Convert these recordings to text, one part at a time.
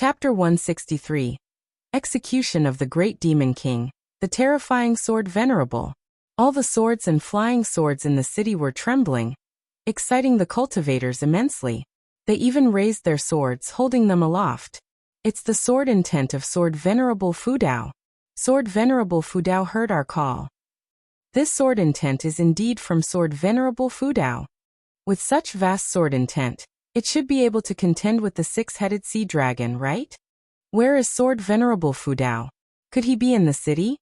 Chapter 163. Execution of the Great Demon King, the terrifying sword venerable. All the swords and flying swords in the city were trembling, exciting the cultivators immensely. They even raised their swords, holding them aloft. It's the sword intent of Sword Venerable Fudao. Sword Venerable Fudao heard our call. This sword intent is indeed from Sword Venerable Fudao. With such vast sword intent, it should be able to contend with the six-headed sea dragon, right? Where is Sword Venerable Fudao? Could he be in the city?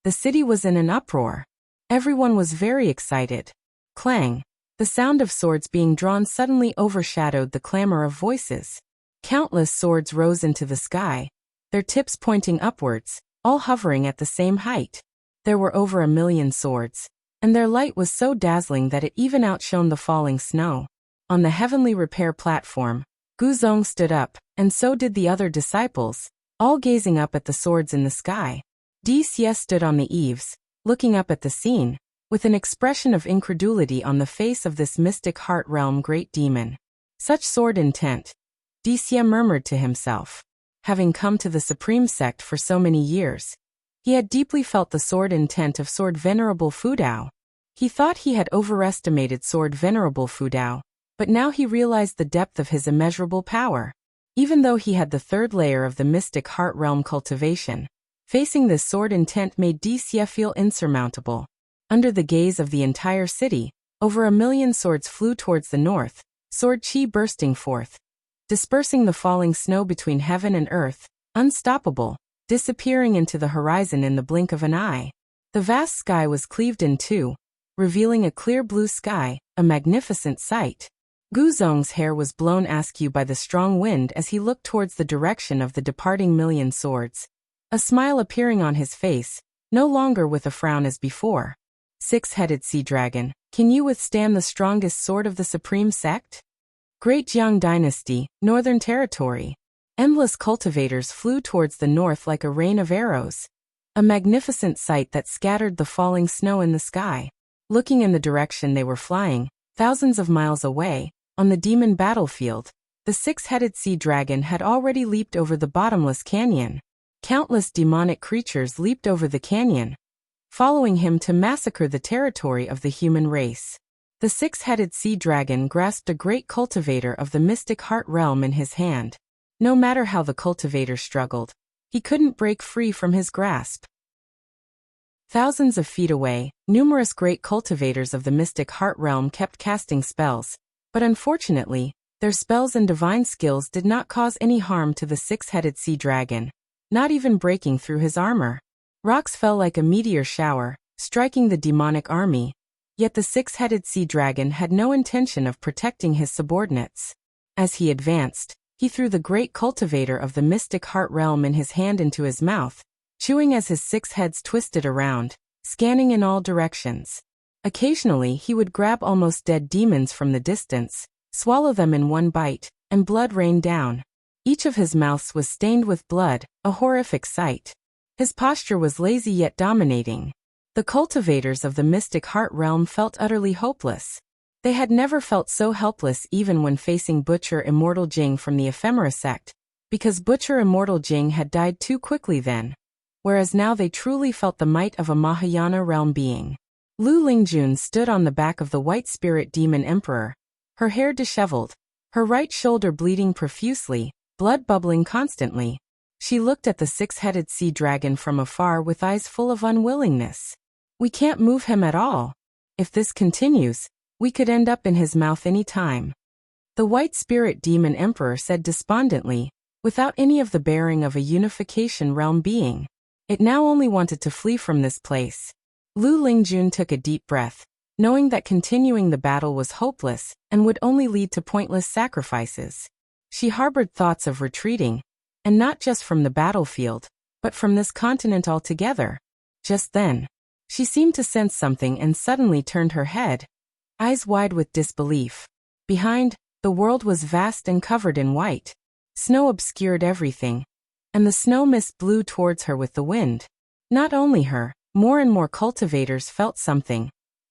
The city was in an uproar. Everyone was very excited. Clang! The sound of swords being drawn suddenly overshadowed the clamor of voices. Countless swords rose into the sky, their tips pointing upwards, all hovering at the same height. There were over 1,000,000 swords, and their light was so dazzling that it even outshone the falling snow. On the heavenly repair platform, Guzong stood up, and so did the other disciples, all gazing up at the swords in the sky. Xie stood on the eaves, looking up at the scene, with an expression of incredulity on the face of this mystic heart realm great demon. Such sword intent, Xie murmured to himself. Having come to the supreme sect for so many years, he had deeply felt the sword intent of Sword Venerable Fudao. He thought he had overestimated Sword Venerable Fudao, but now he realized the depth of his immeasurable power. Even though he had the third layer of the mystic heart realm cultivation, facing this sword intent made Xie feel insurmountable. Under the gaze of the entire city, over 1,000,000 swords flew towards the north, sword chi bursting forth, dispersing the falling snow between heaven and earth, unstoppable, disappearing into the horizon in the blink of an eye. The vast sky was cleaved in two, revealing a clear blue sky, a magnificent sight. Guzong's hair was blown askew by the strong wind as he looked towards the direction of the departing 1,000,000 swords, a smile appearing on his face, no longer with a frown as before. Six-headed sea dragon, can you withstand the strongest sword of the supreme sect? Great Jiang Dynasty, Northern Territory. Endless cultivators flew towards the north like a rain of arrows, a magnificent sight that scattered the falling snow in the sky. Looking in the direction they were flying, thousands of miles away, on the demon battlefield, the six-headed sea dragon had already leaped over the bottomless canyon. Countless demonic creatures leaped over the canyon, following him to massacre the territory of the human race. The six-headed sea dragon grasped a great cultivator of the mystic heart realm in his hand. No matter how the cultivator struggled, he couldn't break free from his grasp. Thousands of feet away, numerous great cultivators of the mystic heart realm kept casting spells, but unfortunately, their spells and divine skills did not cause any harm to the six-headed sea dragon, not even breaking through his armor. Rocks fell like a meteor shower, striking the demonic army, yet the six-headed sea dragon had no intention of protecting his subordinates. As he advanced, he threw the great cultivator of the mystic heart realm in his hand into his mouth, chewing as his six heads twisted around, scanning in all directions. Occasionally he would grab almost dead demons from the distance, swallow them in one bite, and blood rained down. Each of his mouths was stained with blood, a horrific sight. His posture was lazy yet dominating. The cultivators of the mystic heart realm felt utterly hopeless. They had never felt so helpless even when facing Butcher Immortal Jing from the Ephemera sect, because Butcher Immortal Jing had died too quickly then, whereas now they truly felt the might of a Mahayana realm being. Lu Lingjun stood on the back of the white spirit demon emperor, her hair disheveled, her right shoulder bleeding profusely, blood bubbling constantly. She looked at the six-headed sea dragon from afar with eyes full of unwillingness. We can't move him at all. If this continues, we could end up in his mouth any time. The white spirit demon emperor said despondently, without any of the bearing of a unification realm being. It now only wanted to flee from this place. Lu Lingjun took a deep breath, knowing that continuing the battle was hopeless and would only lead to pointless sacrifices. She harbored thoughts of retreating, and not just from the battlefield, but from this continent altogether. Just then, she seemed to sense something and suddenly turned her head, eyes wide with disbelief. Behind, the world was vast and covered in white. Snow obscured everything, and the snow mist blew towards her with the wind. Not only her, more and more cultivators felt something,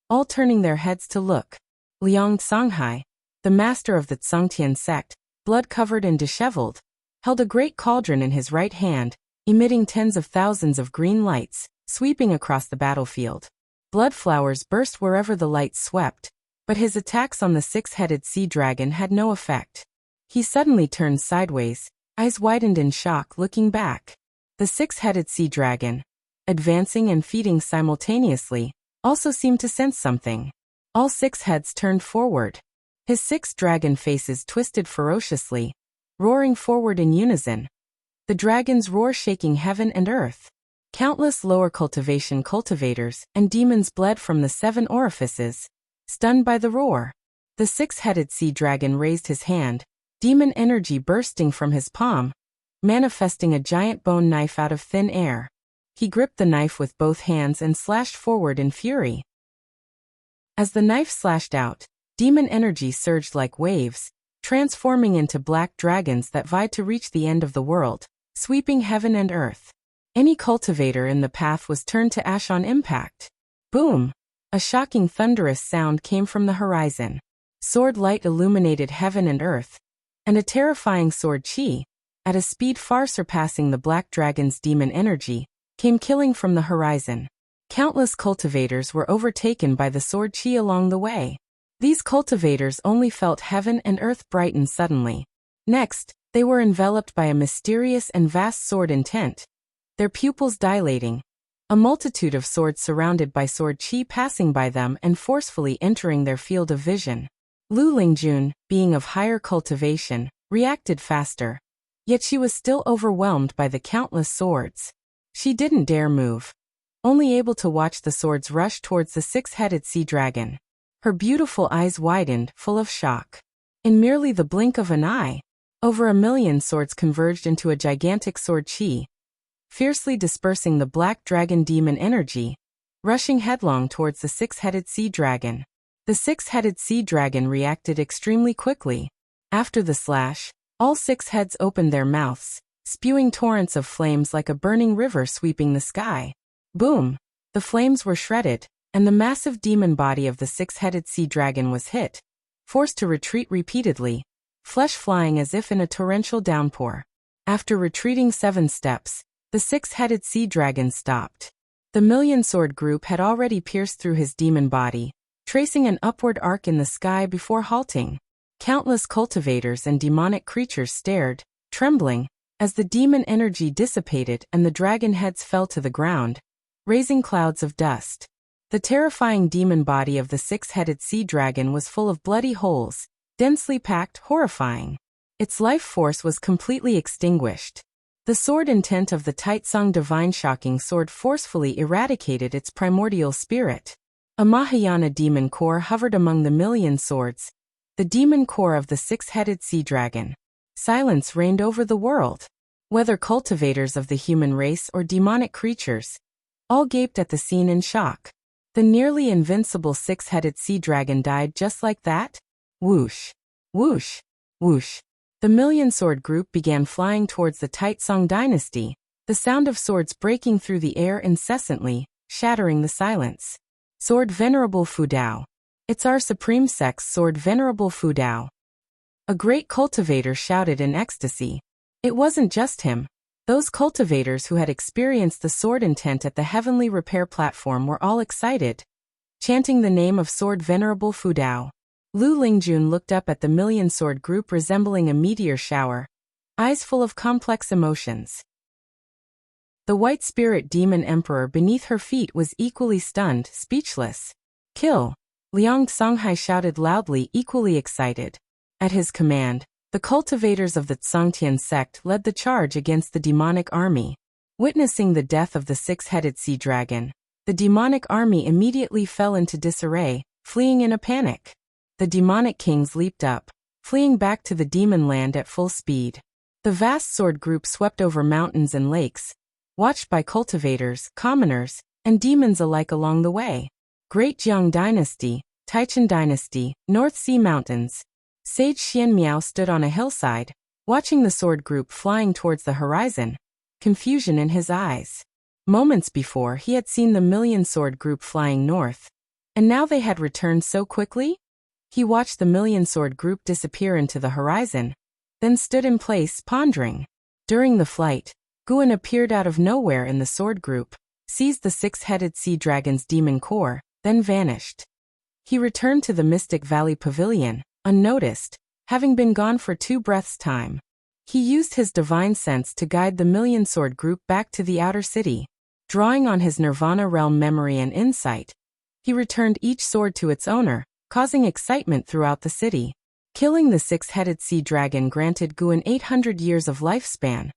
all turning their heads to look. Liang Songhai, the master of the Tsungtian sect, blood-covered and disheveled, held a great cauldron in his right hand, emitting tens of thousands of green lights, sweeping across the battlefield. Blood flowers burst wherever the lights swept, but his attacks on the six-headed sea dragon had no effect. He suddenly turned sideways, eyes widened in shock, looking back. The six-headed sea dragon, advancing and feeding simultaneously, also seemed to sense something. All six heads turned forward. His six dragon faces twisted ferociously, roaring forward in unison. The dragon's roar shaking heaven and earth. Countless lower cultivation cultivators and demons bled from the 7 orifices, stunned by the roar. The six-headed sea dragon raised his hand, demon energy bursting from his palm, manifesting a giant bone knife out of thin air. He gripped the knife with both hands and slashed forward in fury. As the knife slashed out, demon energy surged like waves, transforming into black dragons that vied to reach the end of the world, sweeping heaven and earth. Any cultivator in the path was turned to ash on impact. Boom! A shocking thunderous sound came from the horizon. Sword light illuminated heaven and earth, and a terrifying sword chi, at a speed far surpassing the black dragon's demon energy, came killing from the horizon. Countless cultivators were overtaken by the sword chi along the way. These cultivators only felt heaven and earth brighten suddenly. Next, they were enveloped by a mysterious and vast sword intent, their pupils dilating. A multitude of swords surrounded by sword chi passing by them and forcefully entering their field of vision. Lu Lingjun, being of higher cultivation, reacted faster. Yet she was still overwhelmed by the countless swords. She didn't dare move, only able to watch the swords rush towards the six-headed sea dragon. Her beautiful eyes widened, full of shock. In merely the blink of an eye, over 1,000,000 swords converged into a gigantic sword chi, fiercely dispersing the black dragon demon energy, rushing headlong towards the six-headed sea dragon. The six-headed sea dragon reacted extremely quickly. After the slash, all 6 heads opened their mouths, spewing torrents of flames like a burning river sweeping the sky. Boom! The flames were shredded, and the massive demon body of the six-headed sea dragon was hit, forced to retreat repeatedly, flesh flying as if in a torrential downpour. After retreating 7 steps, the six-headed sea dragon stopped. The million-sword group had already pierced through his demon body, tracing an upward arc in the sky before halting. Countless cultivators and demonic creatures stared, trembling, as the demon energy dissipated and the dragon heads fell to the ground, raising clouds of dust. The terrifying demon body of the six-headed sea dragon was full of bloody holes, densely packed, horrifying. Its life force was completely extinguished. The sword intent of the Taitsung divine shocking sword forcefully eradicated its primordial spirit. A Mahayana demon core hovered among the 1,000,000 swords, the demon core of the six-headed sea dragon. Silence reigned over the world. Whether cultivators of the human race or demonic creatures, all gaped at the scene in shock. The nearly invincible six-headed sea dragon died just like that? Whoosh! Whoosh! Whoosh! The 1,000,000-sword group began flying towards the Taitsung dynasty, the sound of swords breaking through the air incessantly, shattering the silence. Sword Venerable Fudao. It's our supreme sex sword Venerable Fudao. A great cultivator shouted in ecstasy. It wasn't just him. Those cultivators who had experienced the sword intent at the heavenly repair platform were all excited, chanting the name of sword Venerable Fudao. Lu Lingjun looked up at the 1,000,000-sword group resembling a meteor shower, eyes full of complex emotions. The white spirit demon emperor beneath her feet was equally stunned, speechless. Kill! Liang Songhai shouted loudly, equally excited. At his command, the cultivators of the Tsangtian sect led the charge against the demonic army. Witnessing the death of the six-headed sea dragon, the demonic army immediately fell into disarray, fleeing in a panic. The demonic kings leaped up, fleeing back to the demon land at full speed. The vast sword group swept over mountains and lakes, watched by cultivators, commoners, and demons alike along the way. Great Jiang Dynasty, Taichun Dynasty, North Sea Mountains. Sage Xian Miao stood on a hillside, watching the sword group flying towards the horizon, confusion in his eyes. Moments before he had seen the 1,000,000-sword group flying north, and now they had returned so quickly? He watched the 1,000,000-sword group disappear into the horizon, then stood in place, pondering. During the flight, Guan appeared out of nowhere in the sword group, seized the six-headed sea dragon's demon core, then vanished. He returned to the Mystic Valley Pavilion, unnoticed, having been gone for 2 breaths' time. He used his divine sense to guide the Million Sword group back to the outer city. Drawing on his Nirvana realm memory and insight, he returned each sword to its owner, causing excitement throughout the city. Killing the six-headed sea dragon granted Guan 800 years of lifespan,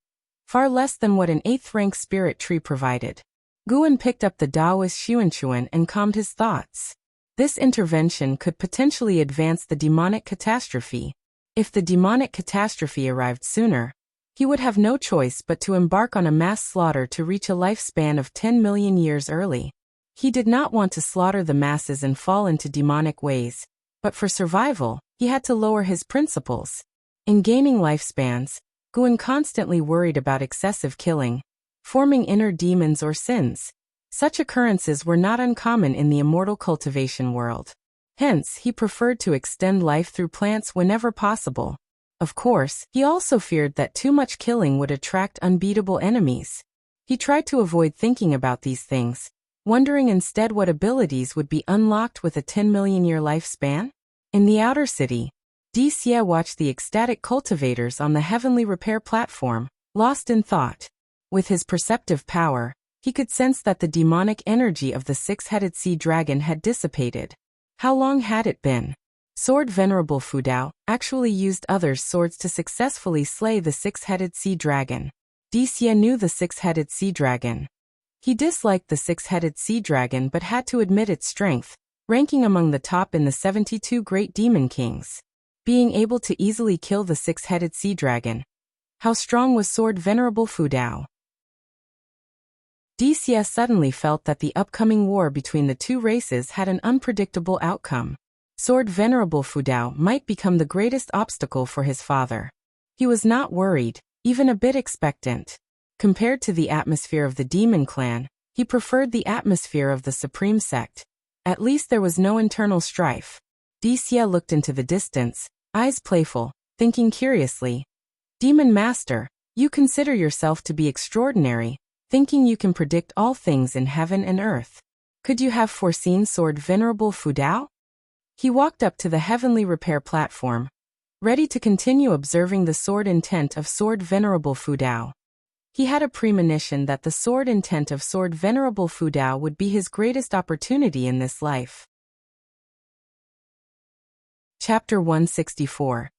far less than what an 8th-rank spirit tree provided. Guan picked up the Taoist Xuanchuan and calmed his thoughts. This intervention could potentially advance the demonic catastrophe. If the demonic catastrophe arrived sooner, he would have no choice but to embark on a mass slaughter to reach a lifespan of 10 million years early. He did not want to slaughter the masses and fall into demonic ways, but for survival, he had to lower his principles. In gaining lifespans, Guan constantly worried about excessive killing, forming inner demons or sins. Such occurrences were not uncommon in the immortal cultivation world. Hence, he preferred to extend life through plants whenever possible. Of course, he also feared that too much killing would attract unbeatable enemies. He tried to avoid thinking about these things, wondering instead what abilities would be unlocked with a 10-million-year lifespan. In the outer city, Xie watched the ecstatic cultivators on the heavenly repair platform, lost in thought. With his perceptive power, he could sense that the demonic energy of the six-headed sea dragon had dissipated. How long had it been? Sword Venerable Fudao actually used others' swords to successfully slay the six-headed sea dragon. Xie knew the six-headed sea dragon. He disliked the six-headed sea dragon but had to admit its strength, ranking among the top in the 72 great demon kings. Being able to easily kill the six-headed sea dragon. How strong was Sword Venerable Fudao? Xie suddenly felt that the upcoming war between the two races had an unpredictable outcome. Sword Venerable Fudao might become the greatest obstacle for his father. He was not worried, even a bit expectant. Compared to the atmosphere of the demon clan, he preferred the atmosphere of the supreme sect. At least there was no internal strife. Xie looked into the distance, eyes playful, thinking curiously. Demon Master, you consider yourself to be extraordinary, thinking you can predict all things in heaven and earth. Could you have foreseen Sword Venerable Fudao? He walked up to the heavenly repair platform, ready to continue observing the sword intent of Sword Venerable Fudao. He had a premonition that the sword intent of Sword Venerable Fudao would be his greatest opportunity in this life. Chapter 164.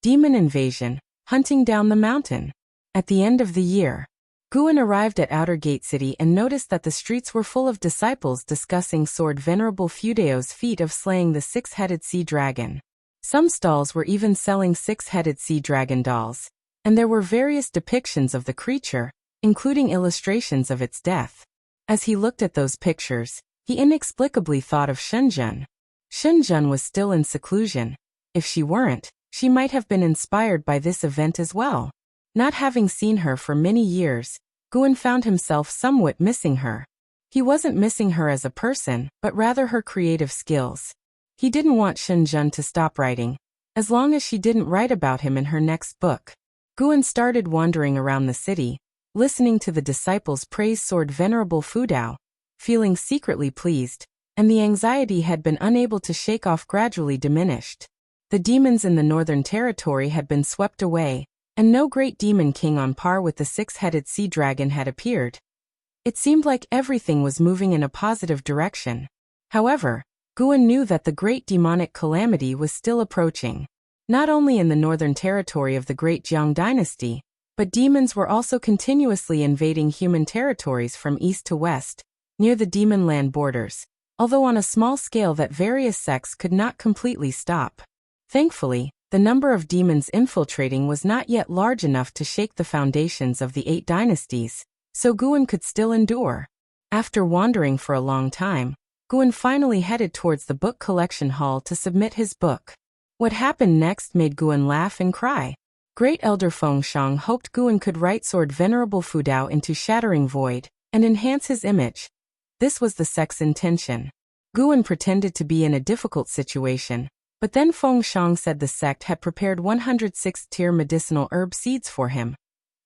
Demon Invasion, Hunting Down the Mountain. At the end of the year, Guan arrived at Outer Gate City and noticed that the streets were full of disciples discussing Sword Venerable Fudao's feat of slaying the six-headed sea dragon. Some stalls were even selling six-headed sea dragon dolls, and there were various depictions of the creature, including illustrations of its death. As he looked at those pictures, he inexplicably thought of Shenzhen. Shenzhen was still in seclusion. If she weren't, she might have been inspired by this event as well. Not having seen her for many years, Guan found himself somewhat missing her. He wasn't missing her as a person, but rather her creative skills. He didn't want Shenzhen to stop writing, as long as she didn't write about him in her next book. Guan started wandering around the city, listening to the disciples praise Sword Venerable Fudao, feeling secretly pleased, and the anxiety had been unable to shake off gradually diminished. The demons in the Northern Territory had been swept away, and no great demon king on par with the six-headed sea dragon had appeared. It seemed like everything was moving in a positive direction. However, Guan knew that the great demonic calamity was still approaching. Not only in the Northern Territory of the Great Jiang Dynasty, but demons were also continuously invading human territories from east to west, near the demon land borders, although on a small scale that various sects could not completely stop. Thankfully, the number of demons infiltrating was not yet large enough to shake the foundations of the 8 dynasties, so Guan could still endure. After wandering for a long time, Guan finally headed towards the book collection hall to submit his book. What happened next made Guan laugh and cry. Great Elder Feng Shang hoped Guan could write Sword Venerable Fudao into Shattering Void, and enhance his image. This was the sect's intention. Guan pretended to be in a difficult situation, but then Feng Shang said the sect had prepared 106 tier medicinal herb seeds for him.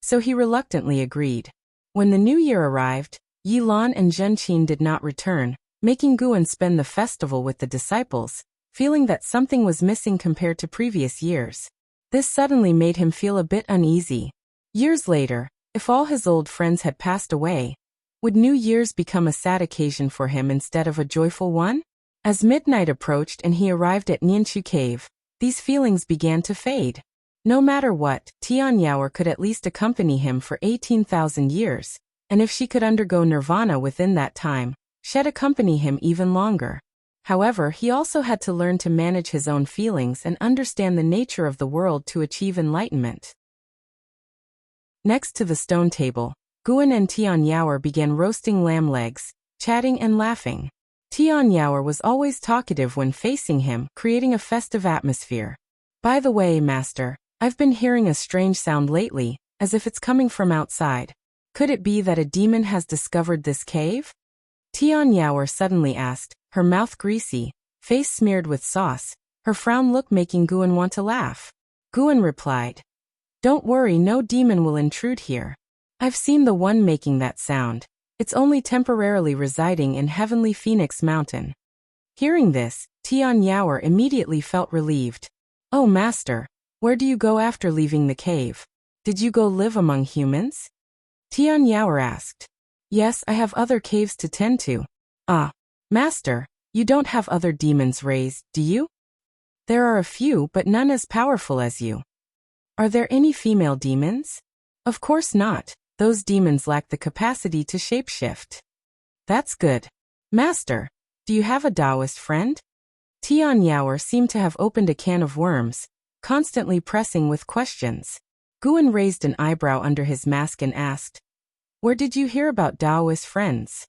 so he reluctantly agreed. When the new year arrived, Yi Lan and Zhenqin did not return, making Guan spend the festival with the disciples, feeling that something was missing compared to previous years. This suddenly made him feel a bit uneasy. Years later, if all his old friends had passed away, would New Year's become a sad occasion for him instead of a joyful one? As midnight approached and he arrived at Nianchu Cave, these feelings began to fade. No matter what, Tianyao could at least accompany him for 18,000 years, and if she could undergo nirvana within that time, she'd accompany him even longer. However, he also had to learn to manage his own feelings and understand the nature of the world to achieve enlightenment. Next to the stone table, Guan and Tianyao began roasting lamb legs, chatting and laughing. Tianyao was always talkative when facing him, creating a festive atmosphere. By the way, Master, I've been hearing a strange sound lately, as if it's coming from outside. Could it be that a demon has discovered this cave? Tianyao suddenly asked, her mouth greasy, face smeared with sauce, her frown look making Guan want to laugh. Guan replied, "Don't worry, no demon will intrude here. I've seen the one making that sound. It's only temporarily residing in Heavenly Phoenix Mountain." Hearing this, Tianyao immediately felt relieved. "Oh, Master, where do you go after leaving the cave? Did you go live among humans?" Tianyao asked. "Yes, I have other caves to tend to." "Ah, Master, you don't have other demons raised, do you?" "There are a few, but none as powerful as you." "Are there any female demons?" "Of course not. Those demons lack the capacity to shapeshift." "That's good. Master, do you have a Taoist friend?" Tianyao seemed to have opened a can of worms, constantly pressing with questions. Guan raised an eyebrow under his mask and asked, "Where did you hear about Taoist friends?"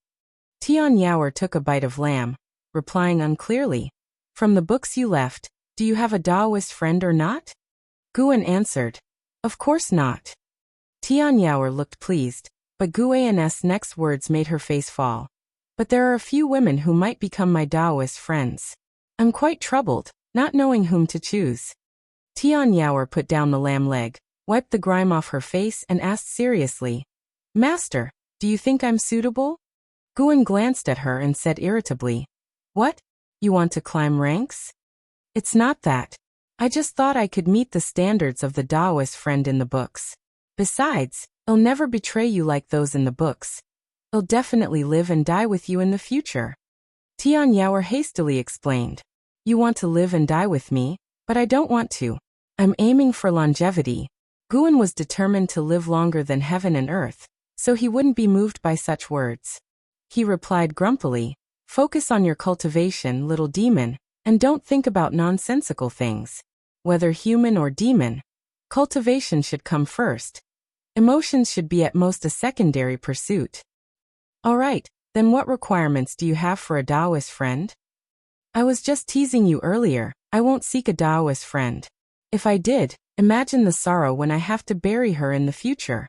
Tianyao took a bite of lamb, replying unclearly, "From the books you left, do you have a Taoist friend or not?" Guan answered, "Of course not." Tianyao looked pleased, but Guan's next words made her face fall. "But there are a few women who might become my Taoist friends. I'm quite troubled, not knowing whom to choose." Tianyao put down the lamb leg, wiped the grime off her face and asked seriously, "Master, do you think I'm suitable?" Guan glanced at her and said irritably, "What? You want to climb ranks?" "It's not that. I just thought I could meet the standards of the Taoist friend in the books. Besides, I'll never betray you like those in the books. I'll definitely live and die with you in the future." Tianyao hastily explained, "You want to live and die with me, but I don't want to. I'm aiming for longevity." Guan was determined to live longer than heaven and earth, so he wouldn't be moved by such words. He replied grumpily, "Focus on your cultivation, little demon, and don't think about nonsensical things. Whether human or demon, cultivation should come first. Emotions should be at most a secondary pursuit." "All right, then what requirements do you have for a Taoist friend?" "I was just teasing you earlier. I won't seek a Taoist friend. If I did, imagine the sorrow when I have to bury her in the future."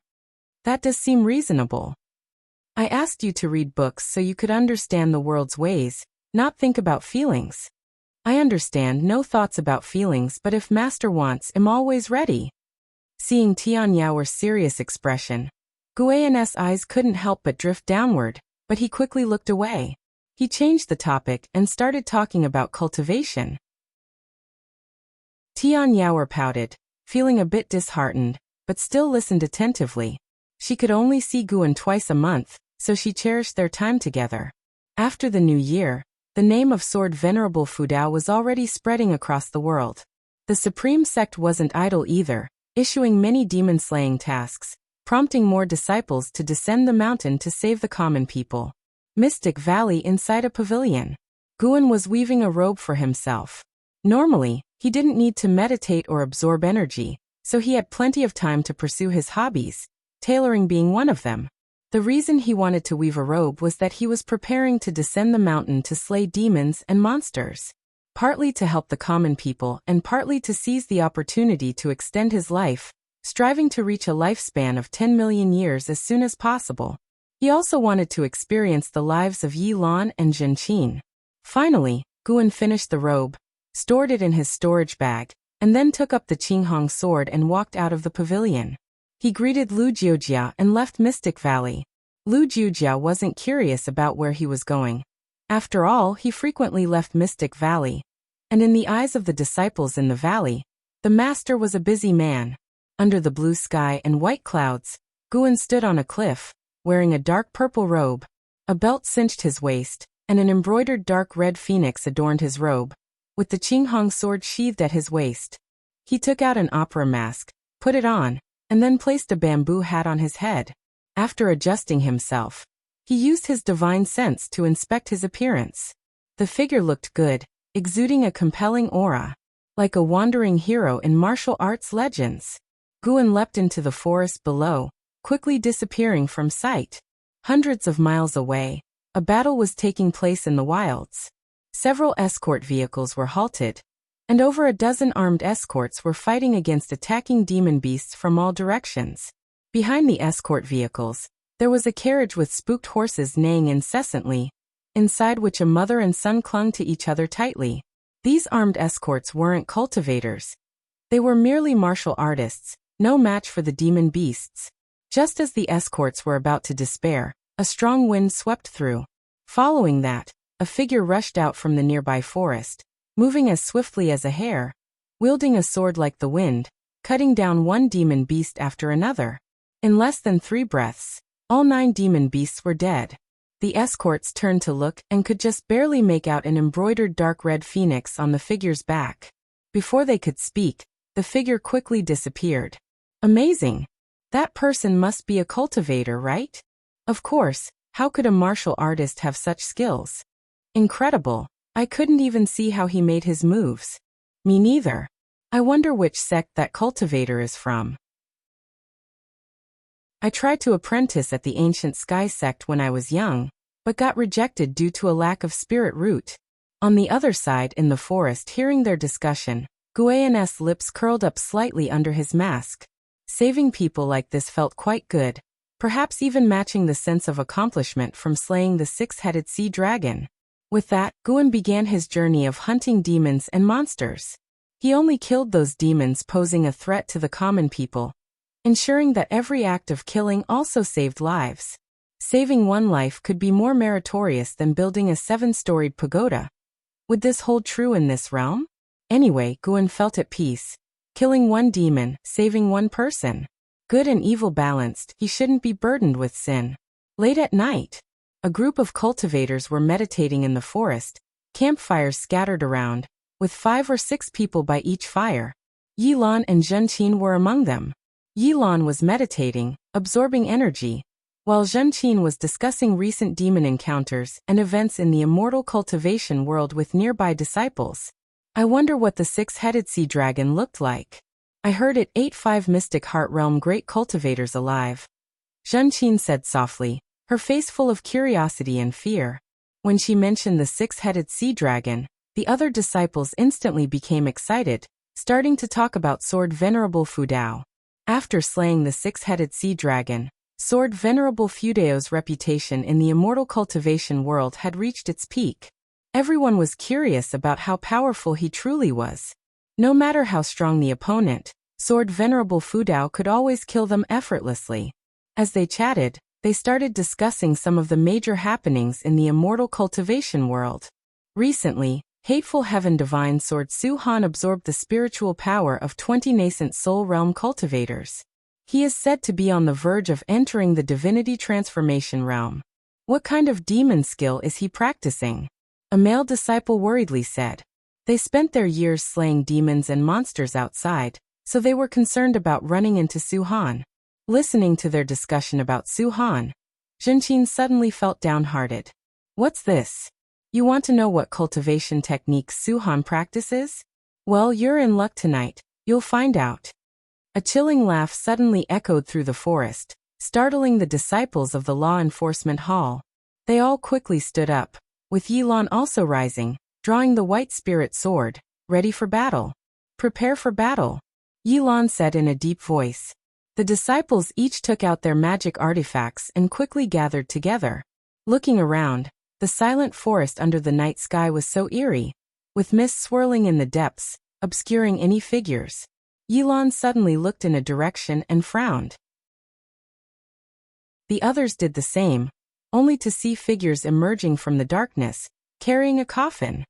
"That does seem reasonable." "I asked you to read books so you could understand the world's ways, not think about feelings." "I understand, no thoughts about feelings, but if Master wants, I'm always ready." Seeing Tianyao's serious expression, Guan's eyes couldn't help but drift downward, but he quickly looked away. He changed the topic and started talking about cultivation. Tianyao pouted, feeling a bit disheartened, but still listened attentively. She could only see Guan twice a month, so she cherished their time together. After the new year, the name of Sword Venerable Fudao was already spreading across the world. The supreme sect wasn't idle either, issuing many demon-slaying tasks, prompting more disciples to descend the mountain to save the common people. Mystic Valley inside a pavilion. Guan was weaving a robe for himself. Normally, he didn't need to meditate or absorb energy, so he had plenty of time to pursue his hobbies, tailoring being one of them. The reason he wanted to weave a robe was that he was preparing to descend the mountain to slay demons and monsters. Partly to help the common people and partly to seize the opportunity to extend his life, striving to reach a lifespan of 10 million years as soon as possible. He also wanted to experience the lives of Yi Lan and Zhenqin. Finally, Guan finished the robe, stored it in his storage bag, and then took up the Qinghong sword and walked out of the pavilion. He greeted Lu Jiujia and left Mystic Valley. Lu Jiujia wasn't curious about where he was going. After all, he frequently left Mystic Valley. And in the eyes of the disciples in the valley, the master was a busy man. Under the blue sky and white clouds, Guan stood on a cliff, wearing a dark purple robe. A belt cinched his waist, and an embroidered dark red phoenix adorned his robe, with the Qinghong sword sheathed at his waist. He took out an opera mask, put it on, and then placed a bamboo hat on his head. After adjusting himself, he used his divine sense to inspect his appearance. The figure looked good, exuding a compelling aura, like a wandering hero in martial arts legends. Guan leapt into the forest below, quickly disappearing from sight. Hundreds of miles away, a battle was taking place in the wilds. Several escort vehicles were halted, and over a dozen armed escorts were fighting against attacking demon beasts from all directions. Behind the escort vehicles, there was a carriage with spooked horses neighing incessantly, inside which a mother and son clung to each other tightly. These armed escorts weren't cultivators. They were merely martial artists, no match for the demon beasts. Just as the escorts were about to despair, a strong wind swept through. Following that, a figure rushed out from the nearby forest, moving as swiftly as a hare, wielding a sword like the wind, cutting down one demon beast after another. In less than 3 breaths, all 9 demon beasts were dead. The escorts turned to look and could just barely make out an embroidered dark red phoenix on the figure's back. Before they could speak, the figure quickly disappeared. Amazing! That person must be a cultivator, right? Of course, how could a martial artist have such skills? Incredible. I couldn't even see how he made his moves. Me neither. I wonder which sect that cultivator is from. I tried to apprentice at the ancient sky sect when I was young, but got rejected due to a lack of spirit root. On the other side in the forest, hearing their discussion, Guan's lips curled up slightly under his mask. Saving people like this felt quite good, perhaps even matching the sense of accomplishment from slaying the 6-headed sea dragon. With that, Guan began his journey of hunting demons and monsters. He only killed those demons posing a threat to the common people, ensuring that every act of killing also saved lives. Saving one life could be more meritorious than building a 7-storied pagoda. Would this hold true in this realm? Anyway, Guan felt at peace. Killing one demon, saving one person. Good and evil balanced, he shouldn't be burdened with sin. Late at night, a group of cultivators were meditating in the forest, campfires scattered around, with 5 or 6 people by each fire. Yilan and Zhenqin were among them. Yilan was meditating, absorbing energy, while Zhenqin was discussing recent demon encounters and events in the immortal cultivation world with nearby disciples. I wonder what the 6-headed sea dragon looked like. I heard it ate 5 Mystic Heart Realm great cultivators alive. Zhenqin said softly, her face full of curiosity and fear. When she mentioned the 6-headed sea dragon, the other disciples instantly became excited, starting to talk about Sword Venerable Fudao. After slaying the 6-headed sea dragon, Sword Venerable Fudao's reputation in the immortal cultivation world had reached its peak. Everyone was curious about how powerful he truly was. No matter how strong the opponent, Sword Venerable Fudao could always kill them effortlessly. As they chatted, they started discussing some of the major happenings in the immortal cultivation world. Recently, Hateful Heaven Divine Sword Su Han absorbed the spiritual power of 20 nascent soul realm cultivators. He is said to be on the verge of entering the divinity transformation realm. What kind of demon skill is he practicing? A male disciple worriedly said. They spent their years slaying demons and monsters outside, so they were concerned about running into Su Han. Listening to their discussion about Su Han, Zhenqin suddenly felt downhearted. What's this? You want to know what cultivation techniques Su Han practices? Well, you're in luck tonight, you'll find out. A chilling laugh suddenly echoed through the forest, startling the disciples of the law enforcement hall. They all quickly stood up, with Yilan also rising, drawing the white spirit sword, ready for battle. Prepare for battle, Yilan said in a deep voice. The disciples each took out their magic artifacts and quickly gathered together. Looking around, the silent forest under the night sky was so eerie, with mist swirling in the depths, obscuring any figures. Yilan suddenly looked in a direction and frowned. The others did the same, only to see figures emerging from the darkness, carrying a coffin.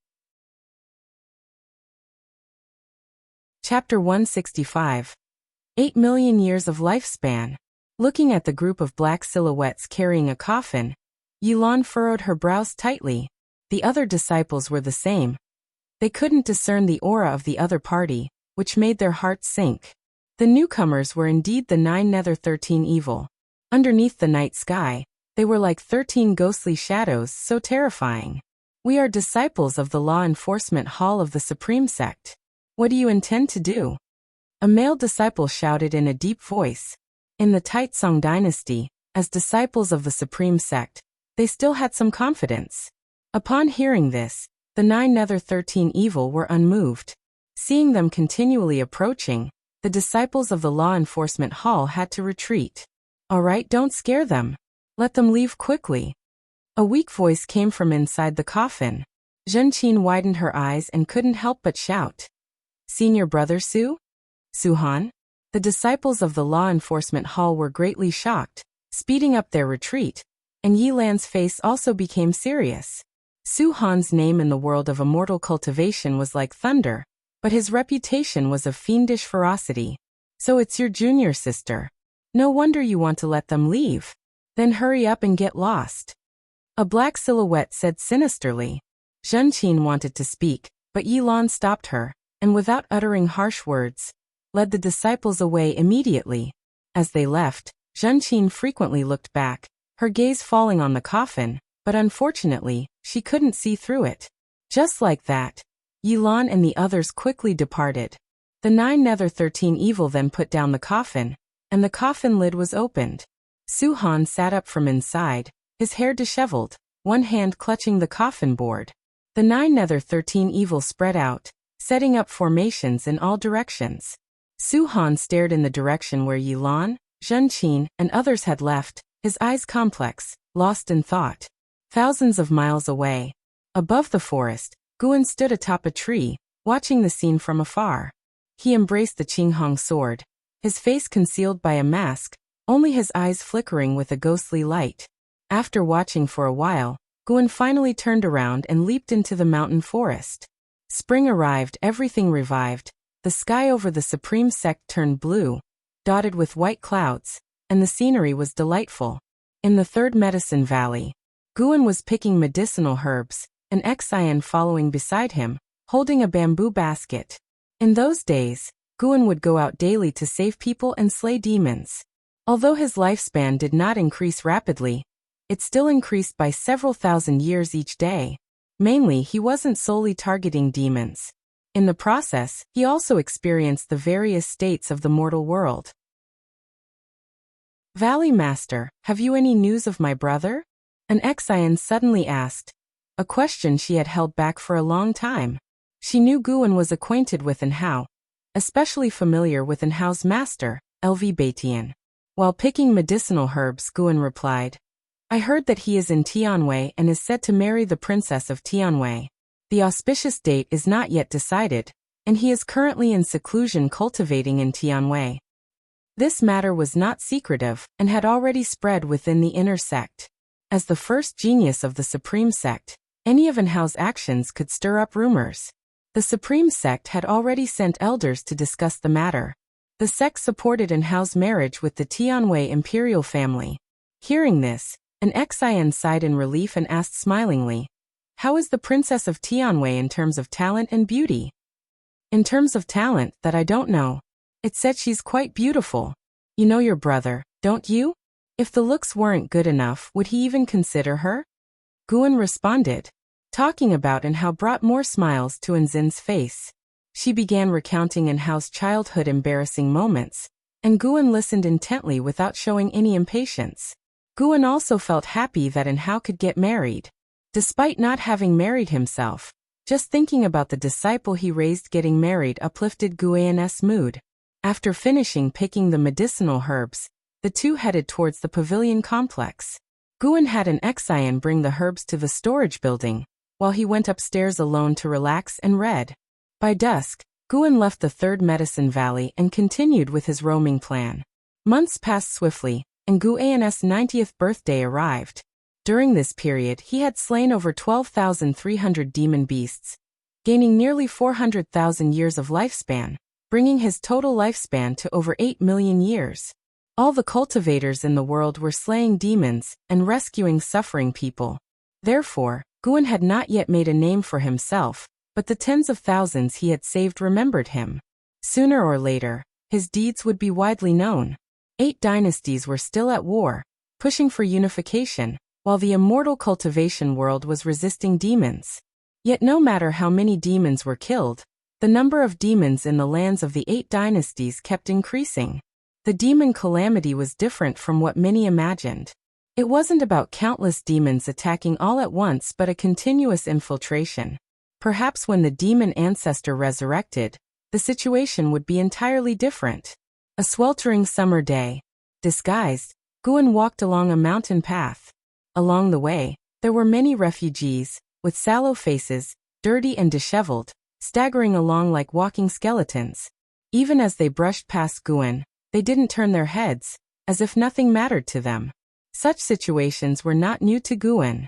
Chapter 165. 8 million years of lifespan. Looking at the group of black silhouettes carrying a coffin, Yilan furrowed her brows tightly. The other disciples were the same. They couldn't discern the aura of the other party, which made their hearts sink. The newcomers were indeed the 9 Nether 13 evil. Underneath the night sky, they were like 13 ghostly shadows, so terrifying. We are disciples of the law enforcement hall of the Supreme Sect. What do you intend to do? A male disciple shouted in a deep voice. In the Taitsong dynasty, as disciples of the Supreme Sect, they still had some confidence. Upon hearing this, the 9 Nether 13 evil were unmoved. Seeing them continually approaching, the disciples of the law enforcement hall had to retreat. All right, don't scare them. Let them leave quickly. A weak voice came from inside the coffin. Zhenqin widened her eyes and couldn't help but shout. Seen your brother, Su? Su-han? The disciples of the law enforcement hall were greatly shocked, speeding up their retreat, and Yilan's face also became serious. Su-han's name in the world of immortal cultivation was like thunder, but his reputation was of fiendish ferocity. So it's your junior sister. No wonder you want to let them leave. Then hurry up and get lost. A black silhouette said sinisterly. Zhenqin wanted to speak, but Yilan stopped her, and without uttering harsh words, led the disciples away immediately. As they left, Zhenqin frequently looked back, her gaze falling on the coffin, but unfortunately, she couldn't see through it. Just like that, Yilan and the others quickly departed. The 9 Nether 13 evil then put down the coffin, and the coffin lid was opened. Su-han sat up from inside, his hair disheveled, one hand clutching the coffin board. The 9 Nether 13 evil spread out, setting up formations in all directions. Su-han stared in the direction where Yilan, Zhenqin, and others had left, his eyes complex, lost in thought. Thousands of miles away, above the forest, Guan stood atop a tree, watching the scene from afar. He embraced the Qinghong sword, his face concealed by a mask, only his eyes flickering with a ghostly light. After watching for a while, Guan finally turned around and leaped into the mountain forest. Spring arrived, everything revived. The sky over the Supreme Sect turned blue, dotted with white clouds, and the scenery was delightful. In the third medicine valley, Guan was picking medicinal herbs, an Xian following beside him, holding a bamboo basket. In those days, Guan would go out daily to save people and slay demons. Although his lifespan did not increase rapidly, it still increased by several thousand years each day. Mainly, he wasn't solely targeting demons. In the process, he also experienced the various states of the mortal world. Valley Master, have you any news of my brother? An Xian suddenly asked, a question she had held back for a long time. She knew Guan was acquainted with Anhao, especially familiar with Anhao's master, LV Baitian. While picking medicinal herbs, Guan replied, I heard that he is in Tianwei and is said to marry the princess of Tianwei. The auspicious date is not yet decided, and he is currently in seclusion cultivating in Tianwei. This matter was not secretive and had already spread within the inner sect. As the first genius of the Supreme Sect, any of Anhao's actions could stir up rumors. The Supreme Sect had already sent elders to discuss the matter. The sect supported Anhao's marriage with the Tianwei imperial family. Hearing this, an Xian sighed in relief and asked smilingly, how is the princess of Tianwei in terms of talent and beauty? In terms of talent, that I don't know. It said she's quite beautiful. You know your brother, don't you? If the looks weren't good enough, would he even consider her? Guan responded. Talking about Anhao brought more smiles to Anzin's face. She began recounting Anhao's childhood embarrassing moments, and Guan listened intently without showing any impatience. Guan also felt happy that Anhao could get married. Despite not having married himself, just thinking about the disciple he raised getting married uplifted Guan's mood. After finishing picking the medicinal herbs, the two headed towards the pavilion complex. Guan had an Xian bring the herbs to the storage building, while he went upstairs alone to relax and read. By dusk, Guan left the third medicine valley and continued with his roaming plan. Months passed swiftly, and Guan's 90th birthday arrived. During this period he had slain over 12,300 demon beasts, gaining nearly 400,000 years of lifespan, bringing his total lifespan to over 8 million years. All the cultivators in the world were slaying demons and rescuing suffering people. Therefore, Guan had not yet made a name for himself, but the tens of thousands he had saved remembered him. Sooner or later, his deeds would be widely known. 8 dynasties were still at war, pushing for unification, while the immortal cultivation world was resisting demons. Yet no matter how many demons were killed, the number of demons in the lands of the 8 dynasties kept increasing. The demon calamity was different from what many imagined. It wasn't about countless demons attacking all at once but a continuous infiltration. Perhaps when the demon ancestor resurrected, the situation would be entirely different. A sweltering summer day. Disguised, Guan walked along a mountain path. Along the way, there were many refugees, with sallow faces, dirty and disheveled, staggering along like walking skeletons. Even as they brushed past Guan, they didn't turn their heads, as if nothing mattered to them. Such situations were not new to Guan.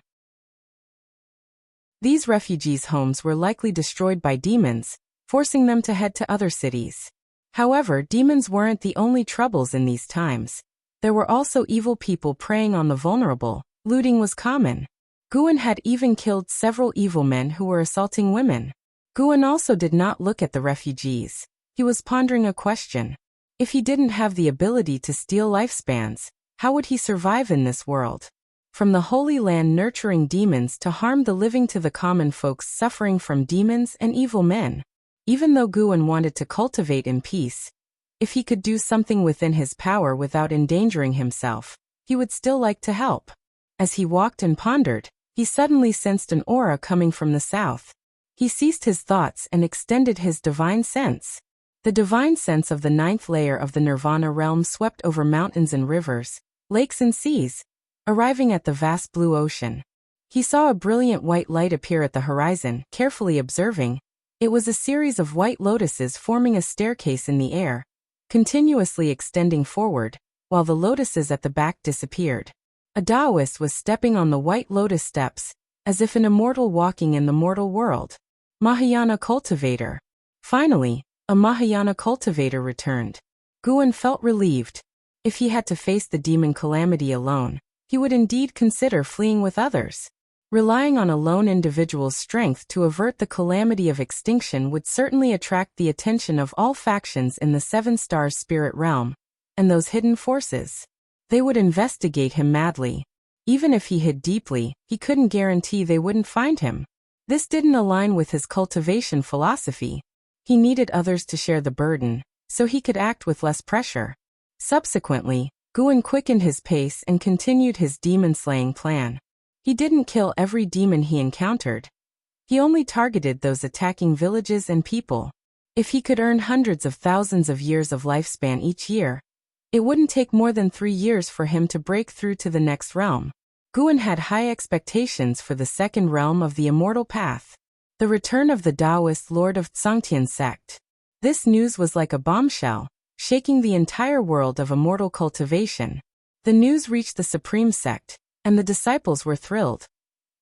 These refugees' homes were likely destroyed by demons, forcing them to head to other cities. However, demons weren't the only troubles in these times. There were also evil people preying on the vulnerable. Looting was common. Guan had even killed several evil men who were assaulting women. Guan also did not look at the refugees. He was pondering a question. If he didn't have the ability to steal lifespans, how would he survive in this world? From the Holy Land nurturing demons to harm the living to the common folks suffering from demons and evil men. Even though Guan wanted to cultivate in peace, if he could do something within his power without endangering himself, he would still like to help. As he walked and pondered, he suddenly sensed an aura coming from the south. He ceased his thoughts and extended his divine sense. The divine sense of the 9th layer of the Nirvana realm swept over mountains and rivers, lakes and seas, arriving at the vast blue ocean. He saw a brilliant white light appear at the horizon, carefully observing. It was a series of white lotuses forming a staircase in the air, continuously extending forward, while the lotuses at the back disappeared. A Taoist was stepping on the white lotus steps, as if an immortal walking in the mortal world. Mahayana cultivator. Finally, a Mahayana cultivator returned. Guan felt relieved. If he had to face the demon calamity alone, he would indeed consider fleeing with others. Relying on a lone individual's strength to avert the calamity of extinction would certainly attract the attention of all factions in the 7 stars spirit realm, and those hidden forces. They would investigate him madly. Even if he hid deeply, he couldn't guarantee they wouldn't find him. This didn't align with his cultivation philosophy. He needed others to share the burden, so he could act with less pressure. Subsequently, Guan quickened his pace and continued his demon-slaying plan. He didn't kill every demon he encountered. He only targeted those attacking villages and people. If he could earn hundreds of thousands of years of lifespan each year, it wouldn't take more than 3 years for him to break through to the next realm. Guan had high expectations for the 2nd realm of the immortal path. The return of the Taoist Lord of Tsangtian sect. This news was like a bombshell, shaking the entire world of immortal cultivation. The news reached the Supreme Sect, and the disciples were thrilled.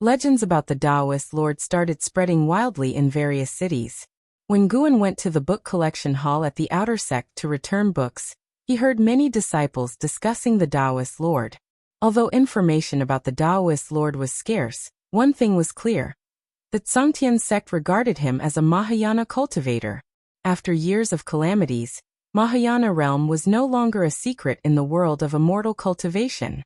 Legends about the Taoist Lord started spreading wildly in various cities. When Guan went to the book collection hall at the outer sect to return books, he heard many disciples discussing the Taoist Lord. Although information about the Taoist Lord was scarce, one thing was clear. The Tsangtian sect regarded him as a Mahayana cultivator. After years of calamities, Mahayana realm was no longer a secret in the world of immortal cultivation.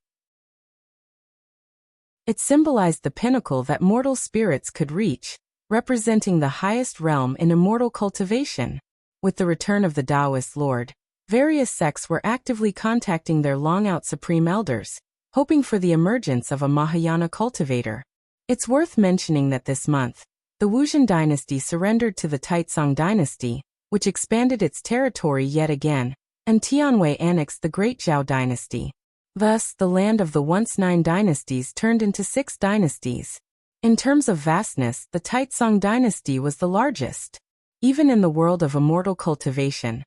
It symbolized the pinnacle that mortal spirits could reach, representing the highest realm in immortal cultivation. With the return of the Taoist Lord, various sects were actively contacting their long-out supreme elders, hoping for the emergence of a Mahayana cultivator. It's worth mentioning that this month, the Wuzhen dynasty surrendered to the Taitsong dynasty, which expanded its territory yet again, and Tianwei annexed the Great Zhao dynasty. Thus, the land of the once 9 dynasties turned into 6 dynasties. In terms of vastness, the Taitsong dynasty was the largest. Even in the world of immortal cultivation,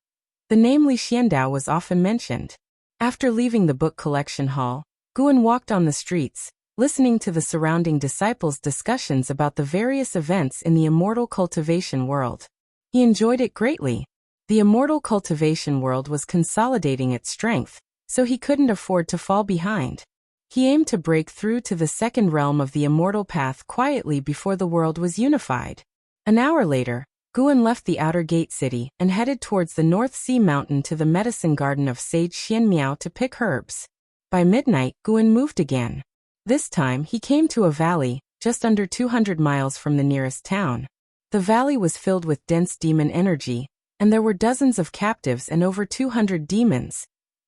the name Li Xiandao was often mentioned. After leaving the book collection hall, Guan walked on the streets, listening to the surrounding disciples' discussions about the various events in the immortal cultivation world. He enjoyed it greatly. The immortal cultivation world was consolidating its strength, so he couldn't afford to fall behind. He aimed to break through to the second realm of the immortal path quietly before the world was unified. An hour later, Guan left the outer gate city and headed towards the North Sea Mountain to the medicine garden of Sage Xianmiao to pick herbs. By midnight, Guan moved again. This time he came to a valley, just under 200 miles from the nearest town. The valley was filled with dense demon energy, and there were dozens of captives and over 200 demons,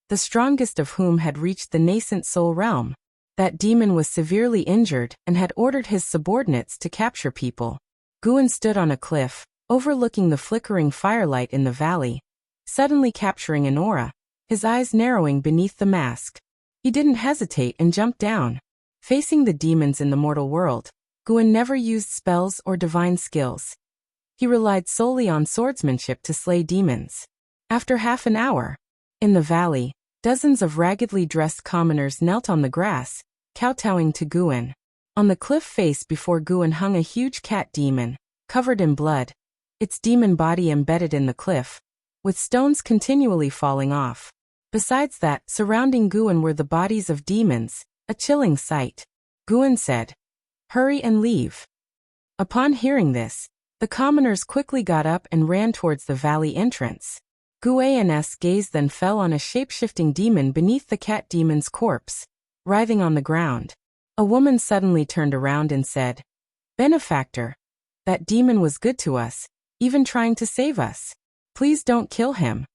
the strongest of whom had reached the nascent soul realm. That demon was severely injured and had ordered his subordinates to capture people. Guan stood on a cliff, overlooking the flickering firelight in the valley, suddenly capturing an aura, his eyes narrowing beneath the mask. He didn't hesitate and jumped down. Facing the demons in the mortal world, Guan never used spells or divine skills. He relied solely on swordsmanship to slay demons. After half an hour, in the valley, dozens of raggedly dressed commoners knelt on the grass, kowtowing to Guan. On the cliff face before Guan hung a huge cat demon, covered in blood, its demon body embedded in the cliff, with stones continually falling off. Besides that, surrounding Guan were the bodies of demons, a chilling sight. Guan said, "Hurry and leave." Upon hearing this, the commoners quickly got up and ran towards the valley entrance. Guan's gaze then fell on a shape-shifting demon beneath the cat demon's corpse, writhing on the ground. A woman suddenly turned around and said, "Benefactor, that demon was good to us, even trying to save us. Please don't kill him."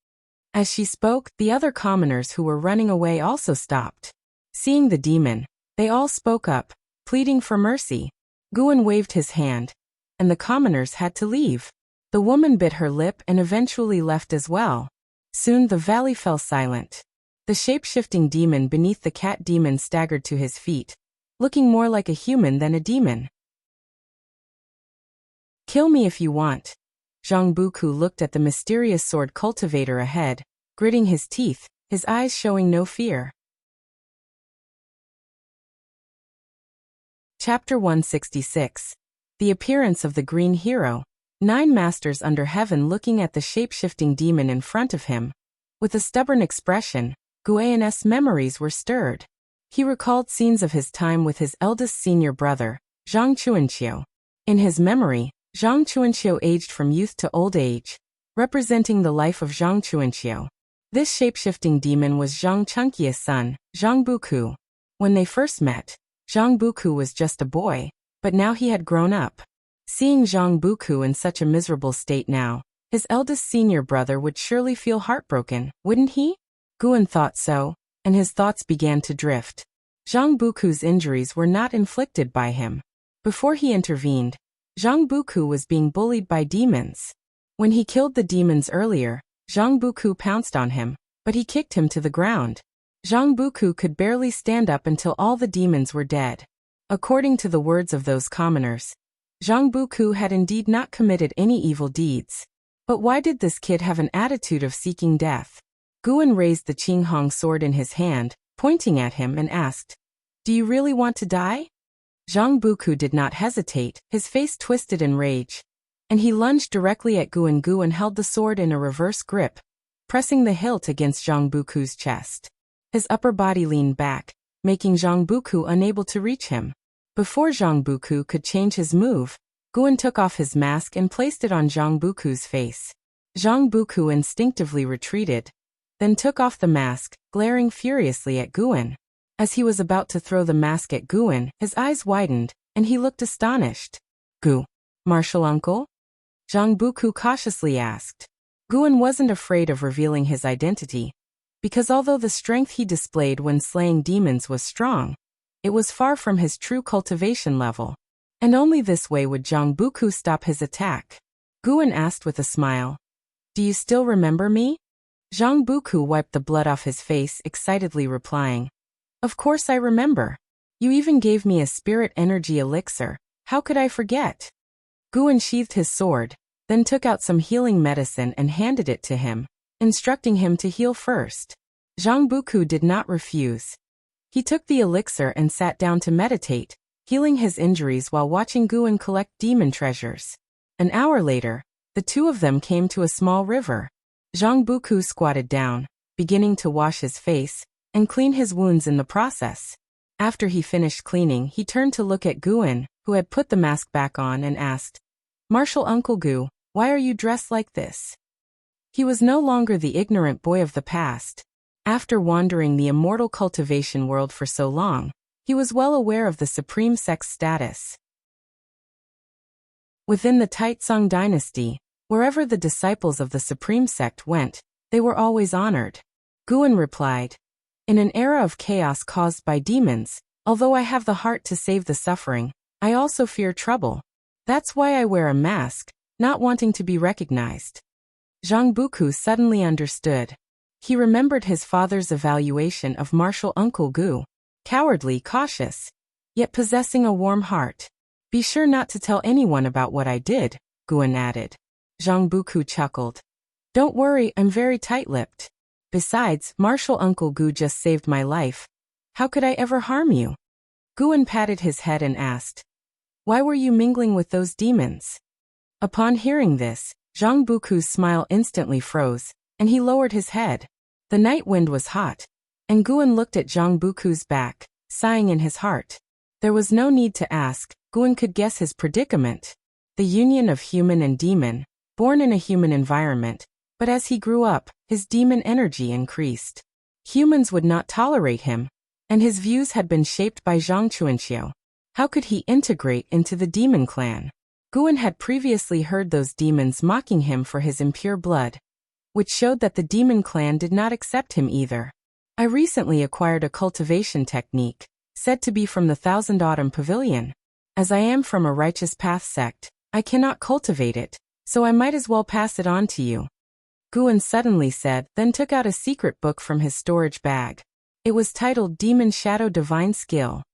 As she spoke, the other commoners who were running away also stopped. Seeing the demon, they all spoke up, pleading for mercy. Guan waved his hand, and the commoners had to leave. The woman bit her lip and eventually left as well. Soon the valley fell silent. The shape-shifting demon beneath the cat demon staggered to his feet, looking more like a human than a demon. "Kill me if you want." Zhang Buku looked at the mysterious sword cultivator ahead, gritting his teeth, his eyes showing no fear. Chapter 166. The Appearance of the Green Hero. 9 masters under heaven looking at the shape-shifting demon in front of him. With a stubborn expression, Guan's memories were stirred. He recalled scenes of his time with his eldest senior brother, Zhang Chuanqiu. In his memory, Zhang Chuanqiu aged from youth to old age, representing the life of Zhang Chuanqiu. This shape-shifting demon was Zhang Chunqi's son, Zhang Buku. When they first met, Zhang Buku was just a boy, but now he had grown up. Seeing Zhang Buku in such a miserable state now, his eldest senior brother would surely feel heartbroken, wouldn't he? Guan thought so, and his thoughts began to drift. Zhang Buku's injuries were not inflicted by him. Before he intervened, Zhang Buku was being bullied by demons. When he killed the demons earlier, Zhang Buku pounced on him, but he kicked him to the ground. Zhang Buku could barely stand up until all the demons were dead. According to the words of those commoners, Zhang Buku had indeed not committed any evil deeds. But why did this kid have an attitude of seeking death? Guan raised the Qinghong sword in his hand, pointing at him and asked, "Do you really want to die?" Zhang Buku did not hesitate, his face twisted in rage. And he lunged directly at Guan. Guan held the sword in a reverse grip, pressing the hilt against Zhang Buku's chest. His upper body leaned back, making Zhang Buku unable to reach him. Before Zhang Buku could change his move, Guan took off his mask and placed it on Zhang Buku's face. Zhang Buku instinctively retreated, then took off the mask, glaring furiously at Guan. As he was about to throw the mask at Guan, his eyes widened, and he looked astonished. "Gu, martial uncle?" Zhang Buku cautiously asked. Guan wasn't afraid of revealing his identity, because although the strength he displayed when slaying demons was strong, it was far from his true cultivation level, and only this way would Zhang Buku stop his attack. Guan asked with a smile, "Do you still remember me?" Zhang Buku wiped the blood off his face, excitedly replying, "Of course I remember. You even gave me a spirit energy elixir. How could I forget?" Guan sheathed his sword, then took out some healing medicine and handed it to him, instructing him to heal first. Zhang Buku did not refuse. He took the elixir and sat down to meditate, healing his injuries while watching Guan collect demon treasures. An hour later, the two of them came to a small river. Zhang Buku squatted down, beginning to wash his face and clean his wounds in the process. After he finished cleaning, he turned to look at Guan, who had put the mask back on, and asked, "Martial Uncle Gu, why are you dressed like this?" He was no longer the ignorant boy of the past. After wandering the immortal cultivation world for so long, he was well aware of the supreme sect's status. Within the Taizong dynasty, wherever the disciples of the supreme sect went, they were always honored. Guan replied, "In an era of chaos caused by demons, although I have the heart to save the suffering, I also fear trouble. That's why I wear a mask, not wanting to be recognized." Zhang Buku suddenly understood. He remembered his father's evaluation of martial Uncle Gu. Cowardly, cautious, yet possessing a warm heart. "Be sure not to tell anyone about what I did," Guan added. Zhang Buku chuckled. "Don't worry, I'm very tight-lipped. Besides, martial Uncle Gu just saved my life. How could I ever harm you?" Guan patted his head and asked, "Why were you mingling with those demons?" Upon hearing this, Zhang Buku's smile instantly froze, and he lowered his head. The night wind was hot, and Guan looked at Zhang Buku's back, sighing in his heart. There was no need to ask, Guan could guess his predicament. The union of human and demon, born in a human environment, but as he grew up, his demon energy increased. Humans would not tolerate him, and his views had been shaped by Zhang Chuanxiu. How could he integrate into the demon clan? Guan had previously heard those demons mocking him for his impure blood, which showed that the demon clan did not accept him either. "I recently acquired a cultivation technique, said to be from the Thousand Autumn Pavilion. As I am from a righteous path sect, I cannot cultivate it, so I might as well pass it on to you," Guan suddenly said, then took out a secret book from his storage bag. It was titled Demon Shadow Divine Skill.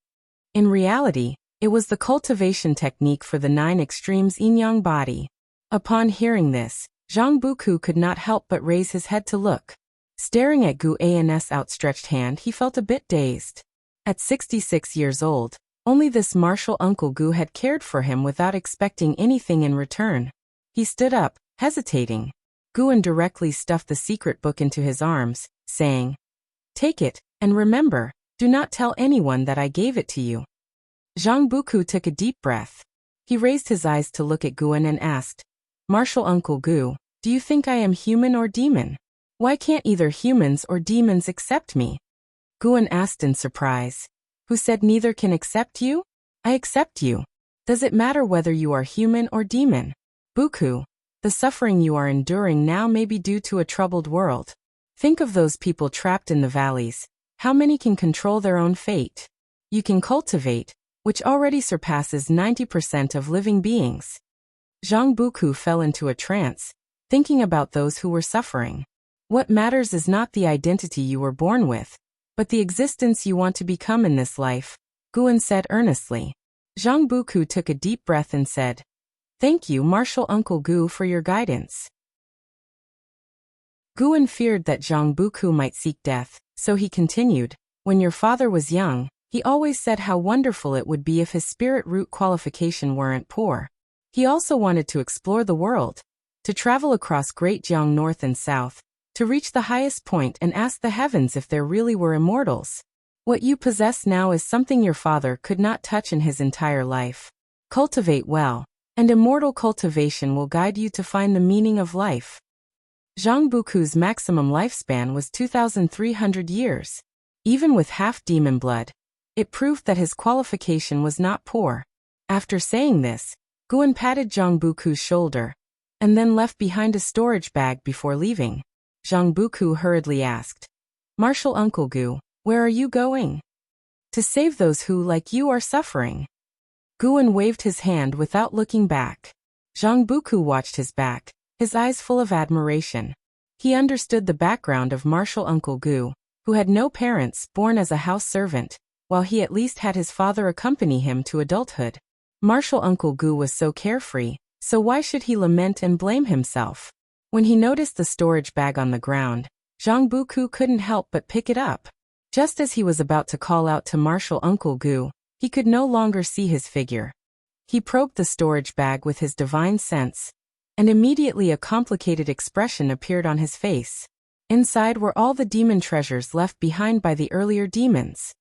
In reality, it was the cultivation technique for the 9 extremes yin-yang body. Upon hearing this, Zhang Buku could not help but raise his head to look. Staring at Guan's outstretched hand, he felt a bit dazed. At 66 years old, only this martial Uncle Gu had cared for him without expecting anything in return. He stood up, hesitating. Guan directly stuffed the secret book into his arms, saying, "Take it, and remember, do not tell anyone that I gave it to you." Zhang Buku took a deep breath. He raised his eyes to look at Guan and asked, "Martial Uncle Gu, do you think I am human or demon? Why can't either humans or demons accept me?" Guan asked in surprise. "Who said neither can accept you? I accept you. Does it matter whether you are human or demon? Buku, the suffering you are enduring now may be due to a troubled world. Think of those people trapped in the valleys. How many can control their own fate? You can cultivate, which already surpasses 90% of living beings." Zhang Buku fell into a trance, thinking about those who were suffering. What matters is not the identity you were born with, but the existence you want to become in this life, Guan said earnestly. Zhang Buku took a deep breath and said, "Thank you, Martial Uncle Gu, for your guidance." Guan feared that Zhang Buku might seek death, so he continued, "When your father was young, he always said how wonderful it would be if his spirit root qualification weren't poor. He also wanted to explore the world, to travel across Great Jiang north and south, to reach the highest point and ask the heavens if there really were immortals. What you possess now is something your father could not touch in his entire life. Cultivate well, and immortal cultivation will guide you to find the meaning of life." Zhang Buku's maximum lifespan was 2,300 years. Even with half demon blood, it proved that his qualification was not poor. After saying this, Guan patted Zhang Buku's shoulder, and then left behind a storage bag before leaving. Zhang Buku hurriedly asked, "Martial Uncle Gu, where are you going?" "To save those who, like you, are suffering." Guan waved his hand without looking back. Zhang Buku watched his back, his eyes full of admiration. He understood the background of martial Uncle Gu, who had no parents, born as a house servant, while he at least had his father accompany him to adulthood. Martial Uncle Gu was so carefree, so why should he lament and blame himself? When he noticed the storage bag on the ground, Zhang Buku couldn't help but pick it up. Just as he was about to call out to Marshal Uncle Gu, he could no longer see his figure. He probed the storage bag with his divine sense, and immediately a complicated expression appeared on his face. Inside were all the demon treasures left behind by the earlier demons.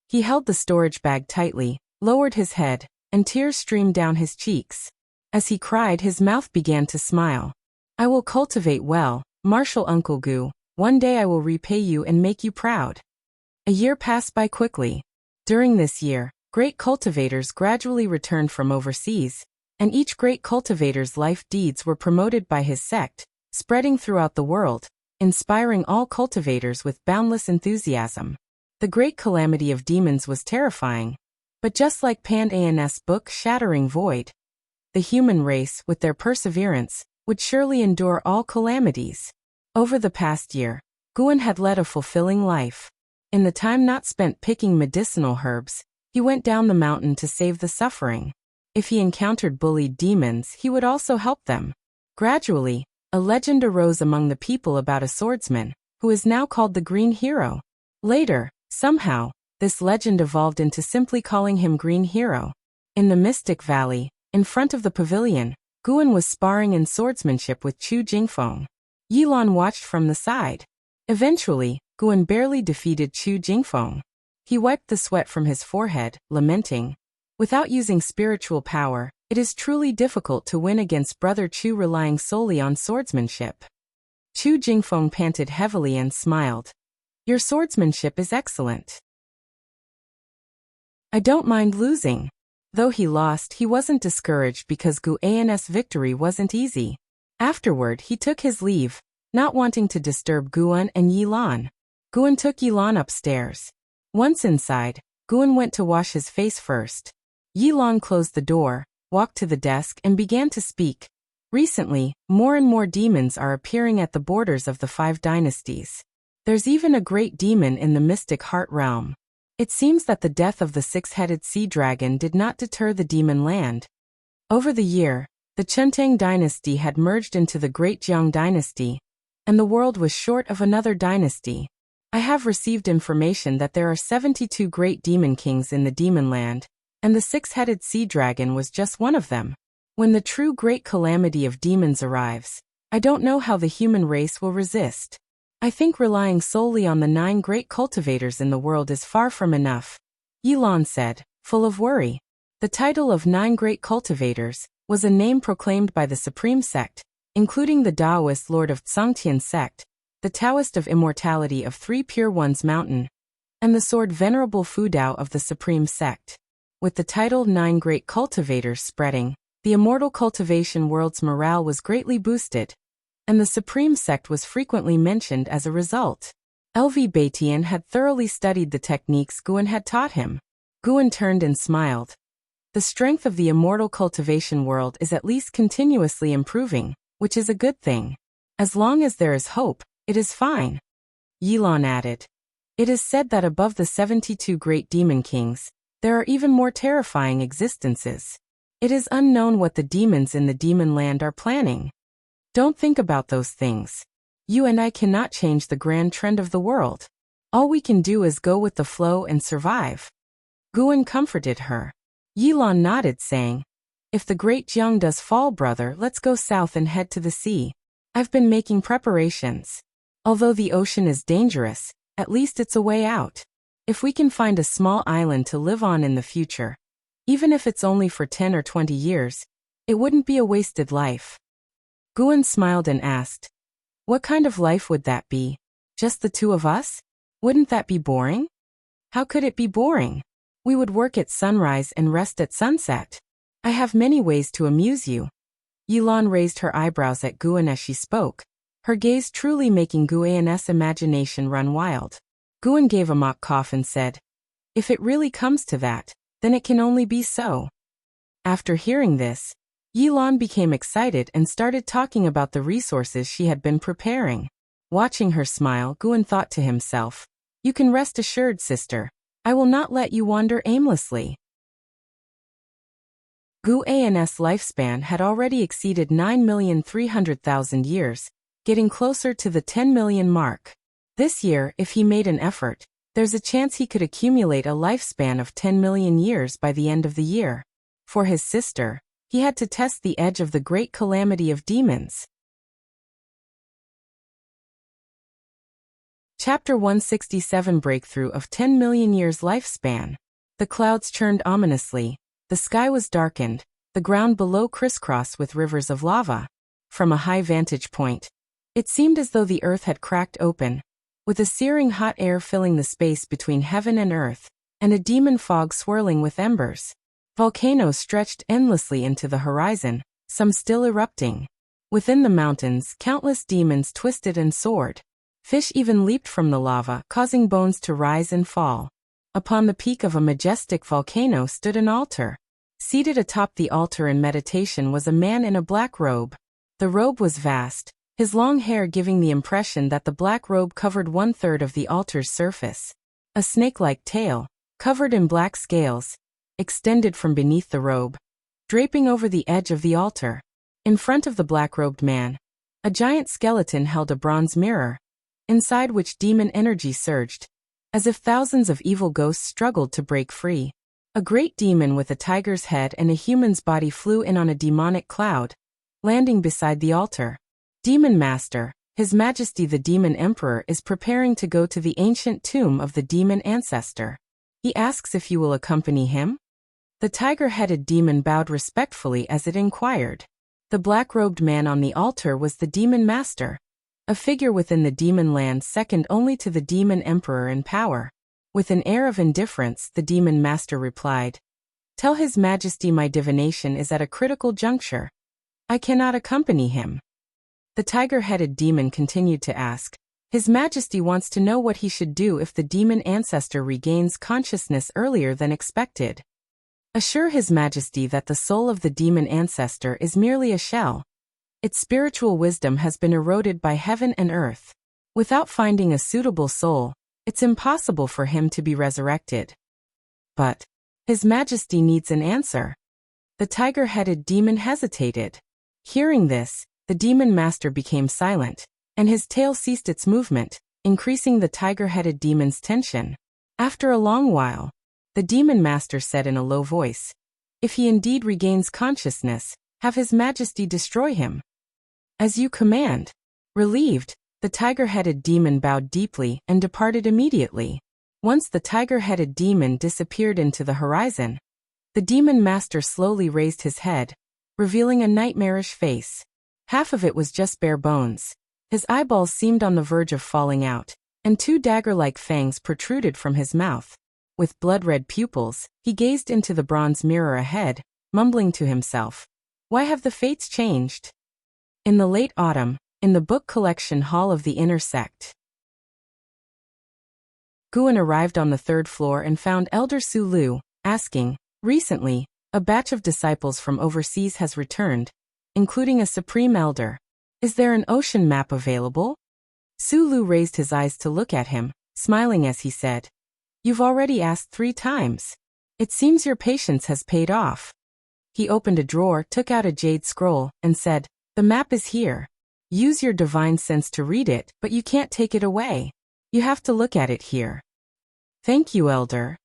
He held the storage bag tightly, lowered his head, and tears streamed down his cheeks. As he cried, his mouth began to smile. I will cultivate well, Marshal Uncle Gu. One day I will repay you and make you proud. A year passed by quickly. During this year, great cultivators gradually returned from overseas, and each great cultivator's life deeds were promoted by his sect, spreading throughout the world, inspiring all cultivators with boundless enthusiasm. The great calamity of demons was terrifying, but just like Pan's book Shattering Void, the human race, with their perseverance, would surely endure all calamities. Over the past year, Guan had led a fulfilling life. In the time not spent picking medicinal herbs, he went down the mountain to save the suffering. If he encountered bullied demons, he would also help them. Gradually, a legend arose among the people about a swordsman, who is now called the Green Hero. Later, somehow, this legend evolved into simply calling him Green Hero. In the Mystic Valley, in front of the pavilion, Guan was sparring in swordsmanship with Chu Jingfeng. Yilan watched from the side. Eventually, Guan barely defeated Chu Jingfeng. He wiped the sweat from his forehead, lamenting, without using spiritual power, it is truly difficult to win against Brother Chu relying solely on swordsmanship. Chu Jingfeng panted heavily and smiled. Your swordsmanship is excellent. I don't mind losing. Though he lost, he wasn't discouraged because Guan's victory wasn't easy. Afterward, he took his leave, not wanting to disturb Guan and Yilan. Guan took Yilan upstairs. Once inside, Guan went to wash his face first. Yilan closed the door, walked to the desk and began to speak. Recently, more and more demons are appearing at the borders of the 5 dynasties. There's even a great demon in the mystic heart realm. It seems that the death of the 6-headed sea dragon did not deter the demon land. Over the year, the Chentang dynasty had merged into the Great Jiang dynasty, and the world was short of another dynasty. I have received information that there are 72 great demon kings in the demon land, and the 6-headed sea dragon was just one of them. When the true great calamity of demons arrives, I don't know how the human race will resist. I think relying solely on the 9 great cultivators in the world is far from enough, Yilan said, full of worry. The title of 9 great cultivators was a name proclaimed by the Supreme Sect, including the Taoist Lord of Tsangtian Sect, the Taoist of Immortality of 3 Pure Ones Mountain, and the Sword Venerable Fu Dao of the Supreme Sect. With the title 9 great cultivators spreading, the immortal cultivation world's morale was greatly boosted, and the Supreme Sect was frequently mentioned as a result. LV Baitian had thoroughly studied the techniques Guan had taught him. Guan turned and smiled. The strength of the immortal cultivation world is at least continuously improving, which is a good thing. As long as there is hope, it is fine. Yilan added. It is said that above the 72 great demon kings, there are even more terrifying existences. It is unknown what the demons in the demon land are planning. Don't think about those things. You and I cannot change the grand trend of the world. All we can do is go with the flow and survive. Guan comforted her. Yilan nodded, saying, if the great Jiang does fall, brother, let's go south and head to the sea. I've been making preparations. Although the ocean is dangerous, at least it's a way out. If we can find a small island to live on in the future, even if it's only for 10 or 20 years, it wouldn't be a wasted life. Guan smiled and asked, what kind of life would that be? Just the 2 of us? Wouldn't that be boring? How could it be boring? We would work at sunrise and rest at sunset. I have many ways to amuse you. Yilan raised her eyebrows at Guan as she spoke, her gaze truly making Guan's imagination run wild. Guan gave a mock cough and said, if it really comes to that, then it can only be so. After hearing this, Yilan became excited and started talking about the resources she had been preparing. Watching her smile, Guan thought to himself, you can rest assured, sister. I will not let you wander aimlessly. Guan's lifespan had already exceeded 9,300,000 years, getting closer to the 10 million mark. This year, if he made an effort, there's a chance he could accumulate a lifespan of 10 million years by the end of the year. For his sister, he had to test the edge of the great calamity of demons. Chapter 167 Breakthrough of 10 million years lifespan. The clouds churned ominously, the sky was darkened, the ground below crisscrossed with rivers of lava. From a high vantage point, it seemed as though the earth had cracked open, with a searing hot air filling the space between heaven and earth, and a demon fog swirling with embers. Volcanoes stretched endlessly into the horizon, some still erupting. Within the mountains, countless demons twisted and soared. Fish even leaped from the lava, causing bones to rise and fall. Upon the peak of a majestic volcano stood an altar. Seated atop the altar in meditation was a man in a black robe. The robe was vast, his long hair giving the impression that the black robe covered 1/3 of the altar's surface. A snake-like tail, covered in black scales, extended from beneath the robe, draping over the edge of the altar. In front of the black-robed man, a giant skeleton held a bronze mirror, inside which demon energy surged, as if thousands of evil ghosts struggled to break free. A great demon with a tiger's head and a human's body flew in on a demonic cloud, landing beside the altar. Demon Master, His Majesty the Demon Emperor is preparing to go to the ancient tomb of the demon ancestor. He asks if you will accompany him? The tiger-headed demon bowed respectfully as it inquired. The black-robed man on the altar was the Demon Master, a figure within the demon land second only to the Demon Emperor in power. With an air of indifference, the Demon Master replied, "Tell His Majesty my divination is at a critical juncture. I cannot accompany him." The tiger-headed demon continued to ask, "His Majesty wants to know what he should do if the demon ancestor regains consciousness earlier than expected. Assure His Majesty that the soul of the demon ancestor is merely a shell. Its spiritual wisdom has been eroded by heaven and earth. Without finding a suitable soul, it's impossible for him to be resurrected." "But His Majesty needs an answer." The tiger-headed demon hesitated. Hearing this, the Demon Master became silent, and his tail ceased its movement, increasing the tiger-headed demon's tension. After a long while, the Demon Master said in a low voice, "If he indeed regains consciousness, have His Majesty destroy him." "As you command." Relieved, the tiger-headed demon bowed deeply and departed immediately. Once the tiger-headed demon disappeared into the horizon, the Demon Master slowly raised his head, revealing a nightmarish face. Half of it was just bare bones. His eyeballs seemed on the verge of falling out, and 2 dagger-like fangs protruded from his mouth. With blood-red pupils, he gazed into the bronze mirror ahead, mumbling to himself, "Why have the fates changed?" In the late autumn, in the book collection hall of the inner sect, Guan arrived on the 3rd floor and found Elder Su Lu, asking, "Recently, a batch of disciples from overseas has returned, including a supreme elder. Is there an ocean map available?" Su Lu raised his eyes to look at him, smiling as he said, "You've already asked 3 times. It seems your patience has paid off." He opened a drawer, took out a jade scroll, and said, "The map is here. Use your divine sense to read it, but you can't take it away. You have to look at it here." "Thank you, Elder."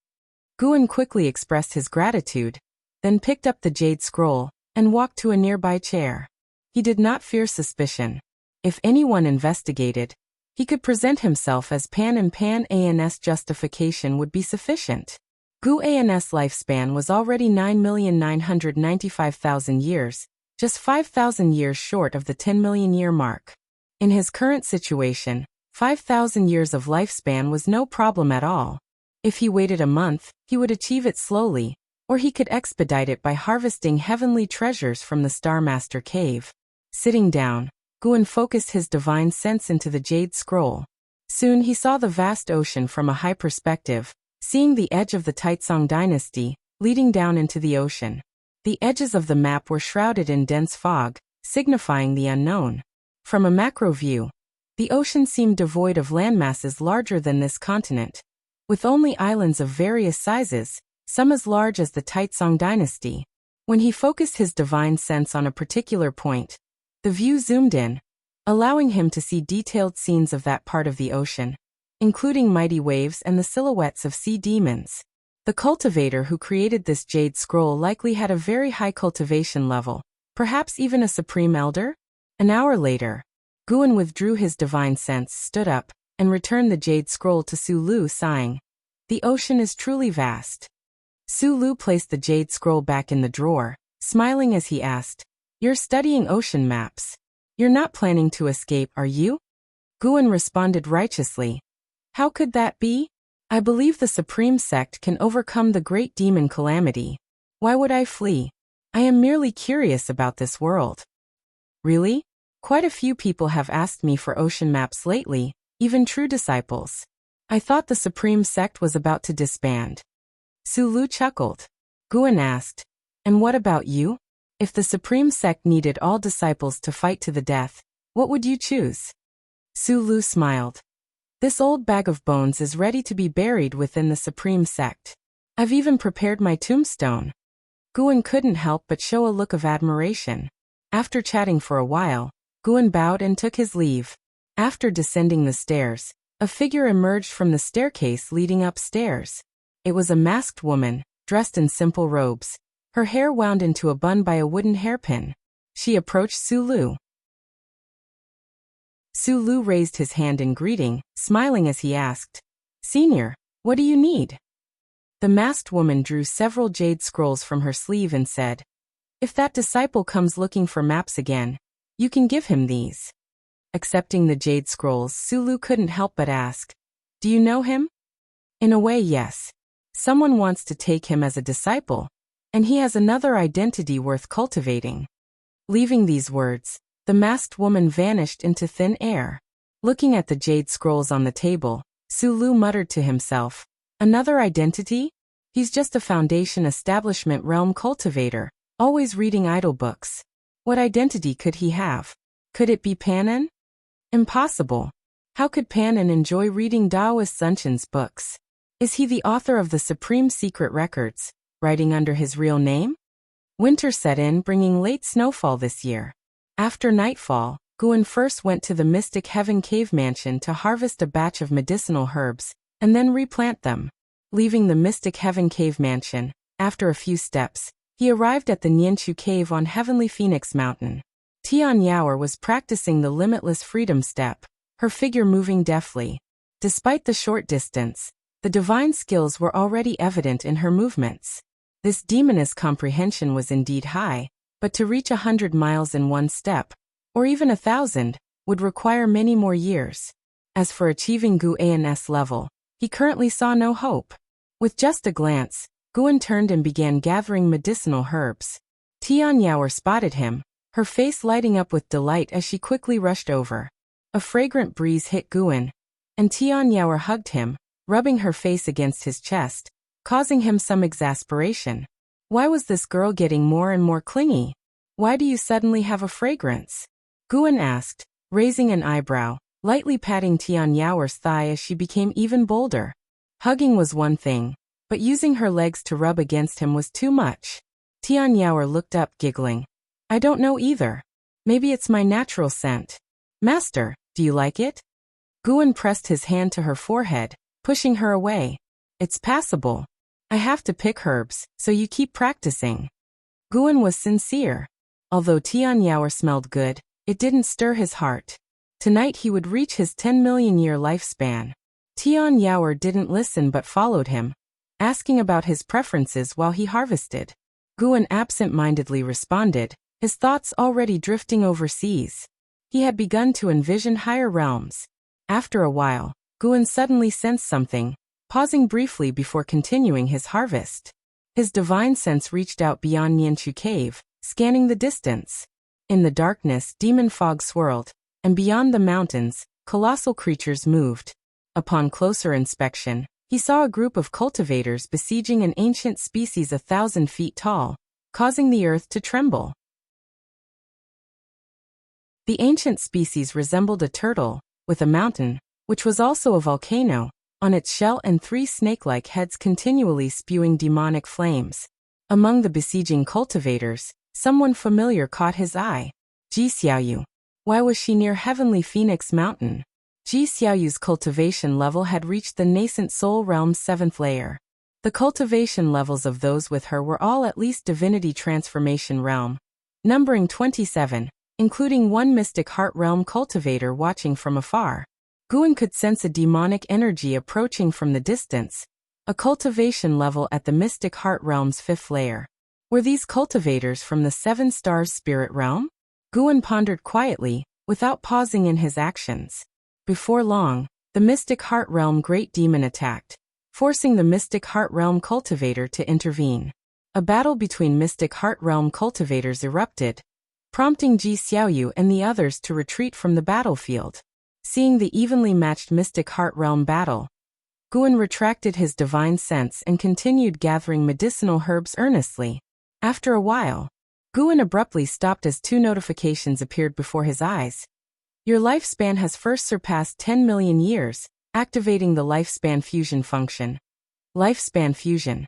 Guan quickly expressed his gratitude, then picked up the jade scroll and walked to a nearby chair. He did not fear suspicion. If anyone investigated, he could present himself as Pan, and Pan An's justification would be sufficient. Gu An's lifespan was already 9,995,000 years, just 5,000 years short of the 10 million year mark. In his current situation, 5,000 years of lifespan was no problem at all. If he waited a month, he would achieve it slowly, or he could expedite it by harvesting heavenly treasures from the Star Master Cave. Sitting down, Guan focused his divine sense into the jade scroll. Soon he saw the vast ocean from a high perspective, seeing the edge of the Taitsong dynasty, leading down into the ocean. The edges of the map were shrouded in dense fog, signifying the unknown. From a macro view, the ocean seemed devoid of landmasses larger than this continent, with only islands of various sizes, some as large as the Taitsong dynasty. When he focused his divine sense on a particular point, the view zoomed in. allowing him to see detailed scenes of that part of the ocean, including mighty waves and the silhouettes of sea demons. The cultivator who created this jade scroll likely had a very high cultivation level, perhaps even a supreme elder? An hour later, Guan withdrew his divine sense, stood up, and returned the jade scroll to Su Lu, sighing, "The ocean is truly vast." Su Lu placed the jade scroll back in the drawer, smiling as he asked, "You're studying ocean maps. You're not planning to escape, are you?" Guan responded righteously, "How could that be? I believe the Supreme Sect can overcome the great demon calamity. Why would I flee? I am merely curious about this world." "Really? Quite a few people have asked me for ocean maps lately, even true disciples. I thought the Supreme Sect was about to disband." Su Lu chuckled. Guan asked, "And what about you? If the Supreme Sect needed all disciples to fight to the death, what would you choose?" Su Lu smiled. "This old bag of bones is ready to be buried within the Supreme Sect. I've even prepared my tombstone." Guan couldn't help but show a look of admiration. After chatting for a while, Guan bowed and took his leave. After descending the stairs, a figure emerged from the staircase leading upstairs. It was a masked woman, dressed in simple robes, her hair wound into a bun by a wooden hairpin. She approached Su Lu. Su Lu raised his hand in greeting, smiling as he asked, "Senior, what do you need?" The masked woman drew several jade scrolls from her sleeve and said, "If that disciple comes looking for maps again, you can give him these." Accepting the jade scrolls, Su Lu couldn't help but ask, "Do you know him?" "In a way, yes. Someone wants to take him as a disciple, and he has another identity worth cultivating." Leaving these words, the masked woman vanished into thin air. Looking at the jade scrolls on the table, Su Lu muttered to himself, "Another identity? He's just a Foundation Establishment realm cultivator, always reading idle books. What identity could he have? Could it be Panin? Impossible. How could Panin enjoy reading Taoist Sunshin's books? Is he the author of the Supreme Secret Records, writing under his real name?" Winter set in, bringing late snowfall this year. After nightfall, Guan first went to the Mystic Heaven Cave Mansion to harvest a batch of medicinal herbs, and then replant them. Leaving the Mystic Heaven Cave Mansion, after a few steps, he arrived at the Nianchu Cave on Heavenly Phoenix Mountain. Tian Yaoer was practicing the Limitless Freedom Step, her figure moving deftly. Despite the short distance, the divine skills were already evident in her movements. This demoness comprehension was indeed high, but to reach 100 miles in one step, or even 1,000, would require many more years. As for achieving Gu An's level, he currently saw no hope. With just a glance, Guan turned and began gathering medicinal herbs. Tian Yaoer spotted him, her face lighting up with delight as she quickly rushed over. A fragrant breeze hit Guan, and Tian Yaoer hugged him, rubbing her face against his chest, causing him some exasperation. Why was this girl getting more and more clingy? "Why do you suddenly have a fragrance?" Guan asked, raising an eyebrow, lightly patting Tian Yaoer's thigh as she became even bolder. Hugging was one thing, but using her legs to rub against him was too much. Tian Yaoer looked up, giggling. "I don't know either. Maybe it's my natural scent. Master, do you like it?" Guan pressed his hand to her forehead, pushing her away. "It's passable. I have to pick herbs, so you keep practicing." Guan was sincere. Although Tian Yaoer smelled good, it didn't stir his heart. Tonight he would reach his 10 million year lifespan. Tian Yaoer didn't listen but followed him, asking about his preferences while he harvested. Guan absent-mindedly responded, his thoughts already drifting overseas. He had begun to envision higher realms. After a while, Guan suddenly sensed something, pausing briefly before continuing his harvest. His divine sense reached out beyond Nianchu Cave, scanning the distance. In the darkness, demon fog swirled, and beyond the mountains, colossal creatures moved. Upon closer inspection, he saw a group of cultivators besieging an ancient species 1,000 feet tall, causing the earth to tremble. The ancient species resembled a turtle, with a mountain, which was also a volcano, on its shell and 3 snake-like heads continually spewing demonic flames. Among the besieging cultivators, someone familiar caught his eye. Ji Xiaoyu. Why was she near Heavenly Phoenix Mountain? Ji Xiaoyu's cultivation level had reached the nascent soul realm's 7th layer. The cultivation levels of those with her were all at least divinity transformation realm, numbering 27, including one mystic heart realm cultivator watching from afar. Guan could sense a demonic energy approaching from the distance, a cultivation level at the mystic heart realm's 5th layer. Were these cultivators from the 7 stars spirit realm? Guan pondered quietly, without pausing in his actions. Before long, the mystic heart realm great demon attacked, forcing the mystic heart realm cultivator to intervene. A battle between mystic heart realm cultivators erupted, prompting Ji Xiaoyu and the others to retreat from the battlefield. Seeing the evenly matched mystic heart realm battle, Guan retracted his divine sense and continued gathering medicinal herbs earnestly. After a while, Guan abruptly stopped as 2 notifications appeared before his eyes. Your lifespan has first surpassed 10 million years, activating the lifespan fusion function. Lifespan fusion.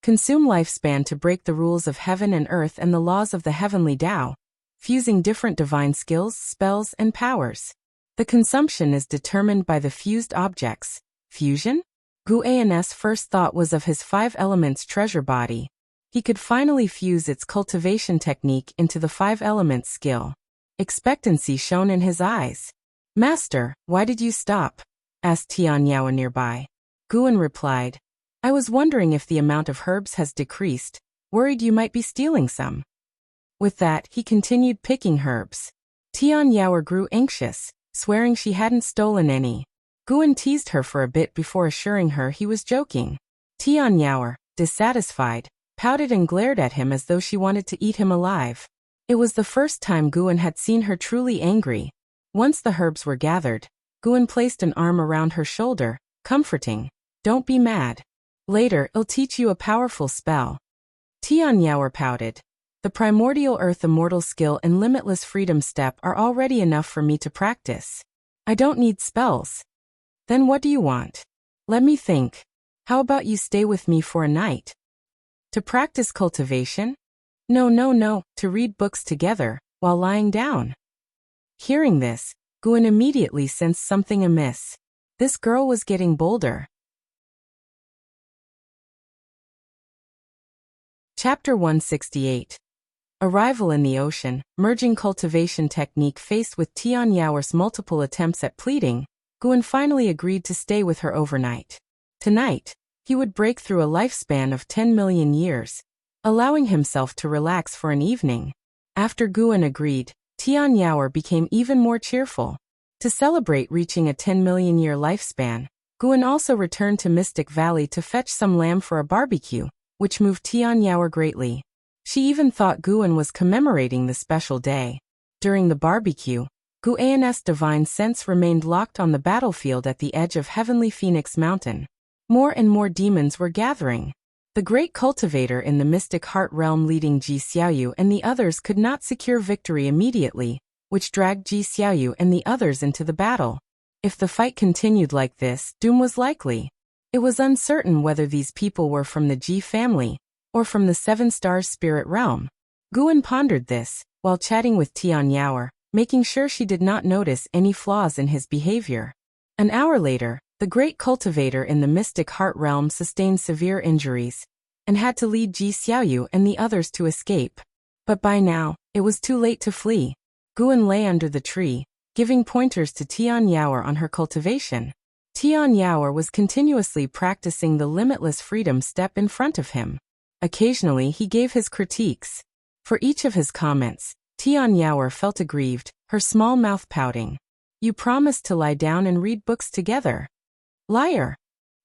Consume lifespan to break the rules of heaven and earth and the laws of the heavenly Tao, fusing different divine skills, spells, and powers. The consumption is determined by the fused objects. Fusion? Guan's first thought was of his 5 elements treasure body. He could finally fuse its cultivation technique into the 5 elements skill. Expectancy shone in his eyes. Master, why did you stop? Asked Tianyao nearby. Guan replied, I was wondering if the amount of herbs has decreased, worried you might be stealing some. With that, he continued picking herbs. Tianyao grew anxious, swearing she hadn't stolen any. Guan teased her for a bit before assuring her he was joking. Tianyao, dissatisfied, pouted and glared at him as though she wanted to eat him alive. It was the first time Guan had seen her truly angry. Once the herbs were gathered, Guan placed an arm around her shoulder, comforting. Don't be mad. Later, I'll teach you a powerful spell. Tianyao pouted. The primordial earth immortal skill and limitless freedom step are already enough for me to practice. I don't need spells. Then what do you want? Let me think. How about you stay with me for a night? To practice cultivation? No, to read books together, while lying down. Hearing this, Guan immediately sensed something amiss. This girl was getting bolder. Chapter 168. Arrival in the ocean, merging cultivation technique. Faced with Tianyao's multiple attempts at pleading, Guan finally agreed to stay with her overnight. Tonight, he would break through a lifespan of 10 million years, allowing himself to relax for an evening. After Guan agreed, Tianyao became even more cheerful. To celebrate reaching a 10 million year lifespan, Guan also returned to Mystic Valley to fetch some lamb for a barbecue, which moved Tianyao greatly. She even thought Guan was commemorating the special day. During the barbecue, Guan's divine sense remained locked on the battlefield at the edge of Heavenly Phoenix Mountain. More and more demons were gathering. The great cultivator in the mystic heart realm leading Ji Xiaoyu and the others could not secure victory immediately, which dragged Ji Xiaoyu and the others into the battle. If the fight continued like this, doom was likely. It was uncertain whether these people were from the Ji family, or from the 7 stars spirit realm. Guan pondered this, while chatting with Tianyao, making sure she did not notice any flaws in his behavior. An hour later, the great cultivator in the mystic heart realm sustained severe injuries, and had to lead Ji Xiaoyu and the others to escape. But by now, it was too late to flee. Guan lay under the tree, giving pointers to Tianyao on her cultivation. Tianyao was continuously practicing the limitless freedom step in front of him. Occasionally he gave his critiques. For each of his comments, Tianyao felt aggrieved, her small mouth pouting. You promised to lie down and read books together. Liar.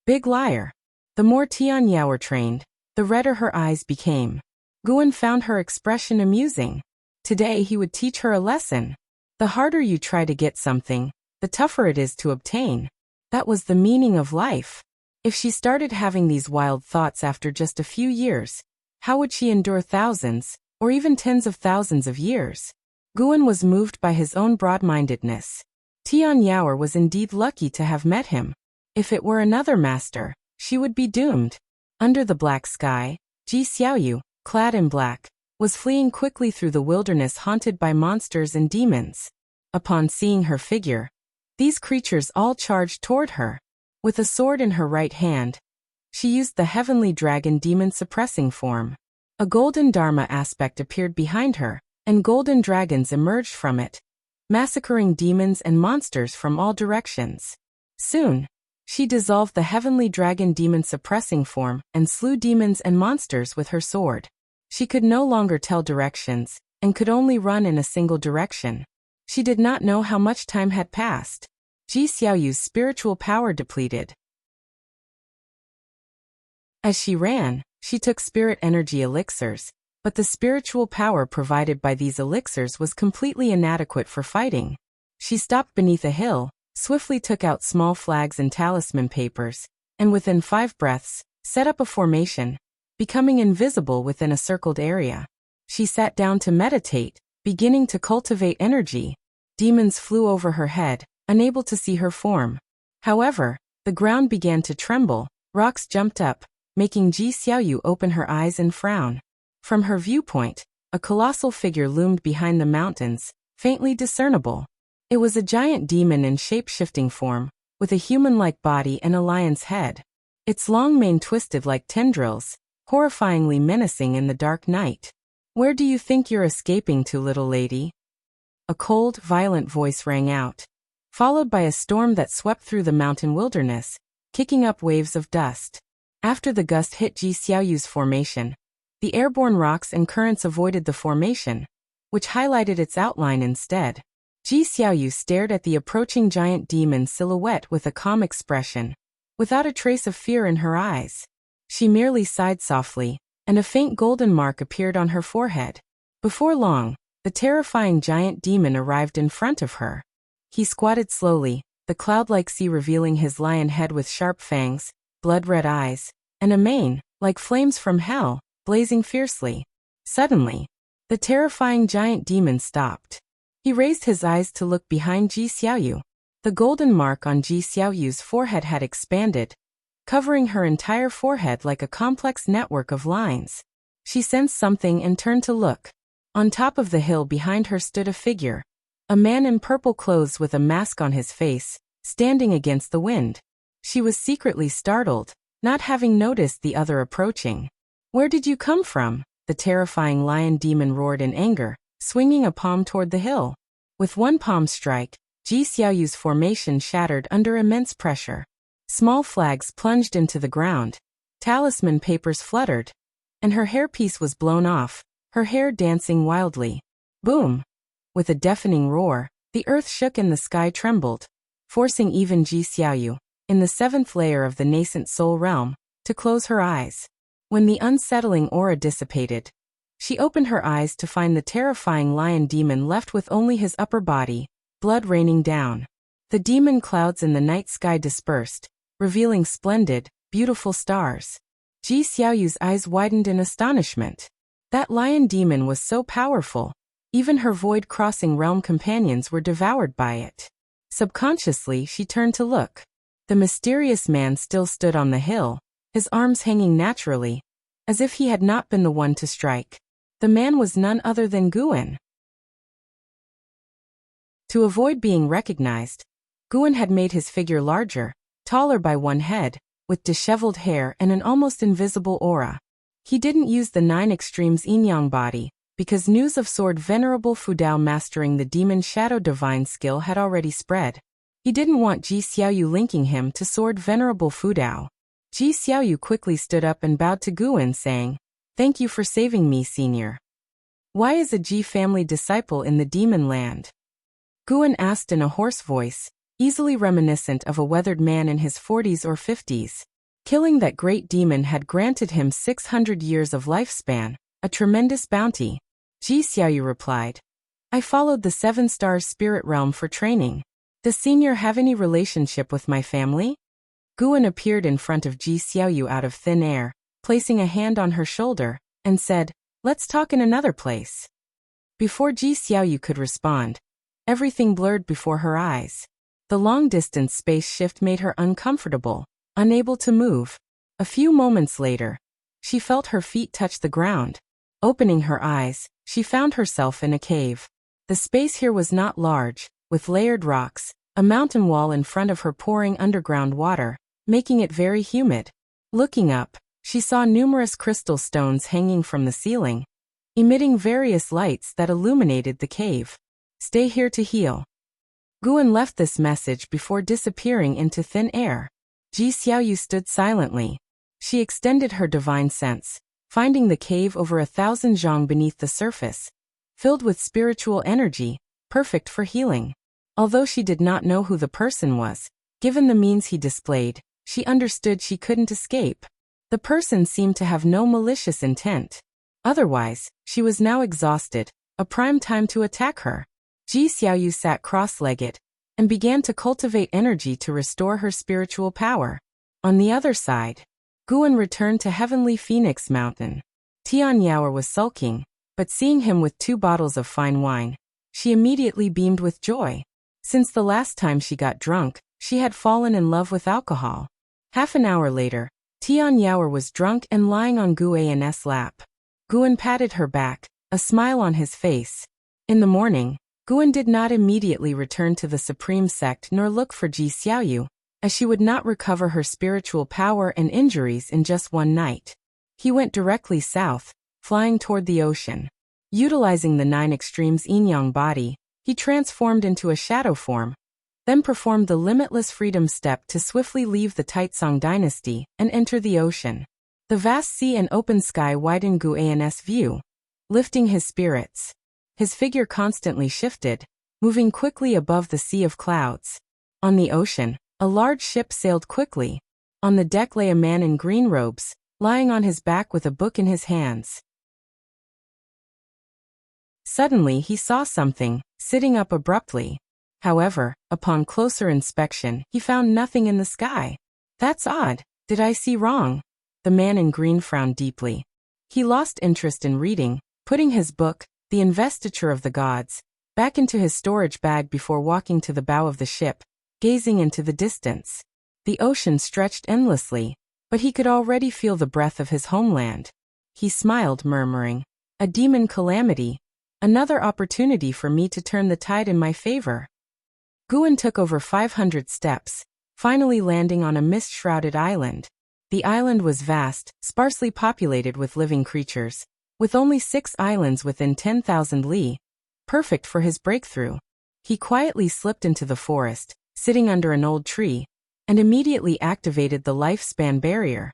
Big liar. The more Tianyao trained, the redder her eyes became. Guan found her expression amusing. Today he would teach her a lesson. The harder you try to get something, the tougher it is to obtain. That was the meaning of life. If she started having these wild thoughts after just a few years, how would she endure thousands, or even tens of thousands of years? Guan was moved by his own broad-mindedness. Tianyao was indeed lucky to have met him. If it were another master, she would be doomed. Under the black sky, Ji Xiaoyu, clad in black, was fleeing quickly through the wilderness haunted by monsters and demons. Upon seeing her figure, these creatures all charged toward her. With a sword in her right hand, she used the heavenly dragon demon suppressing form. A golden dharma aspect appeared behind her, and golden dragons emerged from it, massacring demons and monsters from all directions. Soon, she dissolved the heavenly dragon demon suppressing form and slew demons and monsters with her sword. She could no longer tell directions, and could only run in a single direction. She did not know how much time had passed. Ji Xiaoyu's spiritual power depleted. As she ran, she took spirit energy elixirs, but the spiritual power provided by these elixirs was completely inadequate for fighting. She stopped beneath a hill, swiftly took out small flags and talisman papers, and within 5 breaths, set up a formation, becoming invisible within a circled area. She sat down to meditate, beginning to cultivate energy. Demons flew over her head, unable to see her form. However, the ground began to tremble, rocks jumped up, making Ji Xiaoyu open her eyes and frown. From her viewpoint, a colossal figure loomed behind the mountains, faintly discernible. It was a giant demon in shape-shifting form, with a human-like body and a lion's head. Its long mane twisted like tendrils, horrifyingly menacing in the dark night. "Where do you think you're escaping to, little lady?" A cold, violent voice rang out, followed by a storm that swept through the mountain wilderness, kicking up waves of dust. After the gust hit Ji Xiaoyu's formation, the airborne rocks and currents avoided the formation, which highlighted its outline instead. Ji Xiaoyu stared at the approaching giant demon silhouette with a calm expression, without a trace of fear in her eyes. She merely sighed softly, and a faint golden mark appeared on her forehead. Before long, the terrifying giant demon arrived in front of her. He squatted slowly, the cloud-like sea revealing his lion head with sharp fangs, blood-red eyes, and a mane, like flames from hell, blazing fiercely. Suddenly, the terrifying giant demon stopped. He raised his eyes to look behind Ji Xiaoyu. The golden mark on Ji Xiaoyu's forehead had expanded, covering her entire forehead like a complex network of lines. She sensed something and turned to look. On top of the hill behind her stood a figure, a man in purple clothes with a mask on his face, standing against the wind. She was secretly startled, not having noticed the other approaching. "Where did you come from?" the terrifying lion demon roared in anger, swinging a palm toward the hill. With one palm strike, Ji Xiaoyu's formation shattered under immense pressure. Small flags plunged into the ground, talisman papers fluttered, and her hairpiece was blown off, her hair dancing wildly. Boom! With a deafening roar, the earth shook and the sky trembled, forcing even Ji Xiaoyu, in the 7th layer of the nascent soul realm, to close her eyes. When the unsettling aura dissipated, she opened her eyes to find the terrifying lion demon left with only his upper body, blood raining down. The demon clouds in the night sky dispersed, revealing splendid, beautiful stars. Ji Xiaoyu's eyes widened in astonishment. That lion demon was so powerful, even her void-crossing realm companions were devoured by it. Subconsciously, she turned to look. The mysterious man still stood on the hill, his arms hanging naturally, as if he had not been the one to strike. The man was none other than Guan. To avoid being recognized, Guan had made his figure larger, taller by one head, with disheveled hair and an almost invisible aura. He didn't use the 9 extremes yin-yang body, because news of Sword Venerable Fudao mastering the Demon Shadow Divine skill had already spread. He didn't want Ji Xiaoyu linking him to Sword Venerable Fudao. Ji Xiaoyu quickly stood up and bowed to Guan, saying, "Thank you for saving me, senior." "Why is a Ji family disciple in the demon land?" Guan asked in a hoarse voice, easily reminiscent of a weathered man in his 40s or 50s. Killing that great demon had granted him 600 years of lifespan, a tremendous bounty. Ji Xiaoyu replied, "I followed the 7 stars spirit realm for training. Does senior have any relationship with my family?" Guan appeared in front of Ji Xiaoyu out of thin air, placing a hand on her shoulder, and said, "Let's talk in another place." Before Ji Xiaoyu could respond, everything blurred before her eyes. The long-distance space shift made her uncomfortable, unable to move. A few moments later, she felt her feet touch the ground. Opening her eyes, she found herself in a cave. The space here was not large, with layered rocks, a mountain wall in front of her pouring underground water, making it very humid. Looking up, she saw numerous crystal stones hanging from the ceiling, emitting various lights that illuminated the cave. Stay here to heal. Guan left this message before disappearing into thin air. Ji Xiaoyu stood silently. She extended her divine sense, finding the cave over 1,000 zhang beneath the surface, filled with spiritual energy, perfect for healing. Although she did not know who the person was, given the means he displayed, she understood she couldn't escape. The person seemed to have no malicious intent. Otherwise, she was now exhausted, a prime time to attack her. Ji Xiaoyu sat cross-legged and began to cultivate energy to restore her spiritual power. On the other side, Guan returned to Heavenly Phoenix Mountain. Tian Yaoer was sulking, but seeing him with 2 bottles of fine wine, she immediately beamed with joy. Since the last time she got drunk, she had fallen in love with alcohol. Half an hour later, Tian Yaoer was drunk and lying on Guan's lap. Guan patted her back, a smile on his face. In the morning, Guan did not immediately return to the Supreme Sect nor look for Ji Xiaoyu, as she would not recover her spiritual power and injuries in just one night. He went directly south, flying toward the ocean. Utilizing the 9 extremes yin-yang body, he transformed into a shadow form, then performed the limitless freedom step to swiftly leave the Taizong dynasty and enter the ocean. The vast sea and open sky widened Guan's view, lifting his spirits. His figure constantly shifted, moving quickly above the sea of clouds. On the ocean, a large ship sailed quickly. On the deck lay a man in green robes, lying on his back with a book in his hands. Suddenly he saw something, sitting up abruptly. However, upon closer inspection, he found nothing in the sky. That's odd. Did I see wrong? The man in green frowned deeply. He lost interest in reading, putting his book, The Investiture of the Gods, back into his storage bag before walking to the bow of the ship, gazing into the distance. The ocean stretched endlessly, but he could already feel the breath of his homeland. He smiled, murmuring, "A demon calamity. Another opportunity for me to turn the tide in my favor." Guan took over 500 steps, finally landing on a mist-shrouded island. The island was vast, sparsely populated with living creatures, with only 6 islands within 10,000 li, perfect for his breakthrough. He quietly slipped into the forest, sitting under an old tree, and immediately activated the lifespan barrier.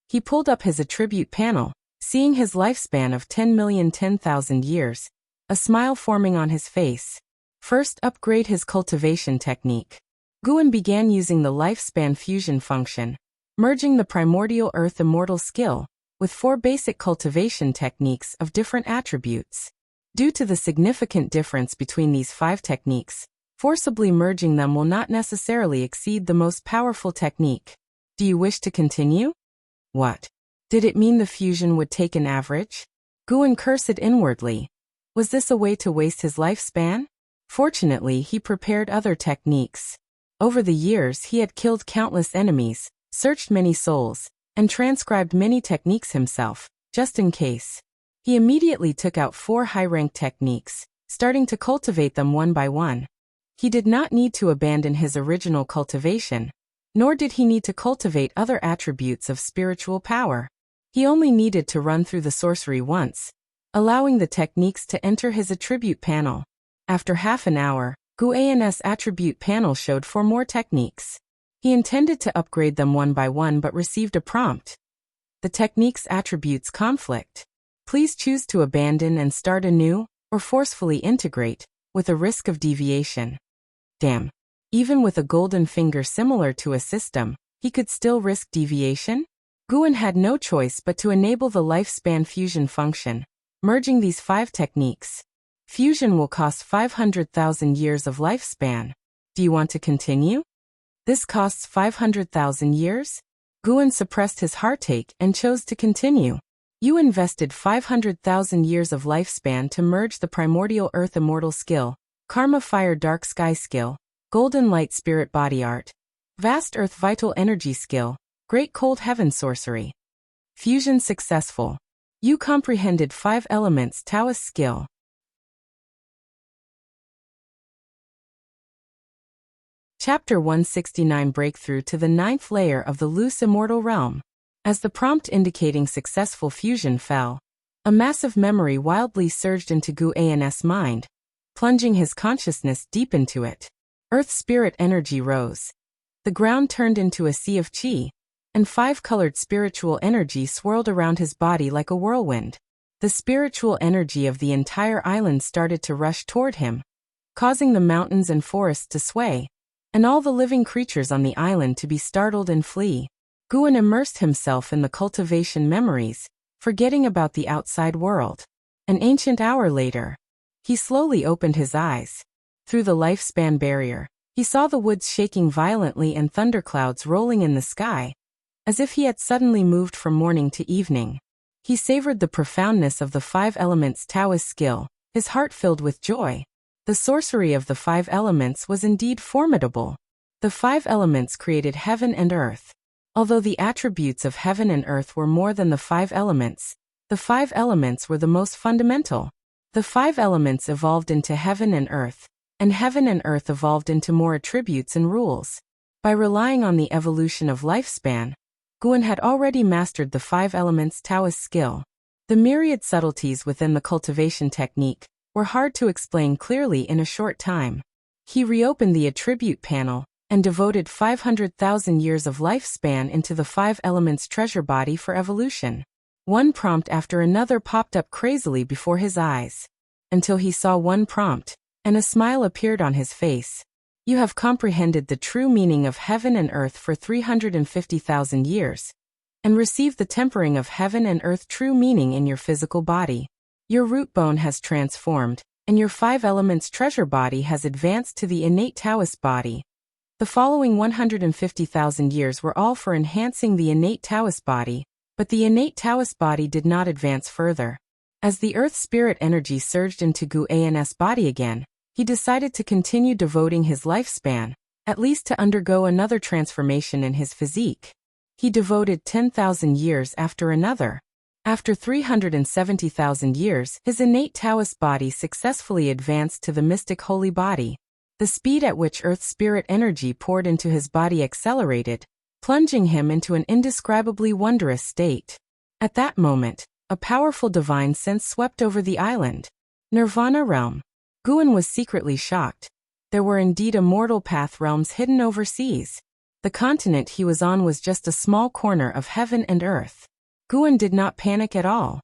He pulled up his attribute panel, seeing his lifespan of 10,010,000 years, a smile forming on his face. First, upgrade his cultivation technique. Guan began using the lifespan fusion function, merging the primordial earth immortal skill with 4 basic cultivation techniques of different attributes. Due to the significant difference between these 5 techniques, forcibly merging them will not necessarily exceed the most powerful technique. Do you wish to continue? What? Did it mean the fusion would take an average? Guan cursed inwardly. Was this a way to waste his lifespan? Fortunately, he prepared other techniques. Over the years, he had killed countless enemies, searched many souls, and transcribed many techniques himself, just in case. He immediately took out 4 high-rank techniques, starting to cultivate them one by one. He did not need to abandon his original cultivation, nor did he need to cultivate other attributes of spiritual power. He only needed to run through the sorcery once, allowing the techniques to enter his attribute panel. After half an hour, Guan's attribute panel showed 4 more techniques. He intended to upgrade them one by one but received a prompt. The technique's attributes conflict. Please choose to abandon and start anew, or forcefully integrate, with a risk of deviation. Damn. Even with a golden finger similar to a system, he could still risk deviation? Guan had no choice but to enable the lifespan fusion function, merging these 5 techniques. Fusion will cost 500,000 years of lifespan. Do you want to continue? This costs 500,000 years? Guan suppressed his heartache and chose to continue. You invested 500,000 years of lifespan to merge the primordial earth immortal skill, karma fire dark sky skill, golden light spirit body art, vast earth vital energy skill, great cold heaven sorcery. Fusion successful. You comprehended 5 elements Taoist skill. Chapter 169 Breakthrough to the ninth layer of the loose immortal realm. As the prompt indicating successful fusion fell, a massive memory wildly surged into Guan's mind, plunging his consciousness deep into it. Earth spirit energy rose. The ground turned into a sea of chi, and five-colored spiritual energy swirled around his body like a whirlwind. The spiritual energy of the entire island started to rush toward him, causing the mountains and forests to sway, and all the living creatures on the island to be startled and flee. Guan immersed himself in the cultivation memories, forgetting about the outside world. An ancient hour later, he slowly opened his eyes. Through the lifespan barrier, he saw the woods shaking violently and thunderclouds rolling in the sky, as if he had suddenly moved from morning to evening. He savored the profoundness of the five elements Taoist skill, his heart filled with joy. The sorcery of the five elements was indeed formidable. The five elements created heaven and earth. Although the attributes of heaven and earth were more than the five elements, the five elements were the most fundamental. The five elements evolved into heaven and earth evolved into more attributes and rules. By relying on the evolution of lifespan, Guan had already mastered the five elements Taoist skill. The myriad subtleties within the cultivation technique were hard to explain clearly in a short time. He reopened the attribute panel and devoted 500,000 years of lifespan into the five elements treasure body for evolution. One prompt after another popped up crazily before his eyes, until he saw one prompt, and a smile appeared on his face. You have comprehended the true meaning of heaven and earth for 350,000 years, and received the tempering of heaven and earth true meaning in your physical body. Your root bone has transformed, and your five elements treasure body has advanced to the innate Taoist body. The following 150,000 years were all for enhancing the innate Taoist body, but the innate Taoist body did not advance further. As the earth spirit energy surged into Guan's body again, he decided to continue devoting his lifespan, at least to undergo another transformation in his physique. He devoted 10,000 years after another. After 370,000 years, his innate Taoist body successfully advanced to the mystic holy body. The speed at which earth spirit energy poured into his body accelerated, plunging him into an indescribably wondrous state. At that moment, a powerful divine sense swept over the island. Nirvana realm. Guan was secretly shocked. There were indeed immortal path realms hidden overseas. The continent he was on was just a small corner of heaven and earth. Guan did not panic at all.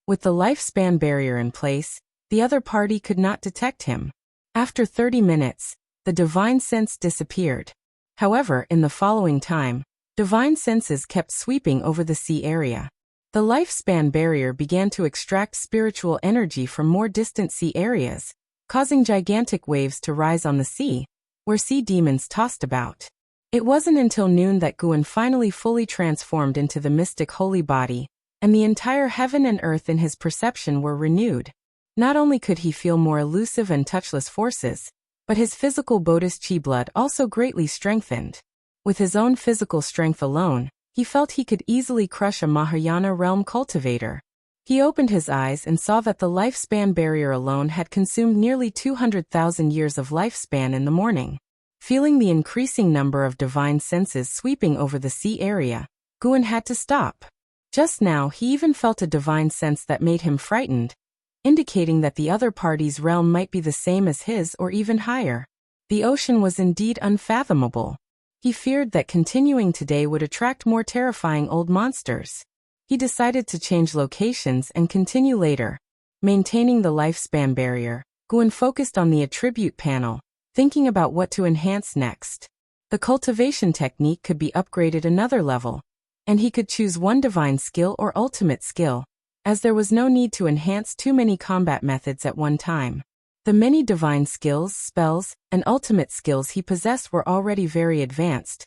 With the lifespan barrier in place, the other party could not detect him. After 30 minutes, the divine sense disappeared. However, in the following time, divine senses kept sweeping over the sea area. The lifespan barrier began to extract spiritual energy from more distant sea areas, causing gigantic waves to rise on the sea, where sea demons tossed about. It wasn't until noon that Guan finally fully transformed into the mystic holy body, and the entire heaven and earth in his perception were renewed. Not only could he feel more elusive and touchless forces, but his physical Buddhist chi blood also greatly strengthened. With his own physical strength alone, he felt he could easily crush a Mahayana realm cultivator. He opened his eyes and saw that the lifespan barrier alone had consumed nearly 200,000 years of lifespan in the morning. Feeling the increasing number of divine senses sweeping over the sea area, Guan had to stop. Just now he even felt a divine sense that made him frightened, indicating that the other party's realm might be the same as his or even higher. The ocean was indeed unfathomable. He feared that continuing today would attract more terrifying old monsters. He decided to change locations and continue later. Maintaining the lifespan barrier, Guan focused on the attribute panel, thinking about what to enhance next. The cultivation technique could be upgraded another level, and he could choose one divine skill or ultimate skill, as there was no need to enhance too many combat methods at one time. The many divine skills, spells, and ultimate skills he possessed were already very advanced.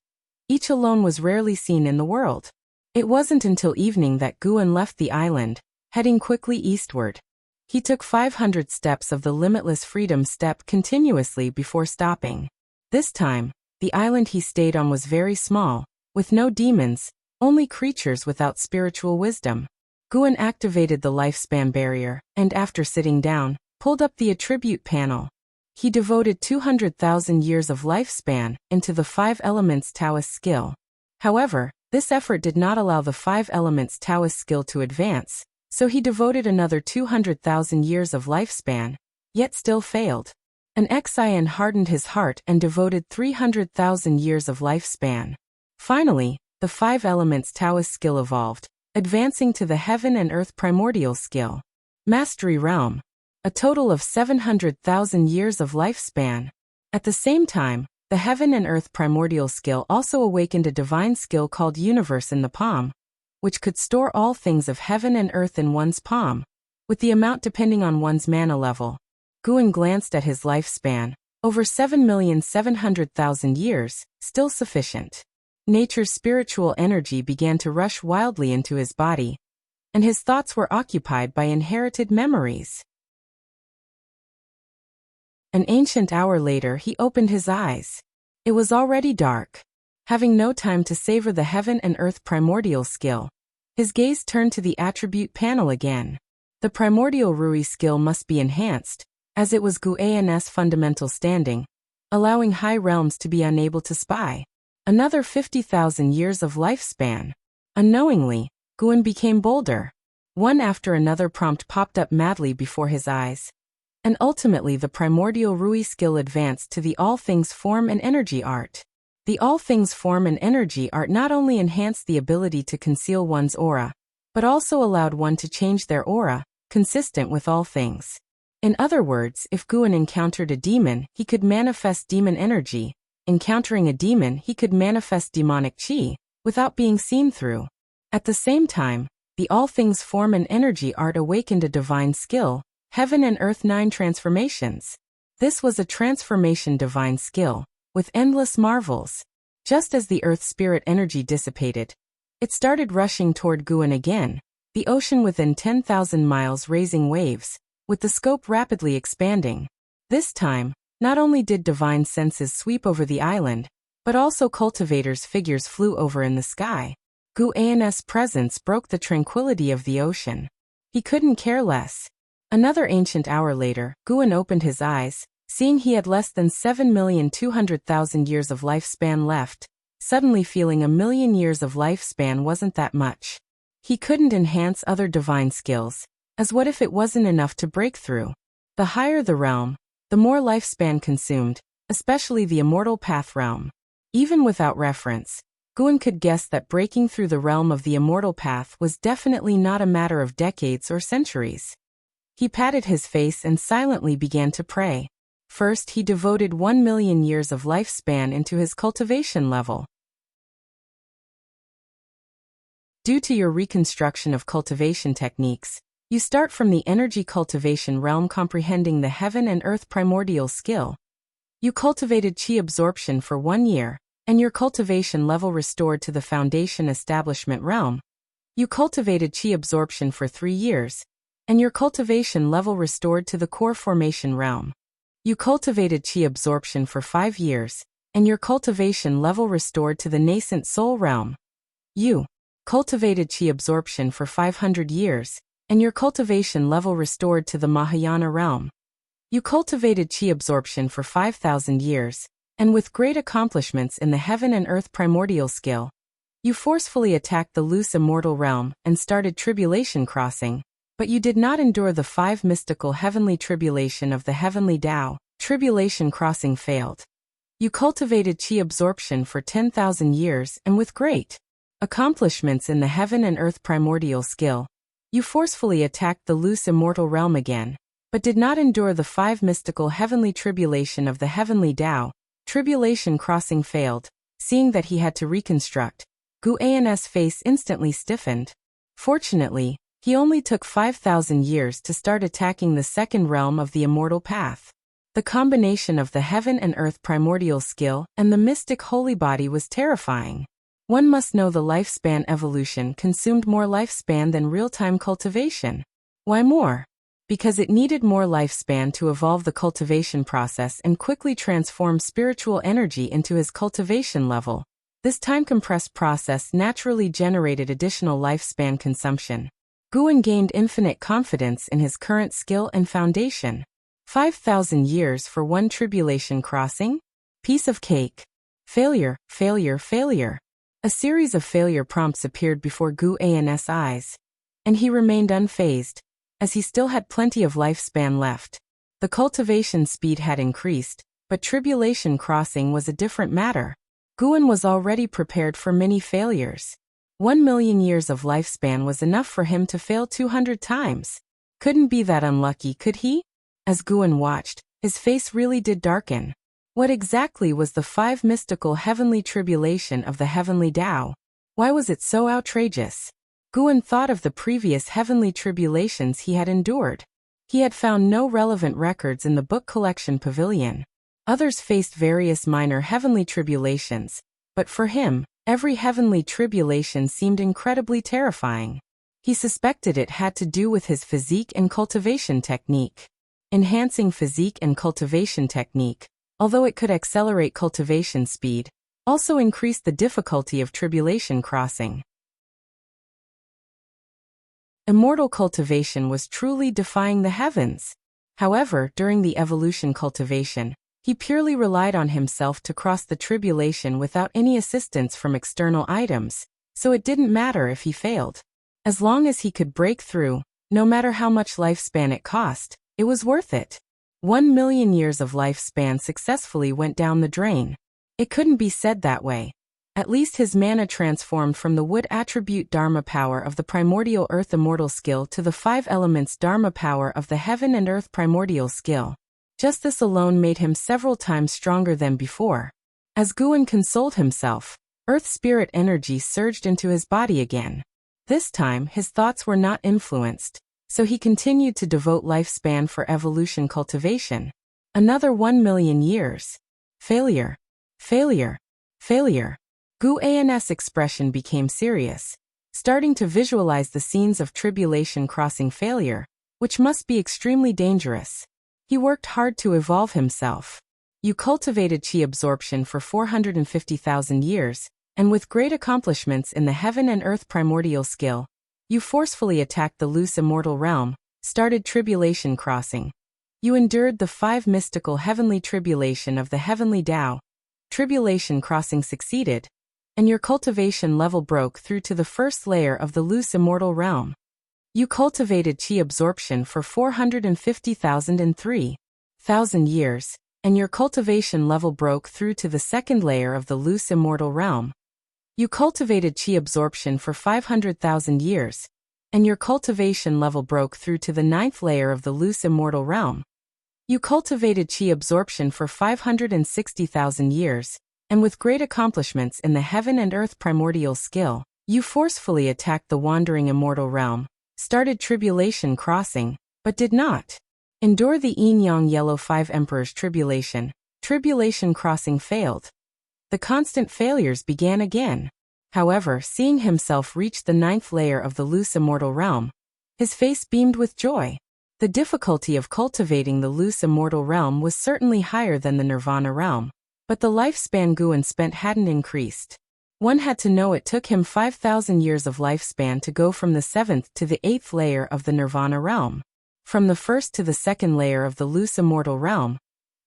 Each alone was rarely seen in the world. It wasn't until evening that Guan left the island, heading quickly eastward. He took 500 steps of the limitless freedom step continuously before stopping. This time, the island he stayed on was very small, with no demons, only creatures without spiritual wisdom. Guan activated the lifespan barrier, and after sitting down, pulled up the attribute panel. He devoted 200,000 years of lifespan into the 5 elements Taoist skill. However, this effort did not allow the 5 elements Taoist skill to advance, so he devoted another 200,000 years of lifespan, yet still failed. An Xian hardened his heart and devoted 300,000 years of lifespan. Finally, the 5 elements Taoist skill evolved, advancing to the heaven and earth primordial skill. Mastery realm. A total of 700,000 years of lifespan. At the same time, the heaven and earth primordial skill also awakened a divine skill called universe in the palm, which could store all things of heaven and earth in one's palm, with the amount depending on one's mana level. Guan glanced at his lifespan, over 7,700,000 years, still sufficient. Nature's spiritual energy began to rush wildly into his body, and his thoughts were occupied by inherited memories. An ancient hour later he opened his eyes. It was already dark. Having no time to savor the heaven and earth primordial skill, his gaze turned to the attribute panel again. The primordial Rui skill must be enhanced, as it was Guan's fundamental standing, allowing high realms to be unable to spy. Another 50,000 years of lifespan. Unknowingly, Guan became bolder. One after another prompt popped up madly before his eyes. And ultimately the primordial Rui skill advanced to the all things form and energy art. The all things form and energy art not only enhanced the ability to conceal one's aura, but also allowed one to change their aura, consistent with all things. In other words, if Guan encountered a demon, he could manifest demon energy. Encountering a demon, he could manifest demonic chi, without being seen through. At the same time, the all things form and energy art awakened a divine skill, Heaven and Earth 9 transformations. This was a transformation divine skill, with endless marvels. Just as the Earth spirit energy dissipated, it started rushing toward Guan again, the ocean within 10,000 miles raising waves, with the scope rapidly expanding. This time, not only did divine senses sweep over the island, but also cultivators' figures flew over in the sky. Guan's presence broke the tranquility of the ocean. He couldn't care less. Another ancient hour later, Guan opened his eyes, seeing he had less than 7,200,000 years of lifespan left, suddenly feeling 1,000,000 years of lifespan wasn't that much. He couldn't enhance other divine skills, as what if it wasn't enough to break through? The higher the realm, the more lifespan consumed, especially the immortal path realm. Even without reference, Guan could guess that breaking through the realm of the immortal path was definitely not a matter of decades or centuries. He patted his face and silently began to pray. First, he devoted 1,000,000 years of lifespan into his cultivation level. Due to your reconstruction of cultivation techniques, you start from the energy cultivation realm comprehending the heaven and earth primordial skill. You cultivated chi absorption for 1 year, and your cultivation level restored to the foundation establishment realm. You cultivated chi absorption for 3 years, and your cultivation level restored to the core formation realm. You cultivated chi absorption for 5 years, and your cultivation level restored to the nascent soul realm. You cultivated chi absorption for 500 years, and your cultivation level restored to the Mahayana realm. You cultivated chi absorption for 5,000 years, and with great accomplishments in the heaven and earth primordial skill, you forcefully attacked the loose immortal realm and started tribulation crossing. But you did not endure the 5 mystical heavenly tribulation of the heavenly Tao. Tribulation crossing failed. You cultivated chi absorption for 10,000 years and with great accomplishments in the heaven and earth primordial skill, you forcefully attacked the loose immortal realm again, but did not endure the 5 mystical heavenly tribulation of the heavenly Tao. Tribulation crossing failed. Seeing that he had to reconstruct, Guan's face instantly stiffened. Fortunately, he only took 5,000 years to start attacking the second realm of the immortal path. The combination of the heaven and earth primordial skill and the mystic holy body was terrifying. One must know the lifespan evolution consumed more lifespan than real-time cultivation. Why more? Because it needed more lifespan to evolve the cultivation process and quickly transform spiritual energy into his cultivation level. This time-compressed process naturally generated additional lifespan consumption. Guan gained infinite confidence in his current skill and foundation. 5,000 years for one tribulation crossing? Piece of cake. Failure, failure, failure. A series of failure prompts appeared before Guan's eyes, and he remained unfazed, as he still had plenty of lifespan left. The cultivation speed had increased, but tribulation crossing was a different matter. Guan was already prepared for many failures. 1,000,000 years of lifespan was enough for him to fail 200 times. Couldn't be that unlucky, could he? As Guan watched, his face really did darken. What exactly was the 5 mystical heavenly tribulation of the heavenly Tao? Why was it so outrageous? Guan thought of the previous heavenly tribulations he had endured. He had found no relevant records in the book collection pavilion. Others faced various minor heavenly tribulations, but for him, every heavenly tribulation seemed incredibly terrifying. He suspected it had to do with his physique and cultivation technique. Enhancing physique and cultivation technique, although it could accelerate cultivation speed, also increased the difficulty of tribulation crossing. Immortal cultivation was truly defying the heavens. However, during the evolution cultivation, he purely relied on himself to cross the tribulation without any assistance from external items, so it didn't matter if he failed. As long as he could break through, no matter how much lifespan it cost, it was worth it. 1,000,000 years of lifespan successfully went down the drain. It couldn't be said that way. At least his mana transformed from the wood attribute Dharma power of the primordial earth immortal skill to the 5 elements Dharma power of the heaven and earth primordial skill. Just this alone made him several times stronger than before. As Guan consoled himself, earth spirit energy surged into his body again. This time his thoughts were not influenced, so he continued to devote lifespan for evolution cultivation. Another 1,000,000 years. Failure. Failure. Failure. Guan's expression became serious, starting to visualize the scenes of tribulation crossing failure, which must be extremely dangerous. He worked hard to evolve himself. You cultivated chi absorption for 450,000 years, and with great accomplishments in the heaven and earth primordial skill, you forcefully attacked the loose immortal realm, started tribulation crossing. You endured the 5 mystical heavenly tribulation of the heavenly Tao. Tribulation crossing succeeded, and your cultivation level broke through to the first layer of the loose immortal realm. You cultivated chi absorption for 450,003,000 years, and your cultivation level broke through to the second layer of the loose immortal realm. You cultivated chi absorption for 500,000 years, and your cultivation level broke through to the 9th layer of the loose immortal realm. You cultivated chi absorption for 560,000 years, and with great accomplishments in the heaven and earth primordial skill, you forcefully attacked the wandering immortal realm, started tribulation crossing, but did not endure the yin-yang yellow 5 emperors tribulation. Tribulation crossing failed. The constant failures began again. However, seeing himself reach the 9th layer of the loose immortal realm, his face beamed with joy. The difficulty of cultivating the loose immortal realm was certainly higher than the nirvana realm, but the lifespan Guan spent hadn't increased. One had to know it took him 5,000 years of lifespan to go from the 7th to the 8th layer of the nirvana realm. From the 1st to the 2nd layer of the loose immortal realm,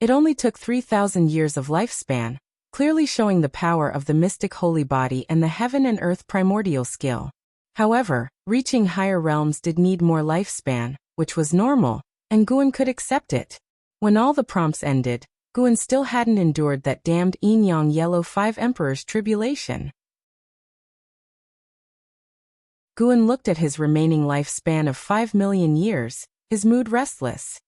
it only took 3,000 years of lifespan, clearly showing the power of the mystic holy body and the heaven and earth primordial skill. However, reaching higher realms did need more lifespan, which was normal, and Guan could accept it. When all the prompts ended, Guan still hadn't endured that damned yin-yang yellow 5 emperors tribulation. Guan looked at his remaining lifespan of 5,000,000 years, his mood restless.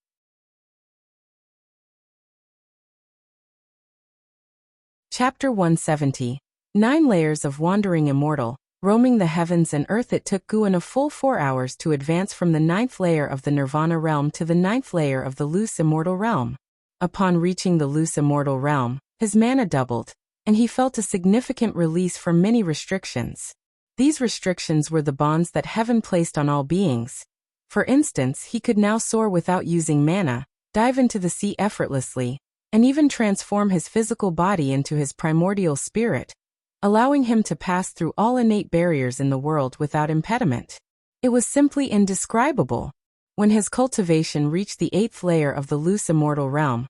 Chapter 170. 9 Layers of Wandering Immortal. Roaming the heavens and earth. It took Guan a full 4 hours to advance from the 9th layer of the nirvana realm to the 9th layer of the loose immortal realm. Upon reaching the loose immortal realm, his mana doubled, and he felt a significant release from many restrictions. These restrictions were the bonds that heaven placed on all beings. For instance, he could now soar without using mana, dive into the sea effortlessly, and even transform his physical body into his primordial spirit, allowing him to pass through all innate barriers in the world without impediment. It was simply indescribable. When his cultivation reached the 8th layer of the loose immortal realm,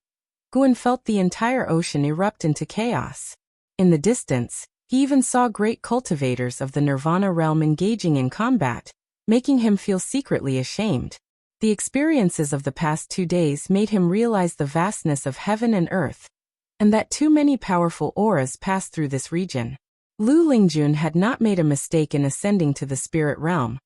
Guan felt the entire ocean erupt into chaos. In the distance, he even saw great cultivators of the Nirvana realm engaging in combat, making him feel secretly ashamed. The experiences of the past 2 days made him realize the vastness of heaven and earth, and that too many powerful auras passed through this region. Lu Lingjun had not made a mistake in ascending to the spirit realm.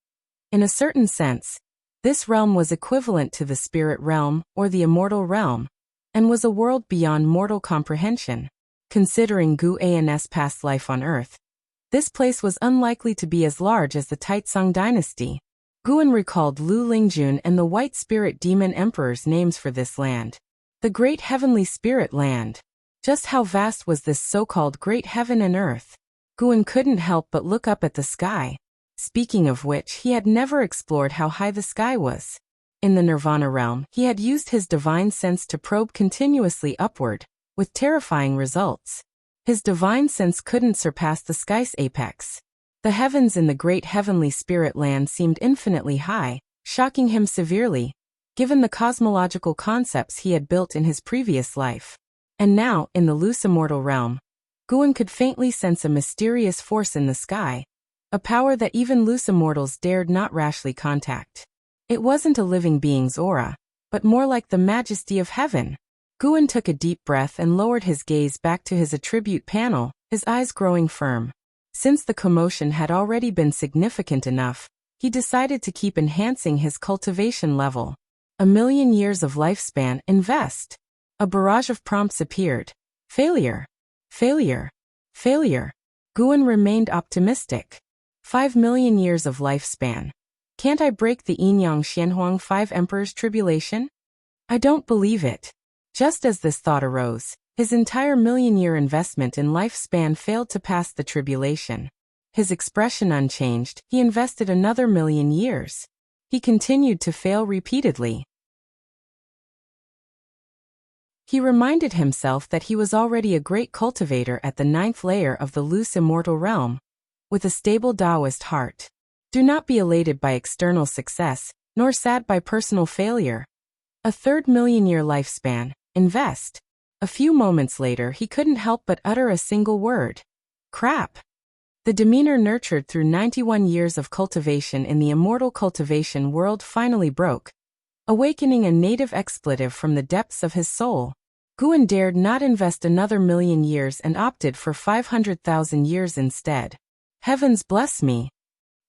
In a certain sense, this realm was equivalent to the spirit realm or the immortal realm, and was a world beyond mortal comprehension. Considering Gu An's past life on Earth, this place was unlikely to be as large as the Taitsong dynasty. Guan recalled Lu Lingjun and the White Spirit Demon Emperor's names for this land. The Great Heavenly Spirit Land. Just how vast was this so-called Great Heaven and Earth? Guan couldn't help but look up at the sky. Speaking of which, he had never explored how high the sky was. In the Nirvana realm, he had used his divine sense to probe continuously upward, with terrifying results. His divine sense couldn't surpass the sky's apex. The heavens in the Great Heavenly Spirit Land seemed infinitely high, shocking him severely, given the cosmological concepts he had built in his previous life. And now, in the loose immortal realm, Guan could faintly sense a mysterious force in the sky, a power that even loose immortals dared not rashly contact. It wasn't a living being's aura, but more like the majesty of heaven. Guan took a deep breath and lowered his gaze back to his attribute panel, his eyes growing firm. Since the commotion had already been significant enough, he decided to keep enhancing his cultivation level. 1,000,000 years of lifespan, invest. A barrage of prompts appeared. Failure. Failure. Failure. Guan remained optimistic. 5,000,000 years of lifespan. Can't I break the Yin-Yang Xianhuang 5 Emperor's tribulation? I don't believe it. Just as this thought arose, his entire 1,000,000-year investment in lifespan failed to pass the tribulation. His expression unchanged, he invested another 1,000,000 years. He continued to fail repeatedly. He reminded himself that he was already a great cultivator at the 9th layer of the loose immortal realm, with a stable Taoist heart. Do not be elated by external success, nor sad by personal failure. A third 1,000,000-year lifespan. Invest. A few moments later, he couldn't help but utter a single word. Crap. The demeanor nurtured through 91 years of cultivation in the immortal cultivation world finally broke, awakening a native expletive from the depths of his soul. Guan dared not invest another 1,000,000 years and opted for 500,000 years instead. Heavens bless me.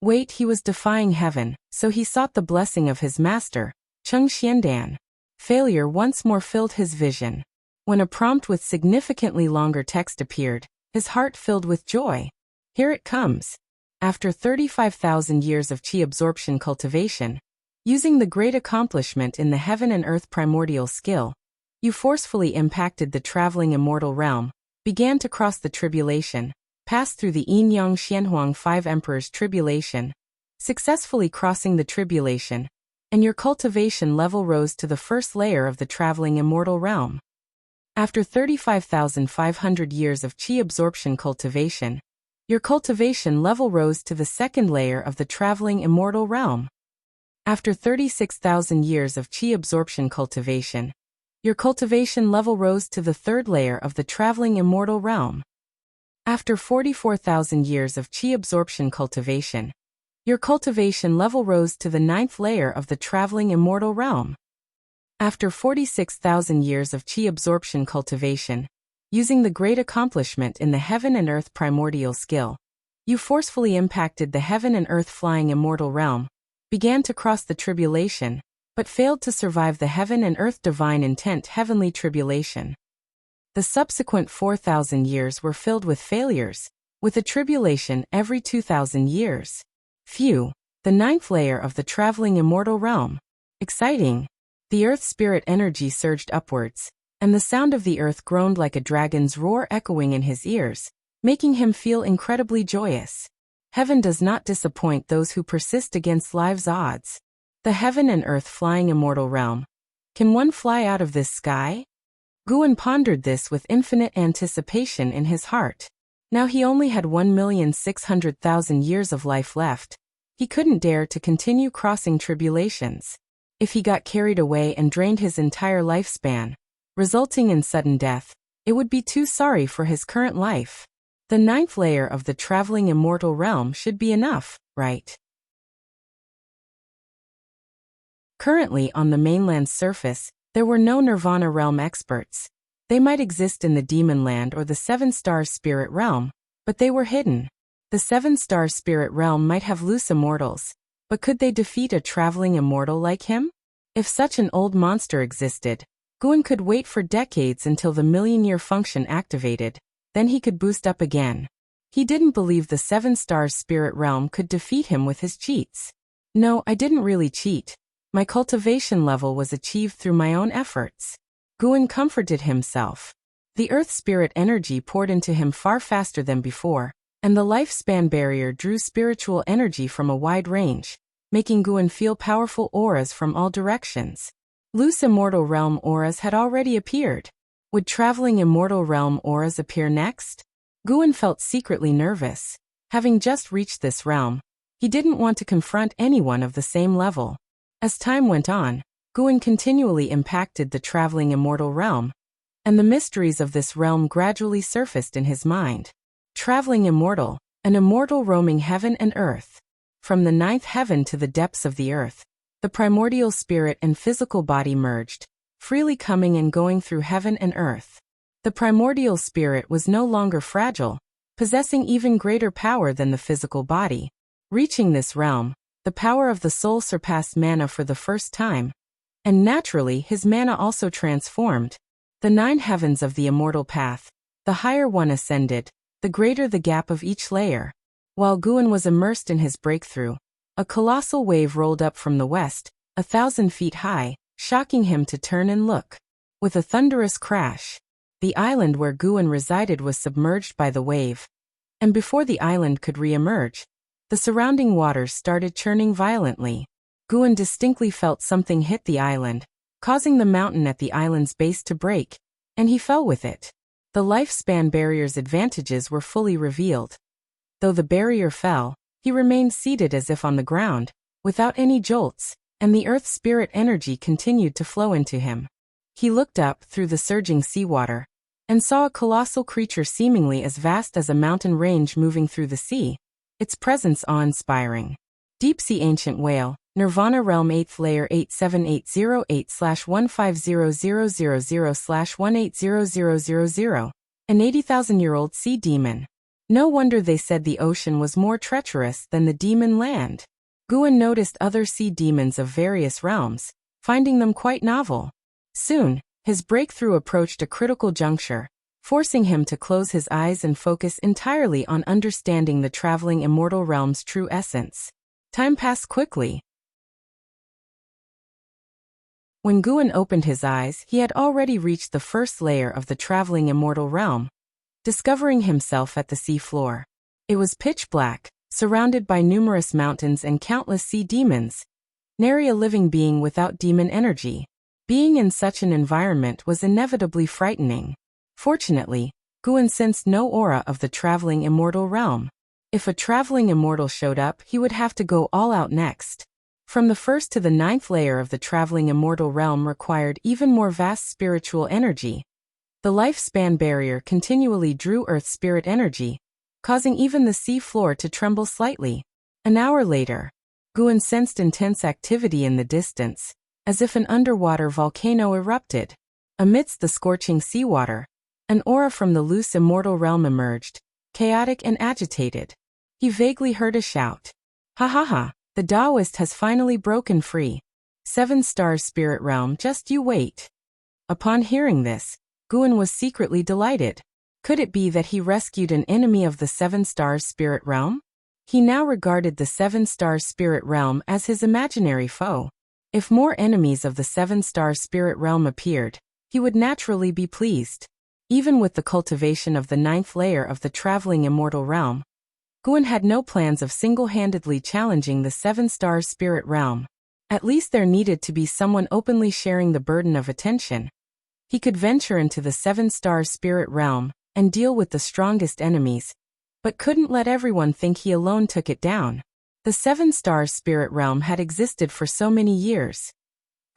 Wait, he was defying heaven, so he sought the blessing of his master, Cheng Xiandan. Failure once more filled his vision. When a prompt with significantly longer text appeared, his heart filled with joy. Here it comes. After 35,000 years of qi absorption cultivation, using the great accomplishment in the heaven and earth primordial skill, you forcefully impacted the traveling immortal realm, began to cross the tribulation, passed through the Yin-Yang Xianhuang 5 Emperor's tribulation, successfully crossing the tribulation, and your cultivation level rose to the 1st layer of the traveling immortal realm. After 35,500 years of qi absorption cultivation, your cultivation level rose to the 2nd layer of the traveling immortal realm. After 36,000 years of qi absorption cultivation, your cultivation level rose to the 3rd layer of the traveling immortal realm. After 44,000 years of qi absorption cultivation, your cultivation level rose to the 9th layer of the traveling immortal realm. After 46,000 years of qi absorption cultivation, using the great accomplishment in the heaven and earth primordial skill, you forcefully impacted the heaven and earth flying immortal realm, began to cross the tribulation, but failed to survive the heaven and earth divine intent heavenly tribulation. The subsequent 4,000 years were filled with failures, with a tribulation every 2,000 years. Phew, the 9th layer of the traveling immortal realm. Exciting. The earth spirit energy surged upwards, and the sound of the earth groaned like a dragon's roar echoing in his ears, making him feel incredibly joyous. Heaven does not disappoint those who persist against life's odds. The heaven and earth flying immortal realm. Can one fly out of this sky? Guan pondered this with infinite anticipation in his heart. Now he only had 1,600,000 years of life left. He couldn't dare to continue crossing tribulations. If he got carried away and drained his entire lifespan, resulting in sudden death, it would be too sorry for his current life. The 9th layer of the traveling immortal realm should be enough, right? Currently on the mainland's surface, there were no Nirvana realm experts. They might exist in the demon land or the 7-star spirit realm, but they were hidden. The 7-star spirit realm might have loose immortals, but could they defeat a traveling immortal like him? If such an old monster existed, Guin could wait for decades until the million-year function activated, then he could boost up again. He didn't believe the 7-star spirit realm could defeat him with his cheats. No, I didn't really cheat. My cultivation level was achieved through my own efforts. Guin comforted himself. The earth spirit energy poured into him far faster than before, and the lifespan barrier drew spiritual energy from a wide range, making Guin feel powerful auras from all directions. Loose immortal realm auras had already appeared. Would traveling immortal realm auras appear next? Guin felt secretly nervous. Having just reached this realm, he didn't want to confront anyone of the same level. As time went on, Guin continually impacted the traveling immortal realm, and the mysteries of this realm gradually surfaced in his mind. Traveling immortal, an immortal roaming heaven and earth. From the 9th heaven to the depths of the earth, the primordial spirit and physical body merged, freely coming and going through heaven and earth. The primordial spirit was no longer fragile, possessing even greater power than the physical body. Reaching this realm, the power of the soul surpassed mana for the first time, and naturally his mana also transformed. The 9 heavens of the immortal path, the higher one ascended, the greater the gap of each layer. While Guin was immersed in his breakthrough, a colossal wave rolled up from the west, 1,000 feet high, shocking him to turn and look. With a thunderous crash, the island where Guin resided was submerged by the wave, and before the island could re-emerge, the surrounding waters started churning violently. Guin distinctly felt something hit the island, causing the mountain at the island's base to break, and he fell with it. The lifespan barrier's advantages were fully revealed. Though the barrier fell, he remained seated as if on the ground, without any jolts, and the earth spirit energy continued to flow into him. He looked up through the surging seawater, and saw a colossal creature seemingly as vast as a mountain range moving through the sea, its presence awe-inspiring. Deep-sea ancient whale, Nirvana Realm 8th Layer 87808/15000/1800000, an 80,000-year-old sea demon. No wonder they said the ocean was more treacherous than the demon land. Guin noticed other sea demons of various realms, finding them quite novel. Soon, his breakthrough approached a critical juncture, forcing him to close his eyes and focus entirely on understanding the traveling immortal realm's true essence. Time passed quickly. When Guin opened his eyes, he had already reached the first layer of the traveling immortal realm, discovering himself at the sea floor. It was pitch black, surrounded by numerous mountains and countless sea demons. Nary a living being without demon energy. Being in such an environment was inevitably frightening. Fortunately, Guin sensed no aura of the traveling immortal realm. If a traveling immortal showed up, he would have to go all out next. From the 1st to the 9th layer of the traveling immortal realm required even more vast spiritual energy. The lifespan barrier continually drew earth spirit energy, causing even the sea floor to tremble slightly. An hour later, Guin sensed intense activity in the distance, as if an underwater volcano erupted. Amidst the scorching seawater, an aura from the loose immortal realm emerged, chaotic and agitated. He vaguely heard a shout. Ha ha ha, the Taoist has finally broken free. 7-star spirit realm, just you wait. Upon hearing this, Guin was secretly delighted. Could it be that he rescued an enemy of the 7-star spirit realm? He now regarded the 7-star spirit realm as his imaginary foe. If more enemies of the 7-star spirit realm appeared, he would naturally be pleased. Even with the cultivation of the 9th layer of the traveling immortal realm, Guin had no plans of single-handedly challenging the 7-star spirit realm. At least there needed to be someone openly sharing the burden of attention. He could venture into the 7-star spirit realm and deal with the strongest enemies, but couldn't let everyone think he alone took it down. The 7-star spirit realm had existed for so many years.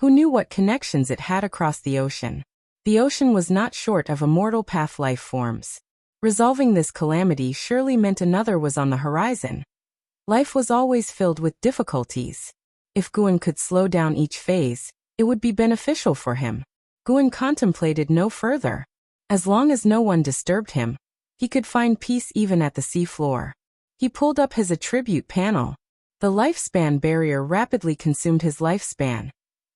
Who knew what connections it had across the ocean? The ocean was not short of immortal path life forms. Resolving this calamity surely meant another was on the horizon. Life was always filled with difficulties. If Guan could slow down each phase, it would be beneficial for him. Guan contemplated no further. As long as no one disturbed him, he could find peace even at the sea floor. He pulled up his attribute panel. The lifespan barrier rapidly consumed his lifespan.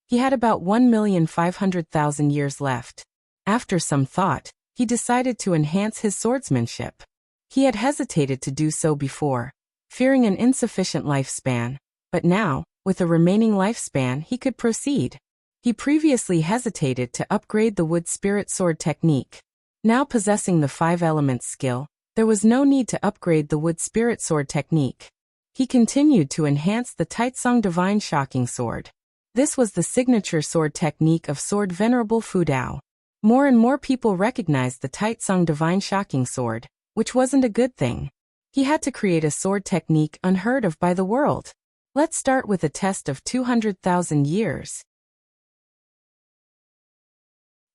He had about 1,500,000 years left. After some thought, he decided to enhance his swordsmanship. He had hesitated to do so before, fearing an insufficient lifespan, but now, with a remaining lifespan, he could proceed. He previously hesitated to upgrade the wood spirit sword technique. Now possessing the 5 elements skill, there was no need to upgrade the wood spirit sword technique. He continued to enhance the Taitsong Divine Shocking Sword. This was the signature sword technique of Sword Venerable Fu Dao. More and more people recognized the Taitsong Divine Shocking Sword, which wasn't a good thing. He had to create a sword technique unheard of by the world. Let's start with a test of 200,000 years.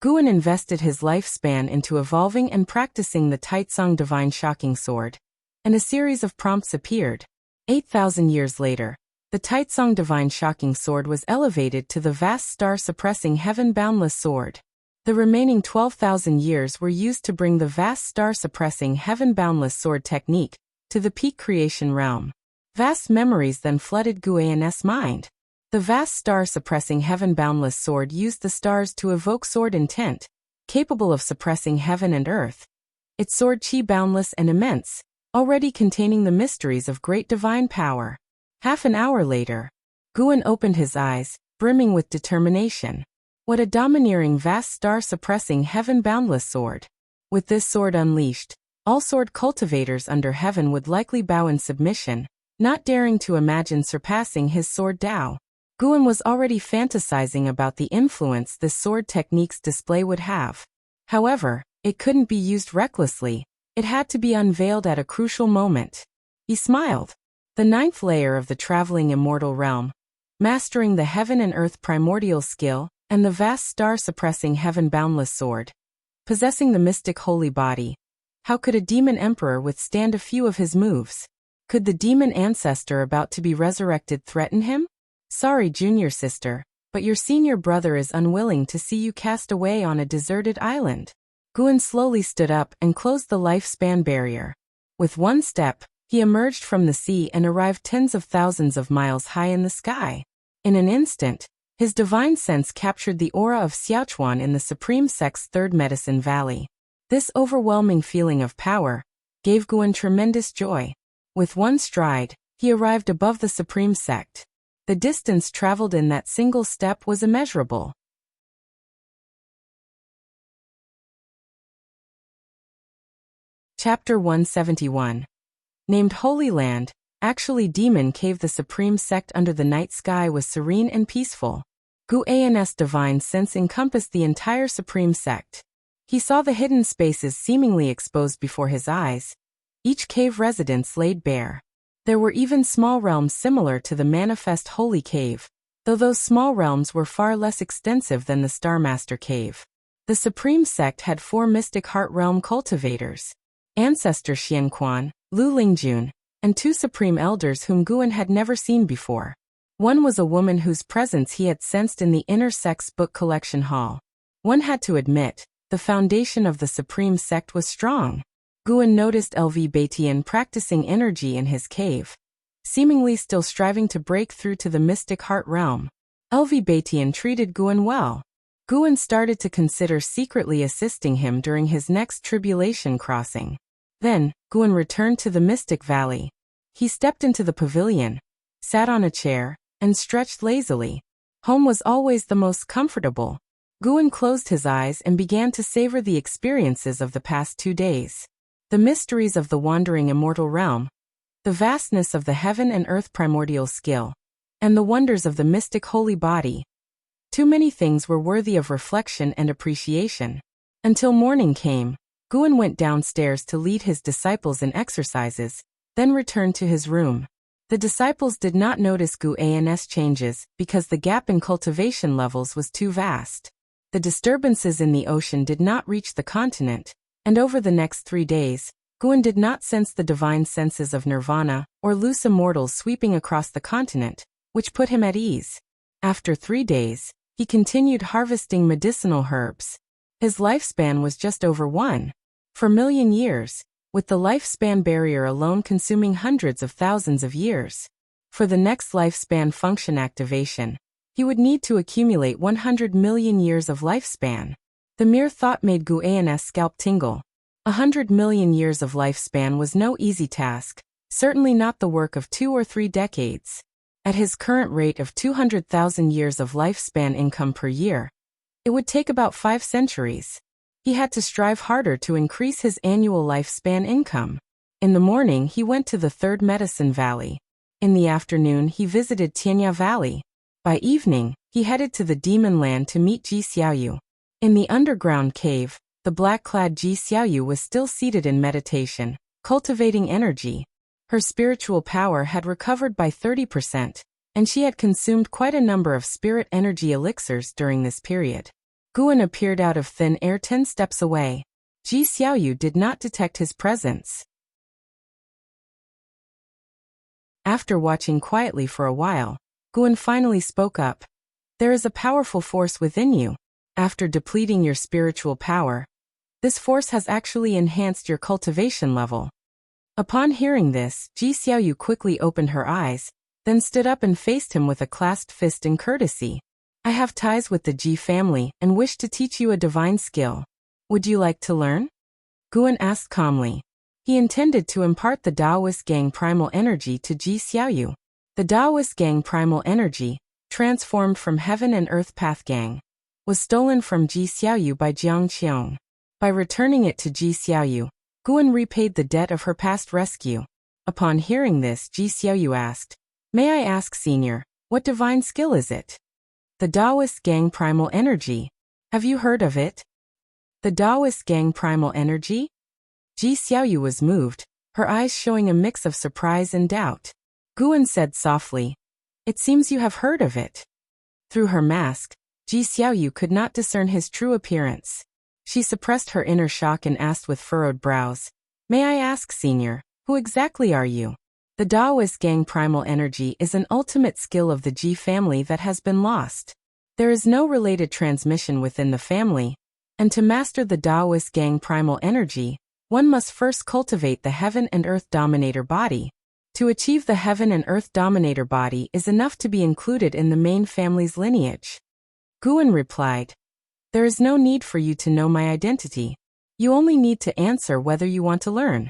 Guan invested his lifespan into evolving and practicing the Taitsong Divine Shocking Sword, and a series of prompts appeared. 8,000 years later, the Taitsong Divine Shocking Sword was elevated to the vast star-suppressing Heaven Boundless Sword. The remaining 12,000 years were used to bring the vast star-suppressing Heaven Boundless Sword technique to the peak creation realm. Vast memories then flooded Guan's mind. The vast star-suppressing Heaven Boundless Sword used the stars to evoke sword intent, capable of suppressing heaven and earth. Its sword chi boundless and immense, already containing the mysteries of great divine power. Half an hour later, Guan opened his eyes, brimming with determination. What a domineering vast star-suppressing Heaven Boundless Sword. With this sword unleashed, all sword cultivators under heaven would likely bow in submission, not daring to imagine surpassing his sword Dao. Guan was already fantasizing about the influence this sword technique's display would have. However, it couldn't be used recklessly. It had to be unveiled at a crucial moment. He smiled. The 9th layer of the traveling immortal realm, mastering the heaven and earth primordial skill, and the vast star-suppressing Heaven Boundless Sword, possessing the mystic holy body. How could a demon emperor withstand a few of his moves? Could the demon ancestor about to be resurrected threaten him? Sorry, junior sister, but your senior brother is unwilling to see you cast away on a deserted island. Guan slowly stood up and closed the lifespan barrier. With one step, he emerged from the sea and arrived tens of thousands of miles high in the sky. In an instant, his divine sense captured the aura of Xiaochuan in the Supreme Sect's 3rd Medicine Valley. This overwhelming feeling of power gave Guan tremendous joy. With one stride, he arrived above the Supreme Sect. The distance traveled in that single step was immeasurable. Chapter 171. Named Holy Land, actually Demon Cave. The Supreme Sect under the night sky was serene and peaceful. Guan's divine sense encompassed the entire Supreme Sect. He saw the hidden spaces seemingly exposed before his eyes, each cave residence laid bare. There were even small realms similar to the manifest Holy Cave, though those small realms were far less extensive than the Starmaster Cave. The Supreme Sect had 4 mystic heart realm cultivators, Ancestor Xianquan, Lu Lingjun, and 2 supreme elders whom Guan had never seen before. One was a woman whose presence he had sensed in the inner sect's book collection hall. One had to admit, the foundation of the Supreme Sect was strong. Guan noticed LV Baitian practicing energy in his cave, seemingly still striving to break through to the mystic heart realm. LV Baitian treated Guan well. Guan started to consider secretly assisting him during his next tribulation crossing. Then, Guan returned to the Mystic Valley. He stepped into the pavilion, sat on a chair, and stretched lazily. Home was always the most comfortable. Guan closed his eyes and began to savor the experiences of the past 2 days. The mysteries of the wandering immortal realm, the vastness of the heaven and earth primordial skill, and the wonders of the mystic holy body. Too many things were worthy of reflection and appreciation. Until morning came, Guan went downstairs to lead his disciples in exercises, then returned to his room. The disciples did not notice Guan's changes because the gap in cultivation levels was too vast. The disturbances in the ocean did not reach the continent, and over the next 3 days, Guan did not sense the divine senses of nirvana or loose immortals sweeping across the continent, which put him at ease. After 3 days, he continued harvesting medicinal herbs. His lifespan was just over 1.4 million years, with the lifespan barrier alone consuming hundreds of thousands of years. For the next lifespan function activation, he would need to accumulate 100 million years of lifespan. The mere thought made Guan's scalp tingle. 100 million years of lifespan was no easy task, certainly not the work of 2 or 3 decades. At his current rate of 200,000 years of lifespan income per year, it would take about 5 centuries. He had to strive harder to increase his annual lifespan income. In the morning, he went to the Third Medicine Valley. In the afternoon, he visited Tianya Valley. By evening, he headed to the Demon Land to meet Ji Xiaoyu. In the underground cave, the black-clad Ji Xiaoyu was still seated in meditation, cultivating energy. Her spiritual power had recovered by 30%, and she had consumed quite a number of spirit energy elixirs during this period. Guan appeared out of thin air 10 steps away. Ji Xiaoyu did not detect his presence. After watching quietly for a while, Guan finally spoke up. There is a powerful force within you. After depleting your spiritual power, this force has actually enhanced your cultivation level. Upon hearing this, Ji Xiaoyu quickly opened her eyes, then stood up and faced him with a clasped fist in courtesy. I have ties with the Ji family and wish to teach you a divine skill. Would you like to learn? Guan asked calmly. He intended to impart the Taoist Gang primal energy to Ji Xiaoyu. The Taoist Gang primal energy, transformed from Heaven and Earth Path Gang, was stolen from Ji Xiaoyu by Jiang Qiong. By returning it to Ji Xiaoyu, Guan repaid the debt of her past rescue. Upon hearing this, Ji Xiaoyu asked, May I ask, Senior, what divine skill is it? The Taoist Gang primal energy. Have you heard of it? The Taoist Gang primal energy? Ji Xiaoyu was moved, her eyes showing a mix of surprise and doubt. Guan said softly, It seems you have heard of it. Through her mask, Ji Xiaoyu could not discern his true appearance. She suppressed her inner shock and asked with furrowed brows, May I ask, Senior, who exactly are you? The Taoist Gang primal energy is an ultimate skill of the Ji family that has been lost. There is no related transmission within the family, and to master the Taoist Gang primal energy, one must first cultivate the Heaven and Earth Dominator body. To achieve the Heaven and Earth Dominator body is enough to be included in the main family's lineage. Guan replied, There is no need for you to know my identity. You only need to answer whether you want to learn.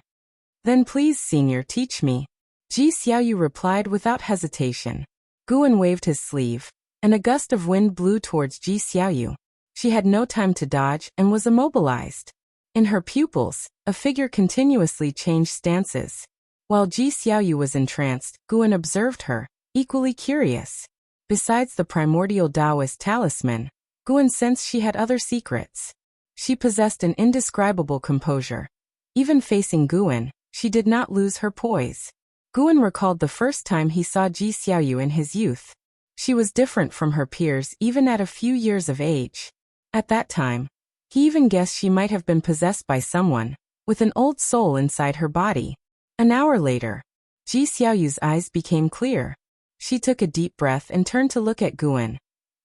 Then please, Senior, teach me. Ji Xiaoyu replied without hesitation. Guan waved his sleeve, and a gust of wind blew towards Ji Xiaoyu. She had no time to dodge and was immobilized. In her pupils, a figure continuously changed stances. While Ji Xiaoyu was entranced, Guan observed her, equally curious. Besides the primordial Taoist talisman, Guan sensed she had other secrets. She possessed an indescribable composure. Even facing Guan, she did not lose her poise. Guan recalled the first time he saw Ji Xiaoyu in his youth. She was different from her peers even at a few years of age. At that time, he even guessed she might have been possessed by someone, with an old soul inside her body. An hour later, Ji Xiaoyu's eyes became clear. She took a deep breath and turned to look at Guan,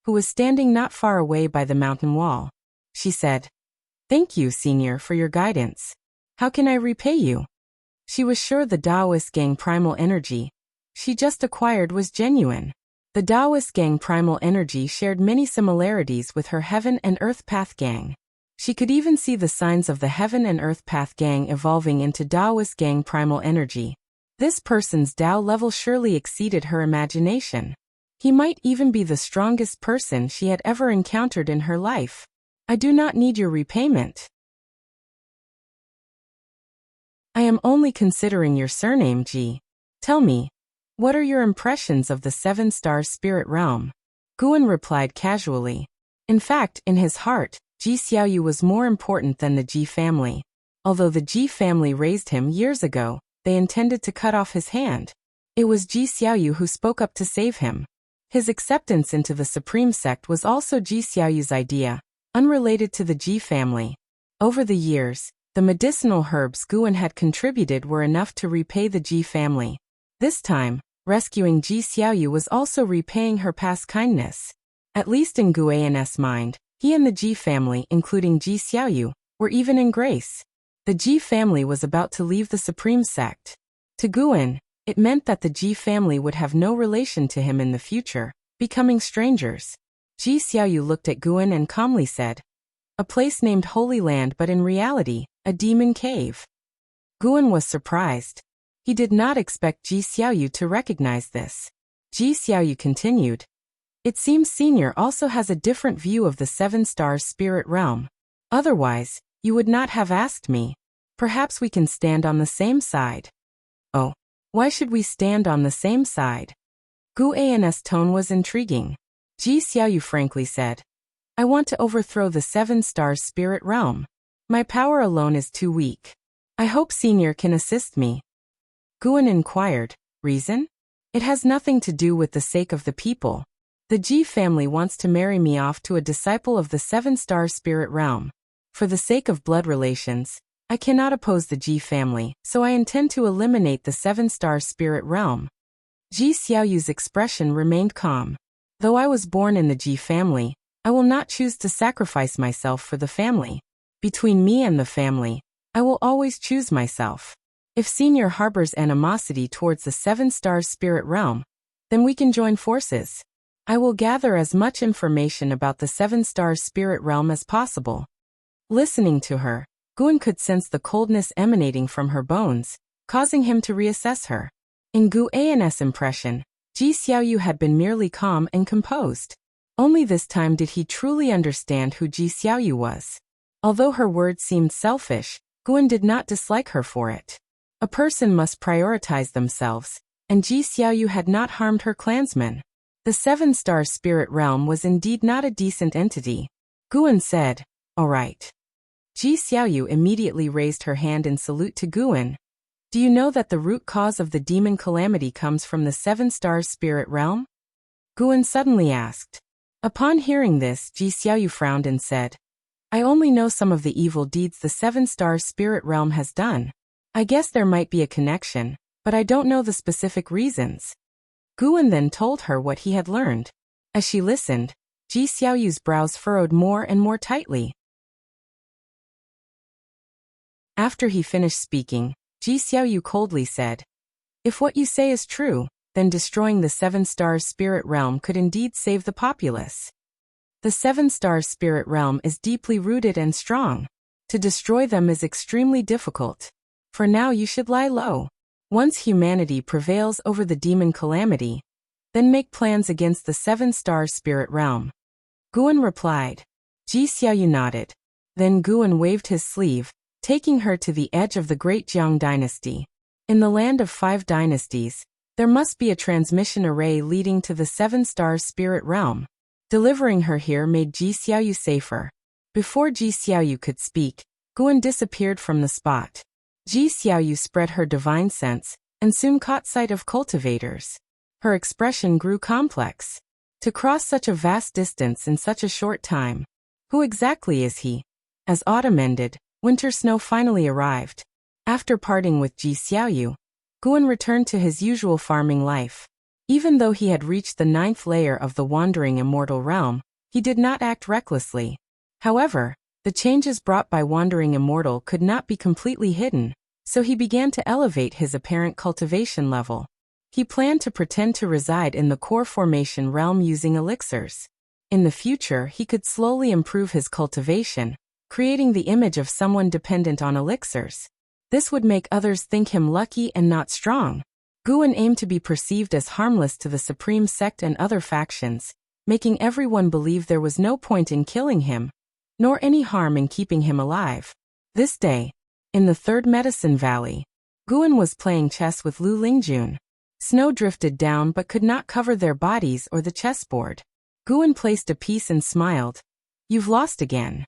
who was standing not far away by the mountain wall. She said, Thank you, Senior, for your guidance. How can I repay you? She was sure the Taoist Gang primal energy she just acquired was genuine. The Taoist Gang primal energy shared many similarities with her Heaven and Earth Path Gang. She could even see the signs of the Heaven and Earth Path Gang evolving into Taoist Gang primal energy. This person's Tao level surely exceeded her imagination. He might even be the strongest person she had ever encountered in her life. I do not need your repayment. I am only considering your surname, Ji. Tell me, what are your impressions of the 7-star spirit realm? Guan replied casually. In fact, in his heart, Ji Xiaoyu was more important than the Ji family. Although the Ji family raised him years ago, they intended to cut off his hand. It was Ji Xiaoyu who spoke up to save him. His acceptance into the Supreme Sect was also Ji Xiaoyu's idea, unrelated to the Ji family. Over the years, the medicinal herbs Guan had contributed were enough to repay the Ji family. This time, rescuing Ji Xiaoyu was also repaying her past kindness. At least in Guan's mind, he and the Ji family, including Ji Xiaoyu, were even in grace. The Ji family was about to leave the Supreme Sect. To Guan, it meant that the Ji family would have no relation to him in the future, becoming strangers. Ji Xiaoyu looked at Guan and calmly said, "A place named Holy Land, but in reality, a demon cave." Guan was surprised. He did not expect Ji Xiaoyu to recognize this. Ji Xiaoyu continued, "It seems Senior also has a different view of the Seven Stars spirit realm. Otherwise, you would not have asked me. Perhaps we can stand on the same side." "Oh, why should we stand on the same side?" Guan's tone was intriguing. Ji Xiaoyu frankly said, "I want to overthrow the Seven Stars spirit realm. My power alone is too weak. I hope Senior can assist me." Guan inquired, "Reason?" "It has nothing to do with the sake of the people. The Ji family wants to marry me off to a disciple of the Seven Star spirit realm. For the sake of blood relations, I cannot oppose the Ji family, so I intend to eliminate the Seven Star spirit realm." Ji Xiaoyu's expression remained calm. "Though I was born in the Ji family, I will not choose to sacrifice myself for the family. Between me and the family, I will always choose myself. If Senior harbors animosity towards the Seven Stars spirit realm, then we can join forces. I will gather as much information about the Seven Stars spirit realm as possible." Listening to her, Guan could sense the coldness emanating from her bones, causing him to reassess her. In Guan's impression, Ji Xiaoyu had been merely calm and composed. Only this time did he truly understand who Ji Xiaoyu was. Although her words seemed selfish, Guan did not dislike her for it. A person must prioritize themselves, and Ji Xiaoyu had not harmed her clansmen. The Seven Star spirit realm was indeed not a decent entity. Guan said, "All right." Ji Xiaoyu immediately raised her hand in salute to Guan. "Do you know that the root cause of the demon calamity comes from the Seven Stars spirit realm?" Guan suddenly asked. Upon hearing this, Ji Xiaoyu frowned and said, "I only know some of the evil deeds the Seven Stars spirit realm has done. I guess there might be a connection, but I don't know the specific reasons." Guan then told her what he had learned. As she listened, Ji Xiaoyu's brows furrowed more and more tightly. After he finished speaking, Ji Xiaoyu coldly said, "If what you say is true, then destroying the Seven Stars spirit realm could indeed save the populace. The Seven Stars spirit realm is deeply rooted and strong. To destroy them is extremely difficult. For now you should lie low. Once humanity prevails over the demon calamity, then make plans against the Seven Stars spirit realm." Guan replied. Ji Xiaoyu nodded. Then Guan waved his sleeve, taking her to the edge of the great Jiang dynasty. In the land of 5 dynasties, there must be a transmission array leading to the Seven Stars spirit realm. Delivering her here made Ji Xiaoyu safer. Before Ji Xiaoyu could speak, Guan disappeared from the spot. Ji Xiaoyu spread her divine sense, and soon caught sight of cultivators. Her expression grew complex. To cross such a vast distance in such a short time. Who exactly is he? As autumn ended, winter snow finally arrived. After parting with Ji Xiaoyu, Guan returned to his usual farming life. Even though he had reached the 9th layer of the wandering immortal realm, he did not act recklessly. However, the changes brought by wandering immortal could not be completely hidden, so he began to elevate his apparent cultivation level. He planned to pretend to reside in the core formation realm using elixirs. In the future, he could slowly improve his cultivation, creating the image of someone dependent on elixirs. This would make others think him lucky and not strong. Guan aimed to be perceived as harmless to the Supreme Sect and other factions, making everyone believe there was no point in killing him, nor any harm in keeping him alive. This day, in the 3rd Medicine Valley, Guan was playing chess with Lu Lingjun. Snow drifted down but could not cover their bodies or the chessboard. Guan placed a piece and smiled. "You've lost again."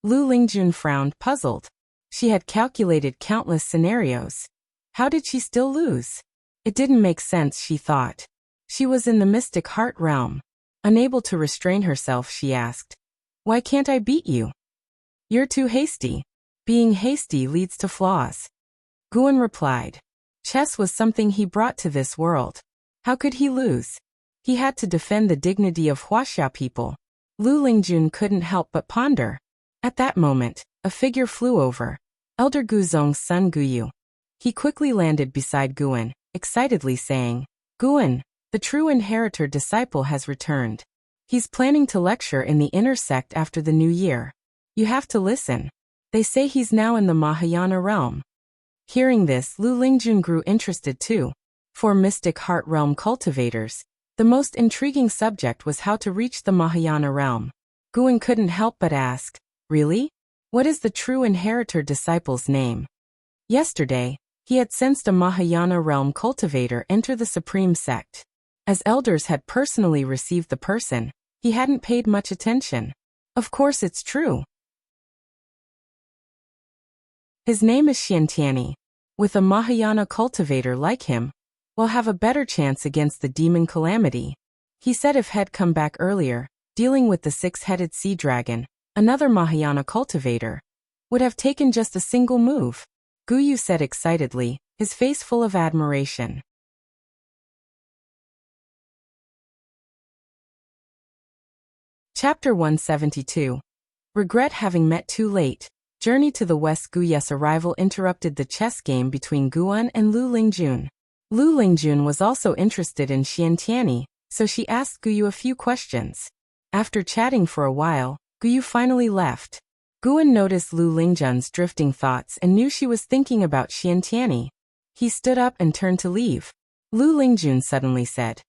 Lu Lingjun frowned, puzzled. She had calculated countless scenarios. How did she still lose? It didn't make sense, she thought. She was in the mystic heart realm. Unable to restrain herself, she asked, "Why can't I beat you?" "You're too hasty. Being hasty leads to flaws." Guan replied. Chess was something he brought to this world. How could he lose? He had to defend the dignity of Huaxia people. Lu Lingjun couldn't help but ponder. At that moment, a figure flew over. Elder Guzong's son Guyu. He quickly landed beside Guan, excitedly saying, "Guan, the true inheritor disciple has returned. He's planning to lecture in the inner sect after the new year. You have to listen. They say he's now in the Mahayana realm." Hearing this, Lu Lingjun grew interested too. For mystic heart realm cultivators, the most intriguing subject was how to reach the Mahayana realm. Guan couldn't help but ask, "Really? What is the true inheritor disciple's name?" Yesterday, he had sensed a Mahayana realm cultivator enter the supreme sect. As elders had personally received the person, he hadn't paid much attention. Of course it's true. His name is Xiantiani. With a Mahayana cultivator like him, we'll have a better chance against the demon calamity. He said if had come back earlier, dealing with the six-headed sea dragon, another Mahayana cultivator, would have taken just a single move. Guyu said excitedly, his face full of admiration. Chapter 172. Regret having met too late. Journey to the west. Guyu's arrival interrupted the chess game between Guan and Lu Lingjun. Lu Lingjun was also interested in Xiantiani, so she asked Guyu a few questions. After chatting for a while, Guyu finally left. Guan noticed Lu Lingjun's drifting thoughts and knew she was thinking about Xiantiani. He stood up and turned to leave. Lu Lingjun suddenly said,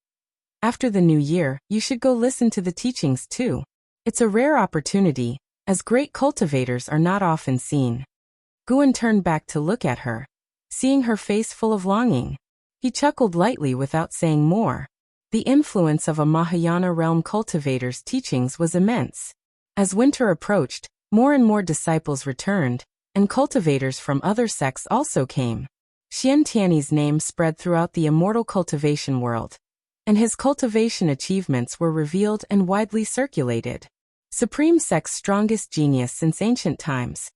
"After the new year, you should go listen to the teachings too. It's a rare opportunity, as great cultivators are not often seen." Guan turned back to look at her. Seeing her face full of longing, he chuckled lightly without saying more. The influence of a Mahayana realm cultivator's teachings was immense. As winter approached, more and more disciples returned, and cultivators from other sects also came. Xiantiani's name spread throughout the immortal cultivation world, and his cultivation achievements were revealed and widely circulated. Supreme Sect's strongest genius since ancient times.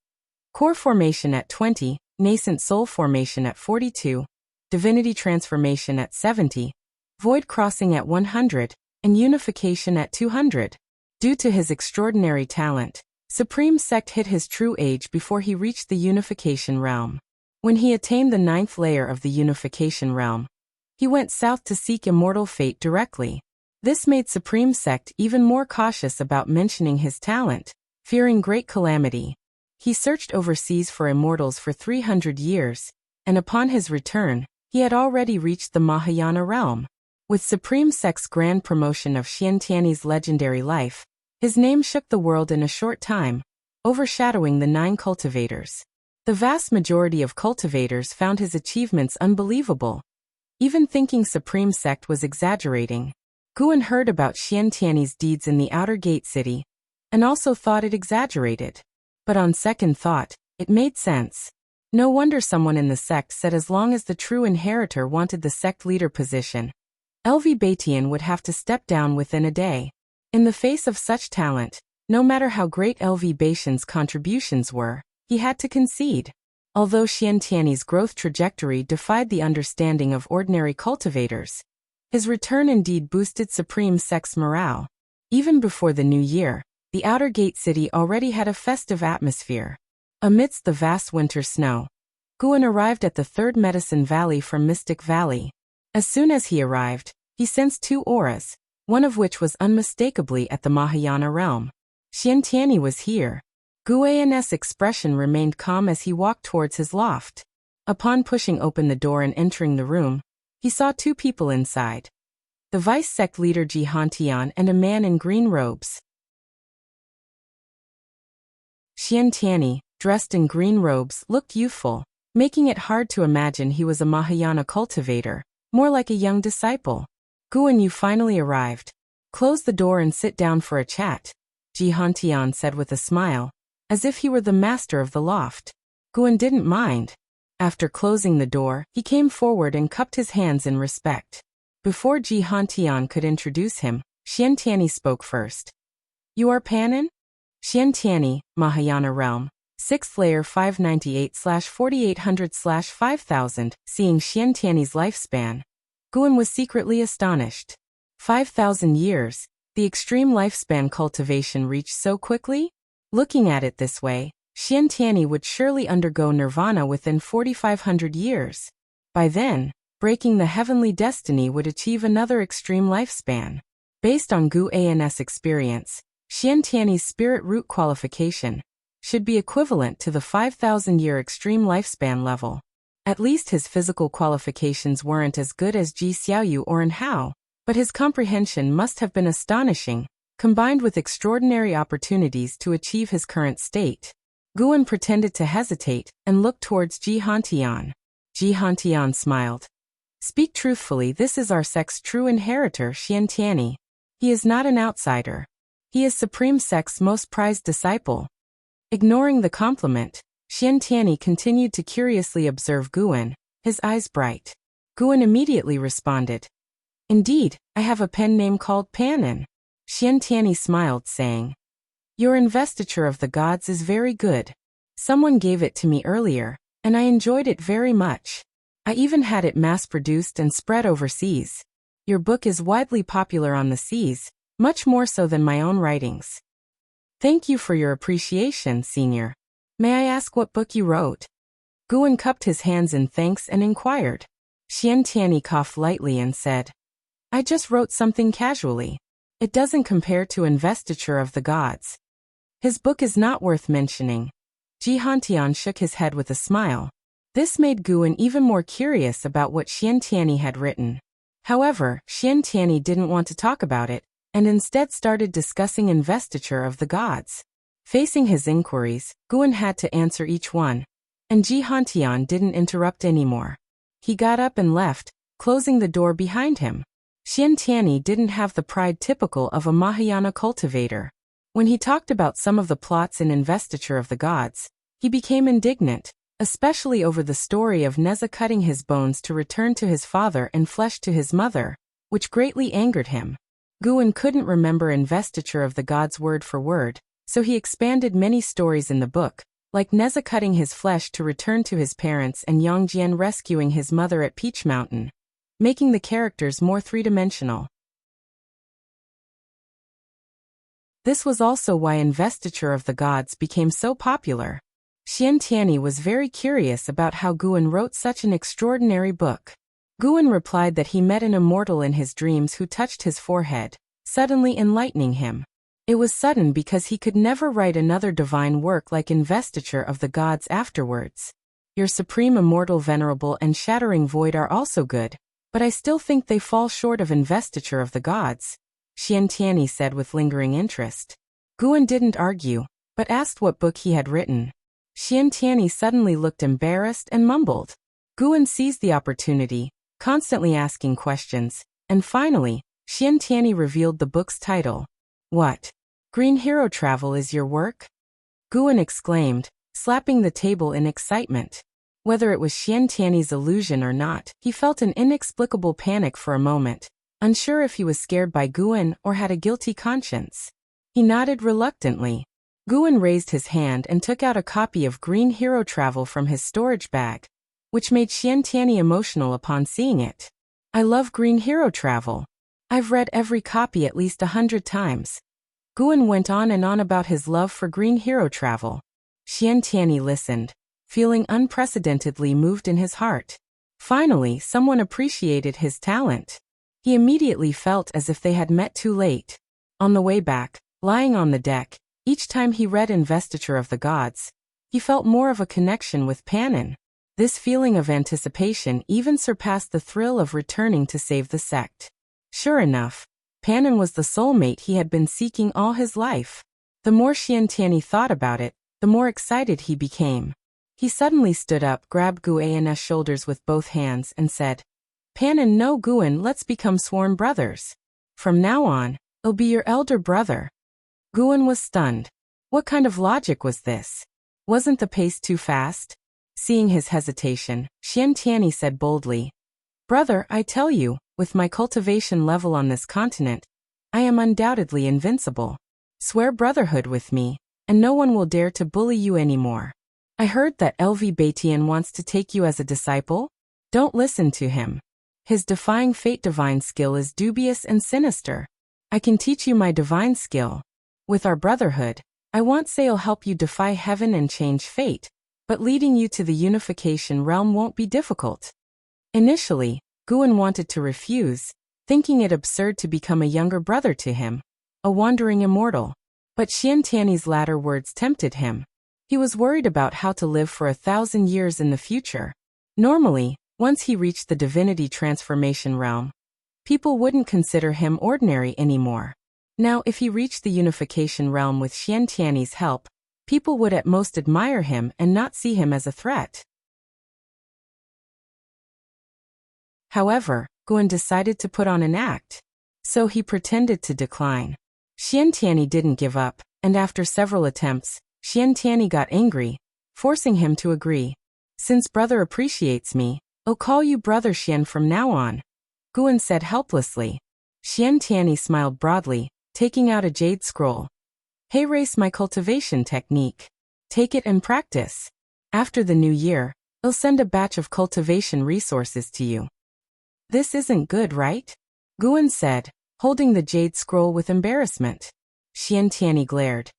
Core formation at 20, nascent soul formation at 42, divinity transformation at 70, void crossing at 100, and unification at 200. Due to his extraordinary talent, Supreme Sect hit his true age before he reached the unification realm. When he attained the 9th layer of the unification realm, he went south to seek immortal fate directly. This made Supreme Sect even more cautious about mentioning his talent, fearing great calamity. He searched overseas for immortals for 300 years, and upon his return, he had already reached the Mahayana realm. With Supreme Sect's grand promotion of Xiantiani's legendary life, his name shook the world in a short time, overshadowing the 9 cultivators. The vast majority of cultivators found his achievements unbelievable, even thinking Supreme Sect was exaggerating. Guan heard about Xiantiani's deeds in the Outer Gate City, and also thought it exaggerated. But on second thought, it made sense. No wonder someone in the sect said as long as the true inheritor wanted the sect leader position, LV Batian would have to step down within a day. In the face of such talent, no matter how great LV Batian's contributions were, he had to concede. Although Xiantiani's growth trajectory defied the understanding of ordinary cultivators, his return indeed boosted Supreme Sect's morale. Even before the new year, the Outer Gate City already had a festive atmosphere. Amidst the vast winter snow, Guan arrived at the 3rd Medicine Valley from Mystic Valley. As soon as he arrived, he sensed 2 auras, one of which was unmistakably at the Mahayana realm. Xiantiani was here. Guan's expression remained calm as he walked towards his loft. Upon pushing open the door and entering the room, he saw 2 people inside. The vice sect leader Ji Hantian and a man in green robes. Xiantiani, dressed in green robes, looked youthful, making it hard to imagine he was a Mahayana cultivator, more like a young disciple. Guan, you finally arrived. Close the door and sit down for a chat, Ji Hantian said with a smile, as if he were the master of the loft. Guan didn't mind. After closing the door, he came forward and cupped his hands in respect. Before Ji Hantian could introduce him, Xiantiani spoke first. You are Panin? Xiantiani, Mahayana Realm. 6th layer 598/4800/5000. Seeing Xiantiani's lifespan, Guan was secretly astonished. 5,000 years, the extreme lifespan cultivation reached so quickly? Looking at it this way, Xiantiani would surely undergo nirvana within 4,500 years. By then, breaking the heavenly destiny would achieve another extreme lifespan. Based on Gu An's experience, Xiantiani's spirit root qualification should be equivalent to the 5,000-year extreme lifespan level. At least his physical qualifications weren't as good as Ji Xiaoyu or Hao, but his comprehension must have been astonishing, combined with extraordinary opportunities to achieve his current state. Guan pretended to hesitate and looked towards Ji Hantian. Ji Hantian smiled. Speak truthfully, this is our sect's true inheritor, Xiantiani. He is not an outsider. He is Supreme Sect's most prized disciple. Ignoring the compliment, Xiantiani continued to curiously observe Guan, his eyes bright. Guan immediately responded. Indeed, I have a pen name called Panin. Xiantiani smiled, saying, Your investiture of the gods is very good. Someone gave it to me earlier, and I enjoyed it very much. I even had it mass-produced and spread overseas. Your book is widely popular on the seas, much more so than my own writings. Thank you for your appreciation, Senior. May I ask what book you wrote? Guan cupped his hands in thanks and inquired. Xiantiani coughed lightly and said, I just wrote something casually. It doesn't compare to Investiture of the Gods. His book is not worth mentioning. Ji Hantian shook his head with a smile. This made Guan even more curious about what Xiantiani had written. However, Xiantiani didn't want to talk about it, and instead started discussing Investiture of the Gods. Facing his inquiries, Guan had to answer each one, and Ji Hantian didn't interrupt anymore. He got up and left, closing the door behind him. Xiantiani didn't have the pride typical of a Mahayana cultivator. When he talked about some of the plots in Investiture of the Gods, he became indignant, especially over the story of Neza cutting his bones to return to his father and flesh to his mother, which greatly angered him. Guan couldn't remember Investiture of the Gods word for word, so he expanded many stories in the book, like Neza cutting his flesh to return to his parents and Yongjian rescuing his mother at Peach Mountain, making the characters more three-dimensional. This was also why Investiture of the Gods became so popular. Xiantiani was very curious about how Guan wrote such an extraordinary book. Guan replied that he met an immortal in his dreams who touched his forehead, suddenly enlightening him. It was sudden because he could never write another divine work like Investiture of the Gods afterwards. Your Supreme Immortal Venerable and Shattering Void are also good, but I still think they fall short of Investiture of the Gods, Xiantiani said with lingering interest. Guan didn't argue, but asked what book he had written. Xiantiani suddenly looked embarrassed and mumbled. Guan seized the opportunity, constantly asking questions, and finally, Xiantiani revealed the book's title. What? Green Hero Travel is your work? Guan exclaimed, slapping the table in excitement. Whether it was Xiantiani's illusion or not, he felt an inexplicable panic for a moment, unsure if he was scared by Guan or had a guilty conscience. He nodded reluctantly. Guan raised his hand and took out a copy of Green Hero Travel from his storage bag, which made Xiantiani emotional upon seeing it. I love Green Hero Travel. I've read every copy at least 100 times. Guan went on and on about his love for Green Hero Travel. Xiantiani listened, feeling unprecedentedly moved in his heart. Finally, someone appreciated his talent. He immediately felt as if they had met too late. On the way back, lying on the deck, each time he read Investiture of the Gods, he felt more of a connection with Panin. This feeling of anticipation even surpassed the thrill of returning to save the sect. Sure enough, Panin was the soulmate he had been seeking all his life. The more Xiantiani thought about it, the more excited he became. He suddenly stood up, grabbed Guan's shoulders with both hands, and said, Panin, no Guan, let's become sworn brothers. From now on, I'll be your elder brother. Guan was stunned. What kind of logic was this? Wasn't the pace too fast? Seeing his hesitation, Xiantiani said boldly, "Brother, I tell you, with my cultivation level on this continent, I am undoubtedly invincible. Swear brotherhood with me, and no one will dare to bully you anymore. I heard that LV Batian wants to take you as a disciple? Don't listen to him. His defying fate divine skill is dubious and sinister. I can teach you my divine skill. With our brotherhood, I won't say I'll help you defy heaven and change fate, but leading you to the unification realm won't be difficult." Initially, Guan wanted to refuse, thinking it absurd to become a younger brother to him, a wandering immortal. But Xiantiani's latter words tempted him. He was worried about how to live for 1,000 years in the future. Normally, once he reached the divinity transformation realm, people wouldn't consider him ordinary anymore. Now, if he reached the unification realm with Xiantiani's help, people would at most admire him and not see him as a threat. However, Guan decided to put on an act. So he pretended to decline. Xiantiani didn't give up, and after several attempts, Xiantiani got angry, forcing him to agree. "Since brother appreciates me, I'll call you Brother Xian from now on," Guan said helplessly. Xiantiani smiled broadly, taking out a jade scroll. "Hey, race my cultivation technique. Take it and practice. After the new year, I'll send a batch of cultivation resources to you." "This isn't good, right?" Guan said, holding the jade scroll with embarrassment. Xiantiani glared.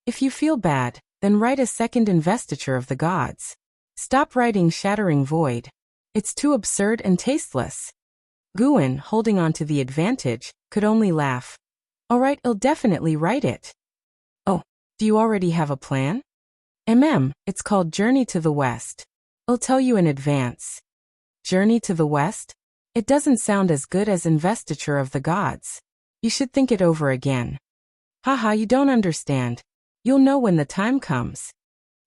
"If you feel bad, then write a second investiture of the gods. Stop writing Shattering Void. It's too absurd and tasteless." Guan, holding on to the advantage, could only laugh. "All right, I'll definitely write it." "Oh, do you already have a plan?" It's called Journey to the West. I'll tell you in advance." "Journey to the West? It doesn't sound as good as Investiture of the Gods. You should think it over again." "Haha, you don't understand. You'll know when the time comes."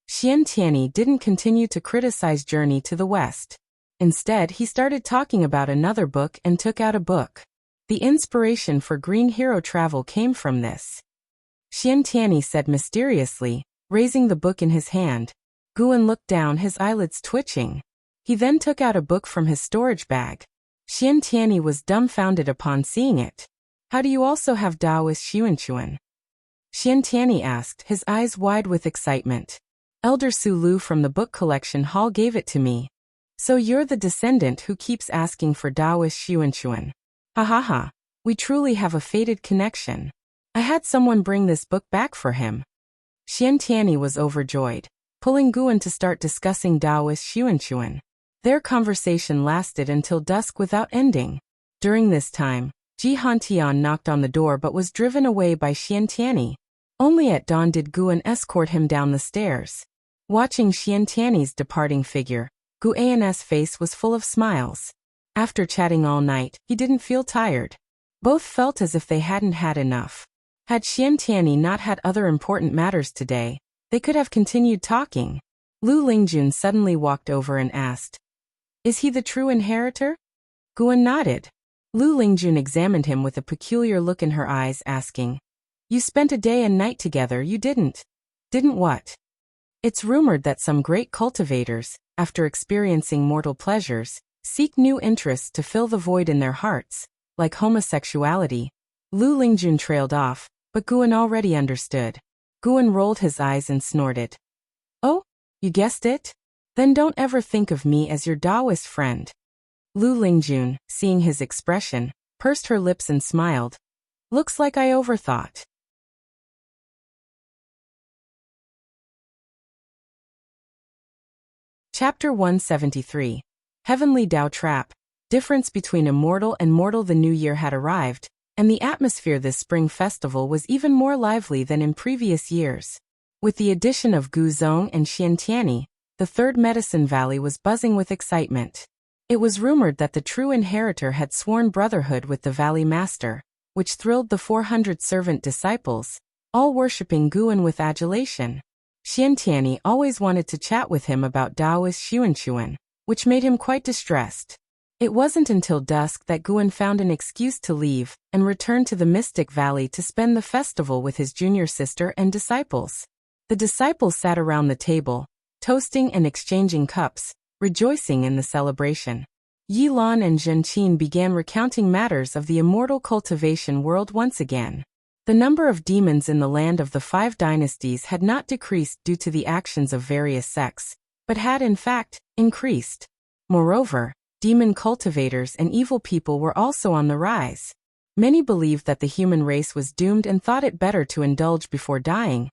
Xiantiani didn't continue to criticize Journey to the West. Instead, he started talking about another book and took out a book. The inspiration for Green Hero Travel came from this. Xiantiani said mysteriously, raising the book in his hand. Guan looked down, his eyelids twitching. He then took out a book from his storage bag. Xiantiani was dumbfounded upon seeing it. "How do you also have Daoist Xuanchuan?" Xiantiani asked, his eyes wide with excitement. "Elder Su Lu from the book collection hall gave it to me." "So you're the descendant who keeps asking for Daoist Xuanchuan. Ha ha ha. We truly have a fated connection. I had someone bring this book back for him." Xiantiani was overjoyed, pulling Guan to start discussing Daoist Xuanchuan. Their conversation lasted until dusk without ending. During this time, Ji Hantian knocked on the door but was driven away by Xiantiani. Only at dawn did Guan escort him down the stairs. Watching Xiantiani's departing figure, Guan's face was full of smiles. After chatting all night, he didn't feel tired. Both felt as if they hadn't had enough. Had Xiantiani not had other important matters today, they could have continued talking. Lu Lingjun suddenly walked over and asked, "Is he the true inheritor?" Guan nodded. Lu Lingjun examined him with a peculiar look in her eyes, asking, "You spent a day and night together, you didn't." "Didn't what?" "It's rumored that some great cultivators, after experiencing mortal pleasures, seek new interests to fill the void in their hearts, like homosexuality." Lu Lingjun trailed off, but Guan already understood. Guan rolled his eyes and snorted. "Oh, you guessed it? Then don't ever think of me as your Taoist friend." Lu Lingjun, seeing his expression, pursed her lips and smiled. "Looks like I overthought." Chapter 173. Heavenly Tao Trap. Difference between immortal and mortal. The new year had arrived, and the atmosphere this spring festival was even more lively than in previous years. With the addition of Gu Zong and Xiantiani, the third Medicine Valley was buzzing with excitement. It was rumored that the true inheritor had sworn brotherhood with the Valley Master, which thrilled the 400 servant disciples, all worshipping Guan with adulation. Xiantiani always wanted to chat with him about Taoist Xuanchuan, which made him quite distressed. It wasn't until dusk that Guan found an excuse to leave and return to the Mystic Valley to spend the festival with his junior sister and disciples. The disciples sat around the table, toasting and exchanging cups, rejoicing in the celebration. Yilan and Zhenqin began recounting matters of the immortal cultivation world once again. The number of demons in the land of the 5 dynasties had not decreased due to the actions of various sects, but had in fact increased. Moreover, demon cultivators and evil people were also on the rise. Many believed that the human race was doomed and thought it better to indulge before dying,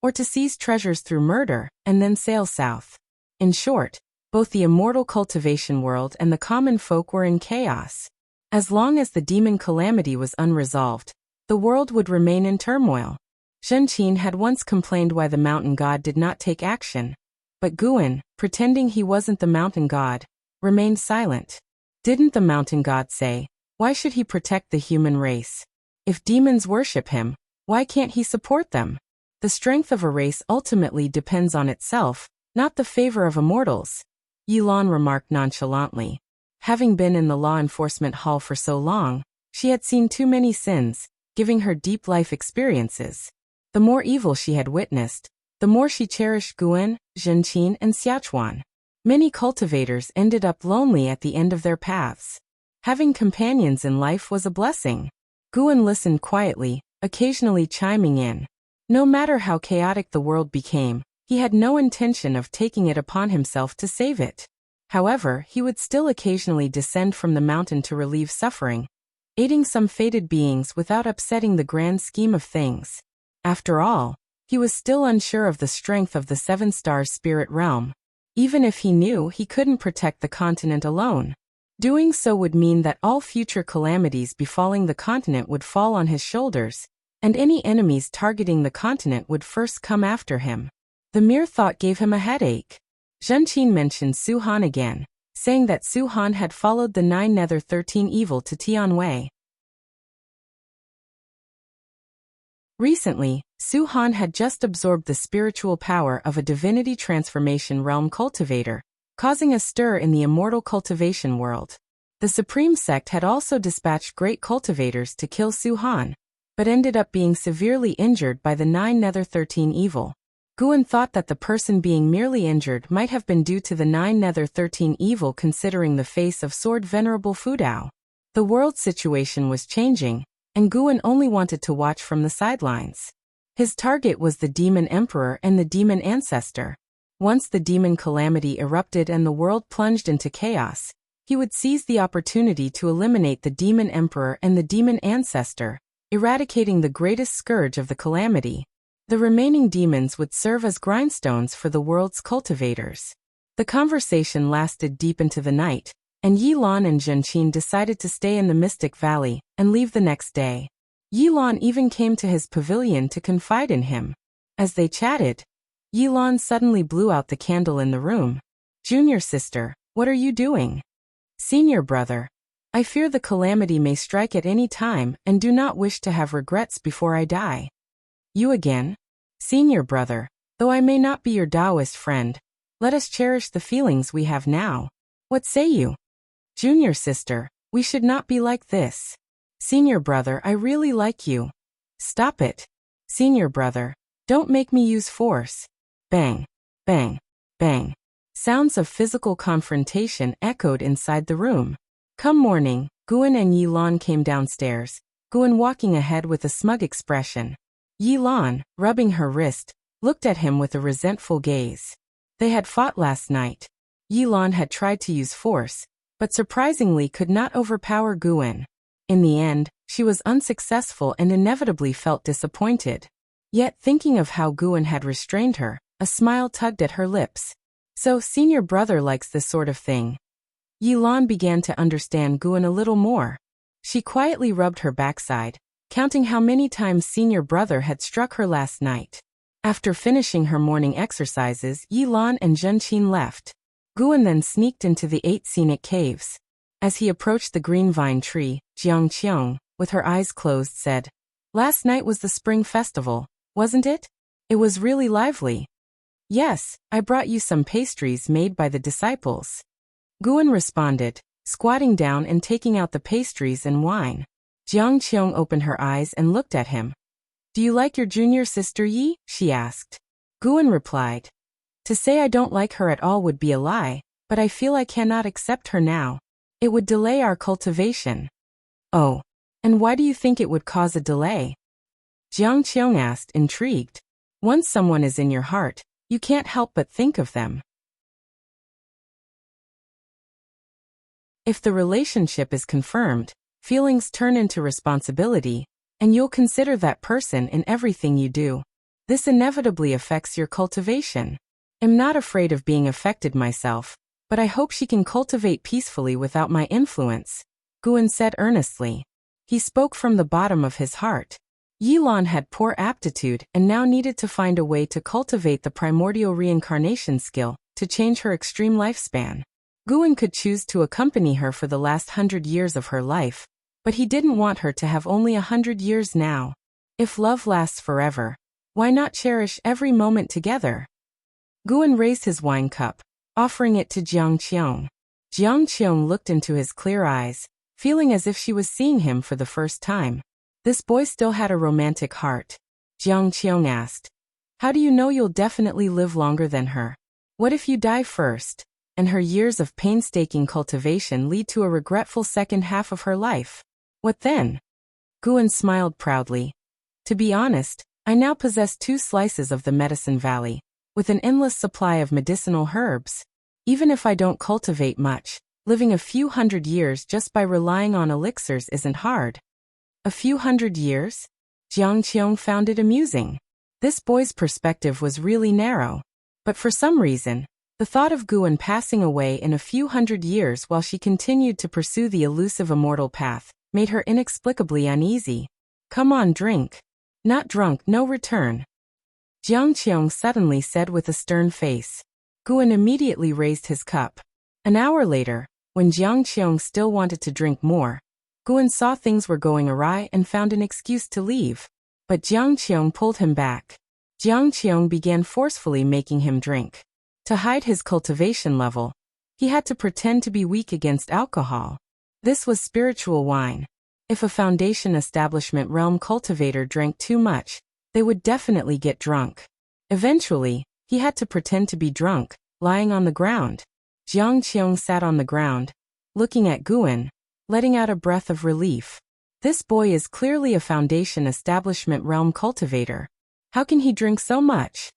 or to seize treasures through murder and then sail south. In short, both the immortal cultivation world and the common folk were in chaos. As long as the demon calamity was unresolved, the world would remain in turmoil. Zhenqin had once complained why the mountain god did not take action, but Guan, pretending he wasn't the mountain god, remained silent. Didn't the mountain god say, why should he protect the human race? If demons worship him, why can't he support them? The strength of a race ultimately depends on itself, not the favor of immortals. Yilan remarked nonchalantly. Having been in the law enforcement hall for so long, she had seen too many sins, giving her deep life experiences. The more evil she had witnessed, the more she cherished Guan, Zhenqin, and Xiaochuan. Many cultivators ended up lonely at the end of their paths. Having companions in life was a blessing. Guan listened quietly, occasionally chiming in. No matter how chaotic the world became, he had no intention of taking it upon himself to save it. However, he would still occasionally descend from the mountain to relieve suffering, aiding some fated beings without upsetting the grand scheme of things. After all, he was still unsure of the strength of the 7-star spirit realm. Even if he knew he couldn't protect the continent alone, doing so would mean that all future calamities befalling the continent would fall on his shoulders, and any enemies targeting the continent would first come after him. The mere thought gave him a headache. Zhenqin mentioned Su Han again, saying that Su Han had followed the 9 Nether 13 evil to Tianwei. Recently, Su Han had just absorbed the spiritual power of a divinity transformation realm cultivator, causing a stir in the immortal cultivation world. The Supreme Sect had also dispatched great cultivators to kill Su Han, but ended up being severely injured by the 9 Nether 13 evil. Guan thought that the person being merely injured might have been due to the 9 Nether 13 evil, considering the face of Sword Venerable Fudao. The world situation was changing, and Guan only wanted to watch from the sidelines. His target was the Demon Emperor and the Demon Ancestor. Once the demon calamity erupted and the world plunged into chaos, he would seize the opportunity to eliminate the Demon Emperor and the Demon Ancestor, eradicating the greatest scourge of the calamity. The remaining demons would serve as grindstones for the world's cultivators. The conversation lasted deep into the night, and Yilan and Zhenqin decided to stay in the Mystic Valley and leave the next day. Yilan even came to his pavilion to confide in him. As they chatted, Yilan suddenly blew out the candle in the room. "Junior sister, what are you doing?" "Senior brother, I fear the calamity may strike at any time and do not wish to have regrets before I die." "You again?" "Senior brother, though I may not be your Taoist friend, let us cherish the feelings we have now. What say you?" "Junior sister, we should not be like this." "Senior brother, I really like you." "Stop it." "Senior brother, don't make me use force." Bang, bang, bang. Sounds of physical confrontation echoed inside the room. Come morning, Guan and Yilan came downstairs, Guan walking ahead with a smug expression. Yilan, rubbing her wrist, looked at him with a resentful gaze. They had fought last night. Yilan had tried to use force, but surprisingly could not overpower Guan. In the end, she was unsuccessful and inevitably felt disappointed. Yet thinking of how Guan had restrained her, a smile tugged at her lips. So senior brother likes this sort of thing. Yilan began to understand Guan a little more. She quietly rubbed her backside, counting how many times senior brother had struck her last night. After finishing her morning exercises, Yilan and Zhenqin left. Guan then sneaked into the 8 scenic caves. As he approached the green vine tree, Jiang Qiong, with her eyes closed, said, "Last night was the spring festival, wasn't it? It was really lively." "Yes, I brought you some pastries made by the disciples." Guan responded, squatting down and taking out the pastries and wine. Jiang Qiong opened her eyes and looked at him. "Do you like your junior sister Yi?" she asked. Guan replied, To say I don't like her at all would be a lie, but I feel I cannot accept her now. It would delay our cultivation. Oh. And why do you think it would cause a delay? Jiang Qiong asked, intrigued. Once someone is in your heart, you can't help but think of them. If the relationship is confirmed, feelings turn into responsibility, and you'll consider that person in everything you do. This inevitably affects your cultivation. I'm not afraid of being affected myself, but I hope she can cultivate peacefully without my influence, Guan said earnestly. He spoke from the bottom of his heart. Yilan had poor aptitude and now needed to find a way to cultivate the primordial reincarnation skill to change her extreme lifespan. Guan could choose to accompany her for the last 100 years of her life, but he didn't want her to have only 100 years now. If love lasts forever, why not cherish every moment together? Guan raised his wine cup, offering it to Jiang Qiong. Jiang Qiong looked into his clear eyes, feeling as if she was seeing him for the first time. This boy still had a romantic heart. Jiang Qiong asked, how do you know you'll definitely live longer than her? What if you die first, and her years of painstaking cultivation lead to a regretful second half of her life? What then? Guan smiled proudly. To be honest, I now possess 2 slices of the Medicine Valley, with an endless supply of medicinal herbs. Even if I don't cultivate much, living a few hundred years just by relying on elixirs isn't hard. A few hundred years? Jiang Qiong found it amusing. This boy's perspective was really narrow. But for some reason, the thought of Guan passing away in a few hundred years while she continued to pursue the elusive immortal path made her inexplicably uneasy. Come on, drink. Not drunk, no return. Jiang Qiong suddenly said with a stern face. Guan immediately raised his cup. An hour later, when Jiang Qiong still wanted to drink more, Guan saw things were going awry and found an excuse to leave. But Jiang Qiong pulled him back. Jiang Qiong began forcefully making him drink. To hide his cultivation level, he had to pretend to be weak against alcohol. This was spiritual wine. If a Foundation Establishment realm cultivator drank too much, they would definitely get drunk. Eventually, he had to pretend to be drunk, lying on the ground. Jiang Qiong sat on the ground, looking at Guan, letting out a breath of relief. This boy is clearly a Foundation Establishment realm cultivator. How can he drink so much?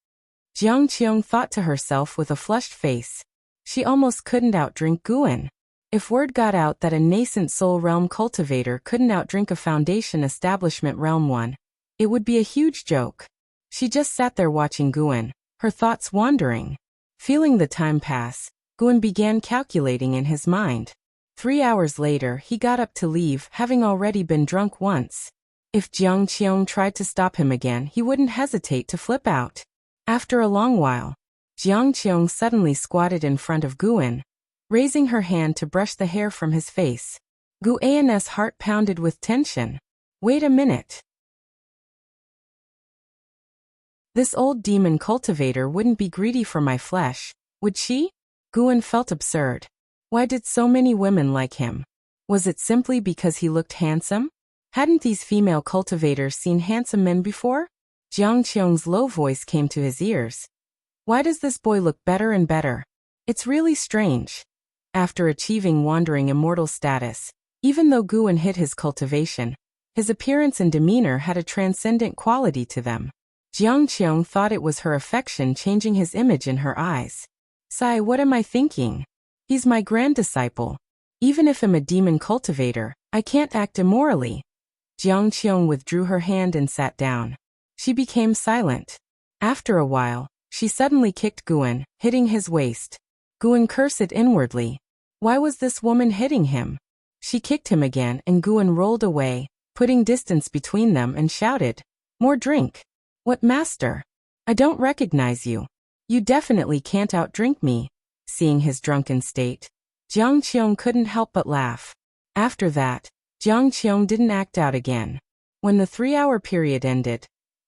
Jiang Qiong thought to herself with a flushed face. She almost couldn't outdrink Guan. If word got out that a nascent soul realm cultivator couldn't outdrink a Foundation Establishment realm one, it would be a huge joke. She just sat there watching Guan, her thoughts wandering. Feeling the time pass, Guan began calculating in his mind. 3 hours later, he got up to leave, having already been drunk once. If Jiang Qiong tried to stop him again, he wouldn't hesitate to flip out. After a long while, Jiang Qiong suddenly squatted in front of Guan, raising her hand to brush the hair from his face. Guan's heart pounded with tension. Wait a minute. This old demon cultivator wouldn't be greedy for my flesh, would she? Guan felt absurd. Why did so many women like him? Was it simply because he looked handsome? Hadn't these female cultivators seen handsome men before? Jiang Qiong's low voice came to his ears. Why does this boy look better and better? It's really strange. After achieving wandering immortal status, even though Guan hid his cultivation, his appearance and demeanor had a transcendent quality to them. Jiang Qiong thought it was her affection changing his image in her eyes. Sigh, what am I thinking? He's my grand disciple. Even if I'm a demon cultivator, I can't act immorally. Jiang Qiong withdrew her hand and sat down. She became silent. After a while, she suddenly kicked Guan, hitting his waist. Guan cursed inwardly. Why was this woman hitting him? She kicked him again and Guan rolled away, putting distance between them and shouted, "More drink." "What, master? I don't recognize you. You definitely can't outdrink me." Seeing his drunken state, Jiang Qiong couldn't help but laugh. After that, Jiang Qiong didn't act out again. When the 3-hour period ended,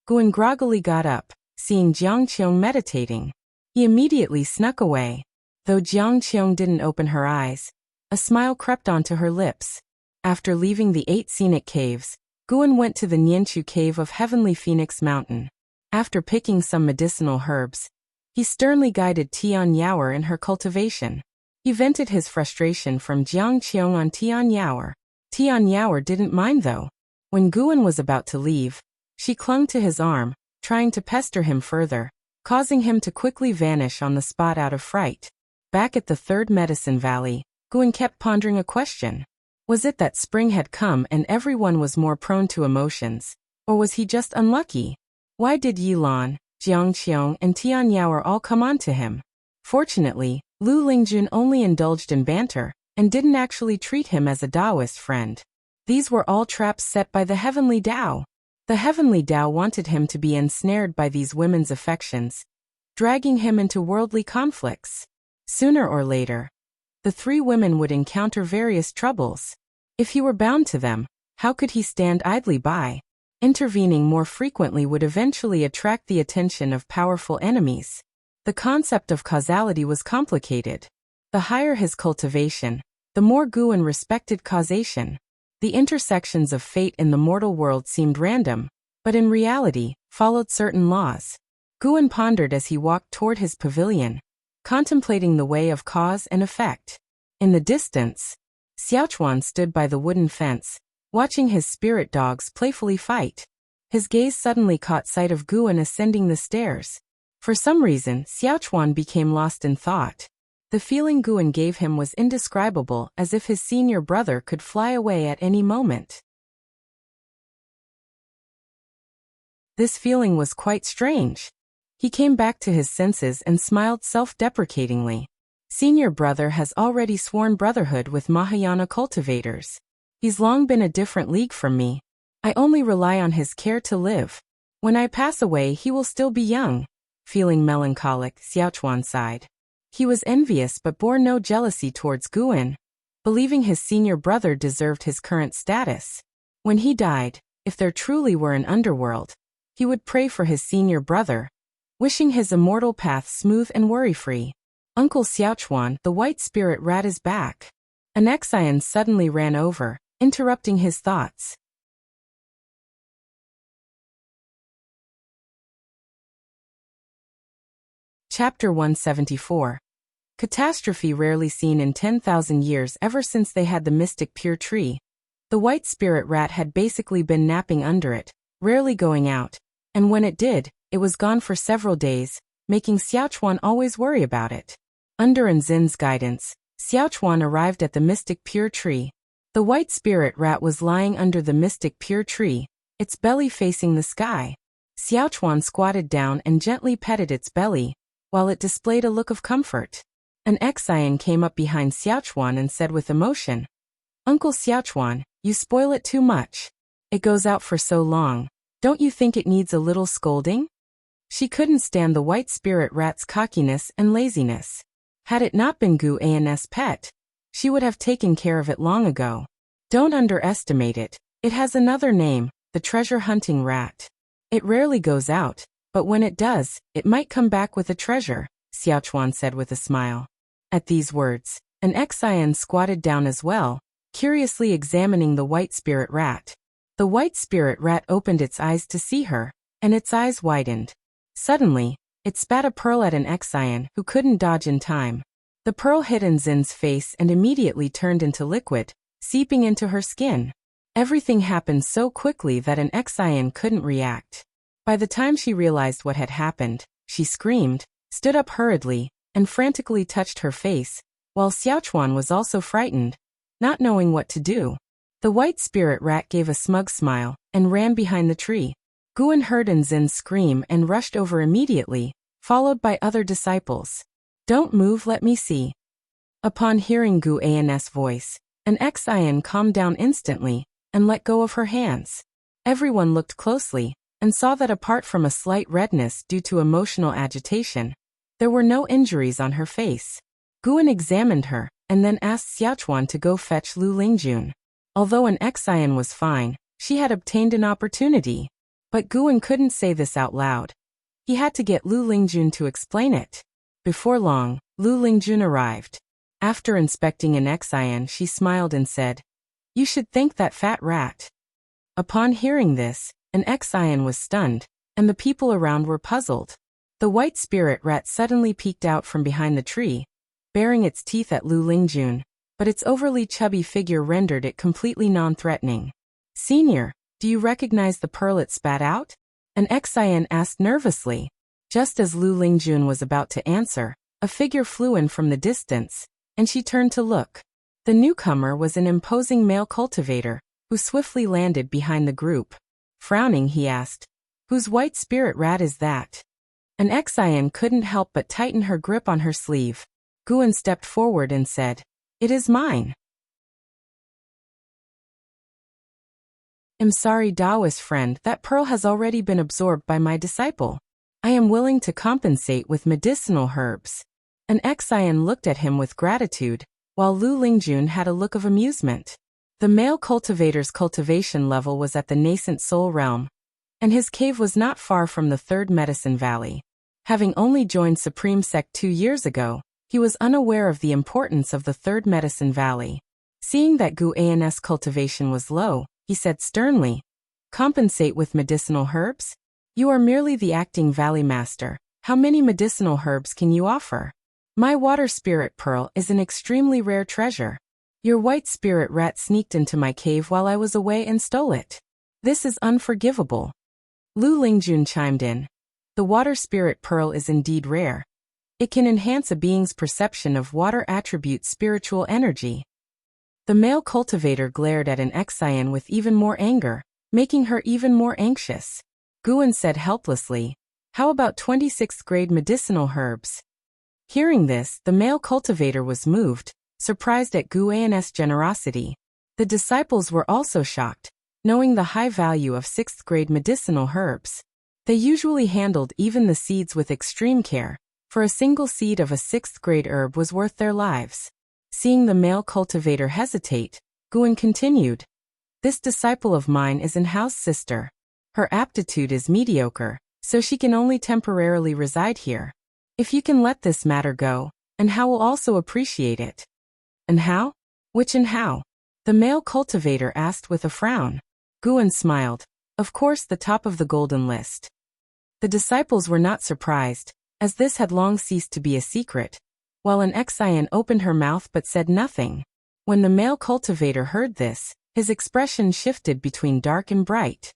Guan groggily got up, seeing Jiang Qiong meditating. He immediately snuck away. Though Jiang Qiong didn't open her eyes, a smile crept onto her lips. After leaving the 8 scenic caves, Guan went to the Nianchu cave of Heavenly Phoenix Mountain. After picking some medicinal herbs, He sternly guided Tian Yaoer in her cultivation. He vented his frustration from Jiang Qiong on Tian Yaoer. Tian Yaoer didn't mind though. When Guan was about to leave, she clung to his arm, trying to pester him further, causing him to quickly vanish on the spot out of fright. Back at the Third Medicine Valley, Guan kept pondering a question. Was it that spring had come and everyone was more prone to emotions, or was he just unlucky? Why did Yilan, Jiang Qiong and Tian Yaoer all come on to him? Fortunately, Lu Lingjun only indulged in banter, and didn't actually treat him as a Taoist friend. These were all traps set by the Heavenly Tao. The Heavenly Tao wanted him to be ensnared by these women's affections, dragging him into worldly conflicts. Sooner or later, the three women would encounter various troubles. If he were bound to them, how could he stand idly by? Intervening more frequently would eventually attract the attention of powerful enemies. The concept of causality was complicated. The higher his cultivation, the more Guan respected causation. The intersections of fate in the mortal world seemed random, but in reality, followed certain laws. Guan pondered as he walked toward his pavilion, contemplating the way of cause and effect. In the distance, Xiaochuan stood by the wooden fence, watching his spirit dogs playfully fight. His gaze suddenly caught sight of Guan ascending the stairs. For some reason, Xiaochuan became lost in thought. The feeling Guan gave him was indescribable, as if his senior brother could fly away at any moment. This feeling was quite strange. He came back to his senses and smiled self-deprecatingly. Senior brother has already sworn brotherhood with Mahayana cultivators. He's long been a different league from me. I only rely on his care to live. When I pass away he will still be young. Feeling melancholic, Xiaochuan sighed. He was envious but bore no jealousy towards Guan, believing his senior brother deserved his current status. When he died, if there truly were an underworld, he would pray for his senior brother, wishing his immortal path smooth and worry-free. Uncle Xiaochuan, the white spirit rat is back. An Exian suddenly ran over, interrupting his thoughts. Chapter 174. Catastrophe rarely seen in 10,000 years. Ever since they had the mystic pure tree, the white spirit rat had basically been napping under it, rarely going out, and when it did, it was gone for several days, making Xiaochuan always worry about it. Under Nzin's guidance, Xiaochuan arrived at the mystic pure tree. The white spirit rat was lying under the mystic pure tree, its belly facing the sky. Xiaochuan squatted down and gently petted its belly, while it displayed a look of comfort. An Exian came up behind Xiaochuan and said with emotion, "Uncle Xiaochuan, you spoil it too much. It goes out for so long. Don't you think it needs a little scolding?" She couldn't stand the white spirit rat's cockiness and laziness. Had it not been Gu An's pet, she would have taken care of it long ago. Don't underestimate it. It has another name, the treasure-hunting rat. It rarely goes out, but when it does, it might come back with a treasure, Xiaochuan said with a smile. At these words, an Exian squatted down as well, curiously examining the white spirit rat. The white spirit rat opened its eyes to see her, and its eyes widened. Suddenly, it spat a pearl at an Exian who couldn't dodge in time. The pearl hit Nzin's face and immediately turned into liquid, seeping into her skin. Everything happened so quickly that an Exian couldn't react. By the time she realized what had happened, she screamed, stood up hurriedly, and frantically touched her face, while Xiaochuan was also frightened, not knowing what to do. The white spirit rat gave a smug smile and ran behind the tree. Guan heard Nzin scream and rushed over immediately, followed by other disciples. "Don't move, let me see." Upon hearing Gu An's voice, an Exian calmed down instantly and let go of her hands. Everyone looked closely and saw that apart from a slight redness due to emotional agitation, there were no injuries on her face. Guan examined her and then asked Xiaochuan to go fetch Lu Lingjun. Although an Exian was fine, she had obtained an opportunity. But Guan couldn't say this out loud. He had to get Lu Lingjun to explain it. Before long, Lu Lingjun arrived. After inspecting an Exian, she smiled and said, "You should thank that fat rat." Upon hearing this, an Exian was stunned, and the people around were puzzled. The white spirit rat suddenly peeked out from behind the tree, baring its teeth at Lu Lingjun, but its overly chubby figure rendered it completely non-threatening. "Senior, do you recognize the pearl it spat out?" an Xian asked nervously. Just as Lu Lingjun was about to answer, a figure flew in from the distance, and she turned to look. The newcomer was an imposing male cultivator, who swiftly landed behind the group. Frowning, he asked, "Whose white spirit rat is that?" An Xian couldn't help but tighten her grip on her sleeve. Guan stepped forward and said, "It is mine." "I'm sorry, Taoist friend, that pearl has already been absorbed by my disciple. I am willing to compensate with medicinal herbs." An Xian looked at him with gratitude, while Lu Lingjun had a look of amusement. The male cultivator's cultivation level was at the nascent soul realm, and his cave was not far from the third medicine valley. Having only joined Supreme Sect 2 years ago, he was unaware of the importance of the third medicine valley. Seeing that Gu An's cultivation was low, he said sternly, "Compensate with medicinal herbs? You are merely the acting valley master. How many medicinal herbs can you offer? My water spirit pearl is an extremely rare treasure. Your white spirit rat sneaked into my cave while I was away and stole it. This is unforgivable." Lu Lingjun chimed in. "The water spirit pearl is indeed rare. It can enhance a being's perception of water attribute spiritual energy." The male cultivator glared at an Xian with even more anger, making her even more anxious. Guan said helplessly, "How about 26th grade medicinal herbs?" Hearing this, the male cultivator was moved, surprised at Gu An's generosity. The disciples were also shocked, knowing the high value of 6th grade medicinal herbs. They usually handled even the seeds with extreme care, for a single seed of a 6th grade herb was worth their lives. Seeing the male cultivator hesitate, Guan continued, "This disciple of mine is an house sister. Her aptitude is mediocre, so she can only temporarily reside here. If you can let this matter go, and Hao will also appreciate it." "And how? Which and how?" the male cultivator asked with a frown. Guan smiled. "Of course, the top of the golden list." The disciples were not surprised, as this had long ceased to be a secret, while an Xian opened her mouth but said nothing. When the male cultivator heard this, his expression shifted between dark and bright.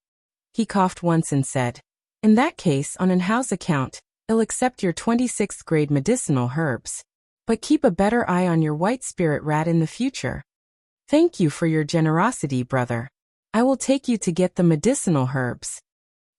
He coughed once and said, "In that case, on an Hao's account, I'll accept your 26th grade medicinal herbs. But keep a better eye on your white spirit rat in the future." "Thank you for your generosity, brother. I will take you to get the medicinal herbs."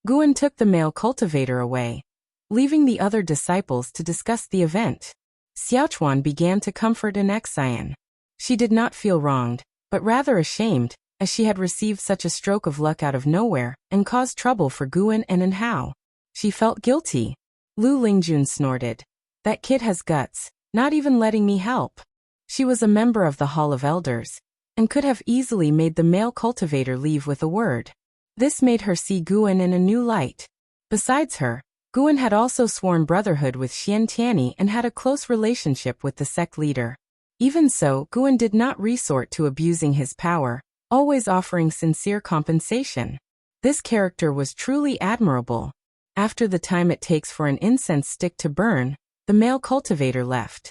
Guan took the male cultivator away, leaving the other disciples to discuss the event. Xiaochuan began to comfort an Xian. She did not feel wronged, but rather ashamed, as she had received such a stroke of luck out of nowhere and caused trouble for Guan and An Hao. She felt guilty. Lu Lingjun snorted. "That kid has guts, not even letting me help." She was a member of the Hall of Elders, and could have easily made the male cultivator leave with a word. This made her see Guan in a new light. Besides her, Guan had also sworn brotherhood with Xian Tianyi and had a close relationship with the sect leader. Even so, Guan did not resort to abusing his power, always offering sincere compensation. This character was truly admirable. After the time it takes for an incense stick to burn, the male cultivator left.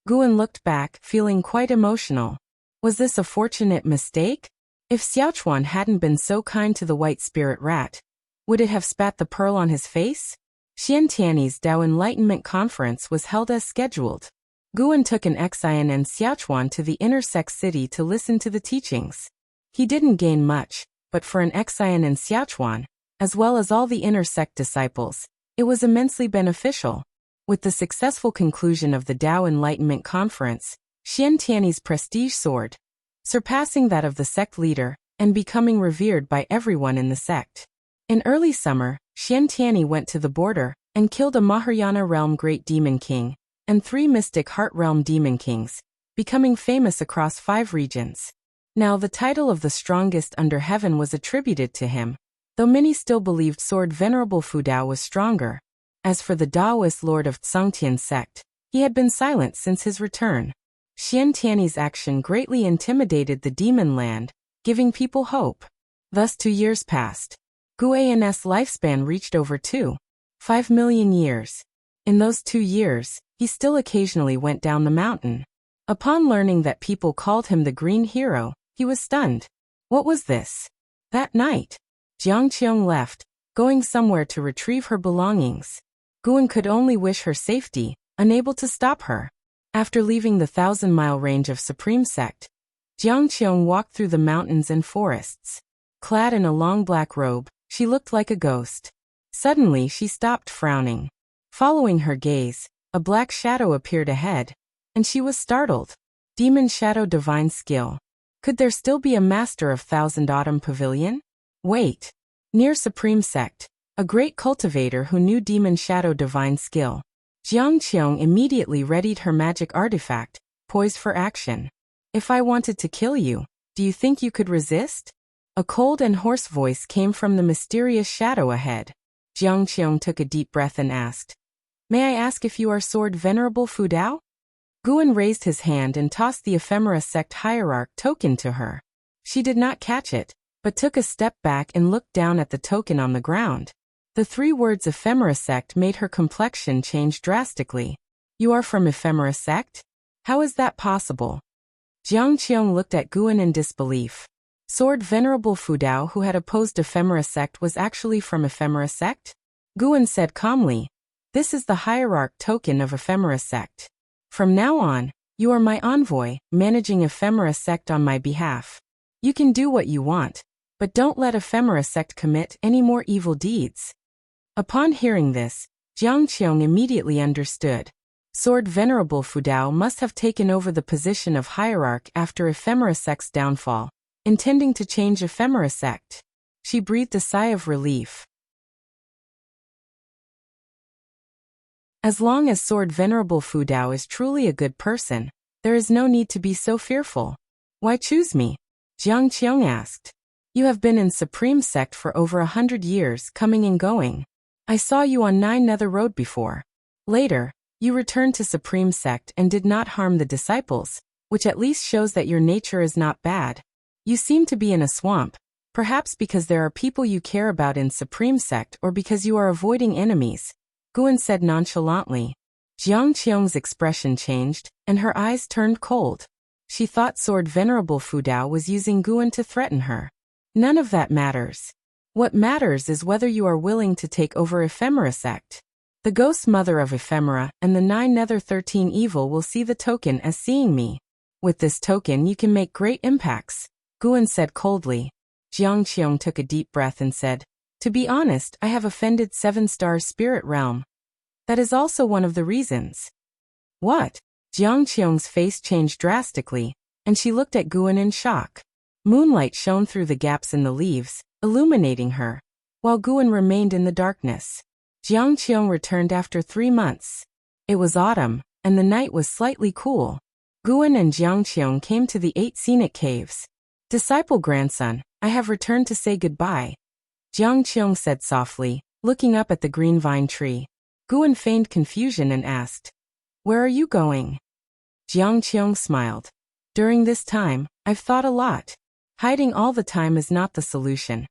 Guan looked back, feeling quite emotional. Was this a fortunate mistake? If Xiaochuan hadn't been so kind to the white spirit rat, would it have spat the pearl on his face? Xian Tianyi's Tao Enlightenment Conference was held as scheduled. Guan took an Xian and Xiaochuan to the inner sect city to listen to the teachings. He didn't gain much, but for an Xian and Xiaochuan, as well as all the inner sect disciples, it was immensely beneficial. With the successful conclusion of the Tao Enlightenment Conference, Xian Tianyi's prestige soared, surpassing that of the sect leader, and becoming revered by everyone in the sect. In early summer, Xian Tianyi went to the border and killed a Mahayana realm great demon king and 3 mystic heart realm demon kings, becoming famous across 5 regions. Now the title of the strongest under heaven was attributed to him, though many still believed Sword Venerable Fu Dao was stronger. As for the Taoist lord of Tsangtian sect, he had been silent since his return. Xian Tianyi's action greatly intimidated the demon land, giving people hope. Thus 2 years passed. Guan's lifespan reached over 2.5 million years. In those 2 years, he still occasionally went down the mountain. Upon learning that people called him the Green Hero, he was stunned. What was this? That night, Jiang Qiong left, going somewhere to retrieve her belongings. Guan could only wish her safety, unable to stop her. After leaving the 1,000-mile range of Supreme Sect, Jiang Qiong walked through the mountains and forests. Clad in a long black robe, she looked like a ghost. Suddenly she stopped, frowning. Following her gaze, a black shadow appeared ahead, and she was startled. Demon Shadow Divine Skill. Could there still be a master of Thousand Autumn Pavilion? Wait. Near Supreme Sect, a great cultivator who knew Demon Shadow Divine Skill. Jiang Qiong immediately readied her magic artifact, poised for action. If I wanted to kill you, do you think you could resist? A cold and hoarse voice came from the mysterious shadow ahead. Jiang Qiong took a deep breath and asked, May I ask if you are Sword Venerable Fu Dao? Guan raised his hand and tossed the Ephemera Sect Hierarch token to her. She did not catch it, but took a step back and looked down at the token on the ground. The 3 words Ephemera Sect made her complexion change drastically. You are from Ephemera Sect? How is that possible? Jiang Qiong looked at Guan in disbelief. Sword Venerable Fu Dao, who had opposed Ephemera Sect, was actually from Ephemera Sect? Guan said calmly, This is the Hierarch token of Ephemera Sect. From now on, you are my envoy, managing Ephemera Sect on my behalf. You can do what you want, but don't let Ephemera Sect commit any more evil deeds. Upon hearing this, Jiang Qiong immediately understood. Sword Venerable Fu Dao must have taken over the position of Hierarch after Ephemera Sect's downfall, intending to change Ephemera Sect. She breathed a sigh of relief. As long as Sword Venerable Fu Dao is truly a good person, there is no need to be so fearful. Why choose me? Jiang Qiong asked. You have been in Supreme Sect for over 100 years, coming and going. I saw you on 9 Nether Road before. Later, you returned to Supreme Sect and did not harm the disciples, which at least shows that your nature is not bad. You seem to be in a swamp, perhaps because there are people you care about in Supreme Sect or because you are avoiding enemies. Guan said nonchalantly. Jiang Qiong's expression changed, and her eyes turned cold. She thought Sword Venerable Fu Dao was using Guan to threaten her. None of that matters. What matters is whether you are willing to take over Ephemera Sect. The Ghost Mother of Ephemera and the 9 Nether 13 Evil will see the token as seeing me. With this token you can make great impacts, Guan said coldly. Jiang Qiong took a deep breath and said, To be honest, I have offended 7-star Spirit Realm. That is also one of the reasons. What? Jiang Qiong's face changed drastically, and she looked at Guan in shock. Moonlight shone through the gaps in the leaves, illuminating her, while Guan remained in the darkness. Jiang Qiong returned after 3 months. It was autumn, and the night was slightly cool. Guan and Jiang Qiong came to the 8 scenic caves. Disciple grandson, I have returned to say goodbye, Jiang Qiong said softly, looking up at the green vine tree. Guan feigned confusion and asked, Where are you going? Jiang Qiong smiled. During this time, I've thought a lot. Hiding all the time is not the solution.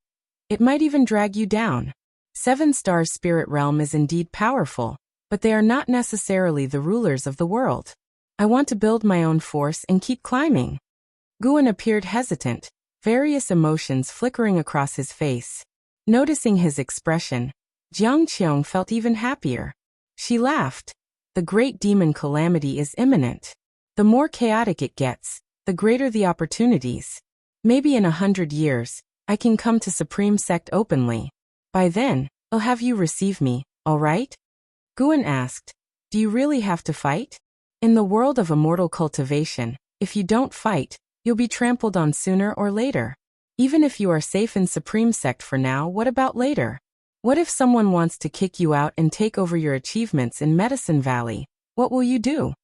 It might even drag you down. 7-star Spirit Realm is indeed powerful, but they are not necessarily the rulers of the world. I want to build my own force and keep climbing. Guan appeared hesitant, various emotions flickering across his face. Noticing his expression, Jiang Qiong felt even happier. She laughed. The great demon calamity is imminent. The more chaotic it gets, the greater the opportunities. Maybe in 100 years, I can come to Supreme Sect openly. By then, I'll have you receive me, all right? Guan asked, Do you really have to fight? In the world of immortal cultivation, if you don't fight, you'll be trampled on sooner or later. Even if you are safe in Supreme Sect for now, what about later? What if someone wants to kick you out and take over your achievements in Medicine Valley? What will you do?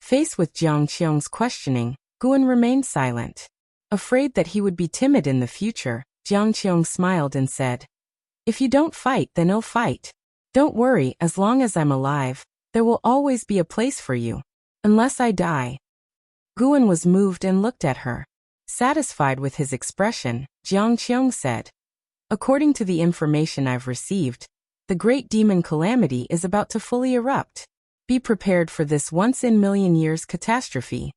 Faced with Jiang Qiong's questioning, Guan remained silent. Afraid that he would be timid in the future, Jiang Qiong smiled and said, If you don't fight, then I'll fight. Don't worry, as long as I'm alive, there will always be a place for you. Unless I die. Guan was moved and looked at her. Satisfied with his expression, Jiang Qiong said, According to the information I've received, the great demon calamity is about to fully erupt. Be prepared for this once-in-million-years catastrophe.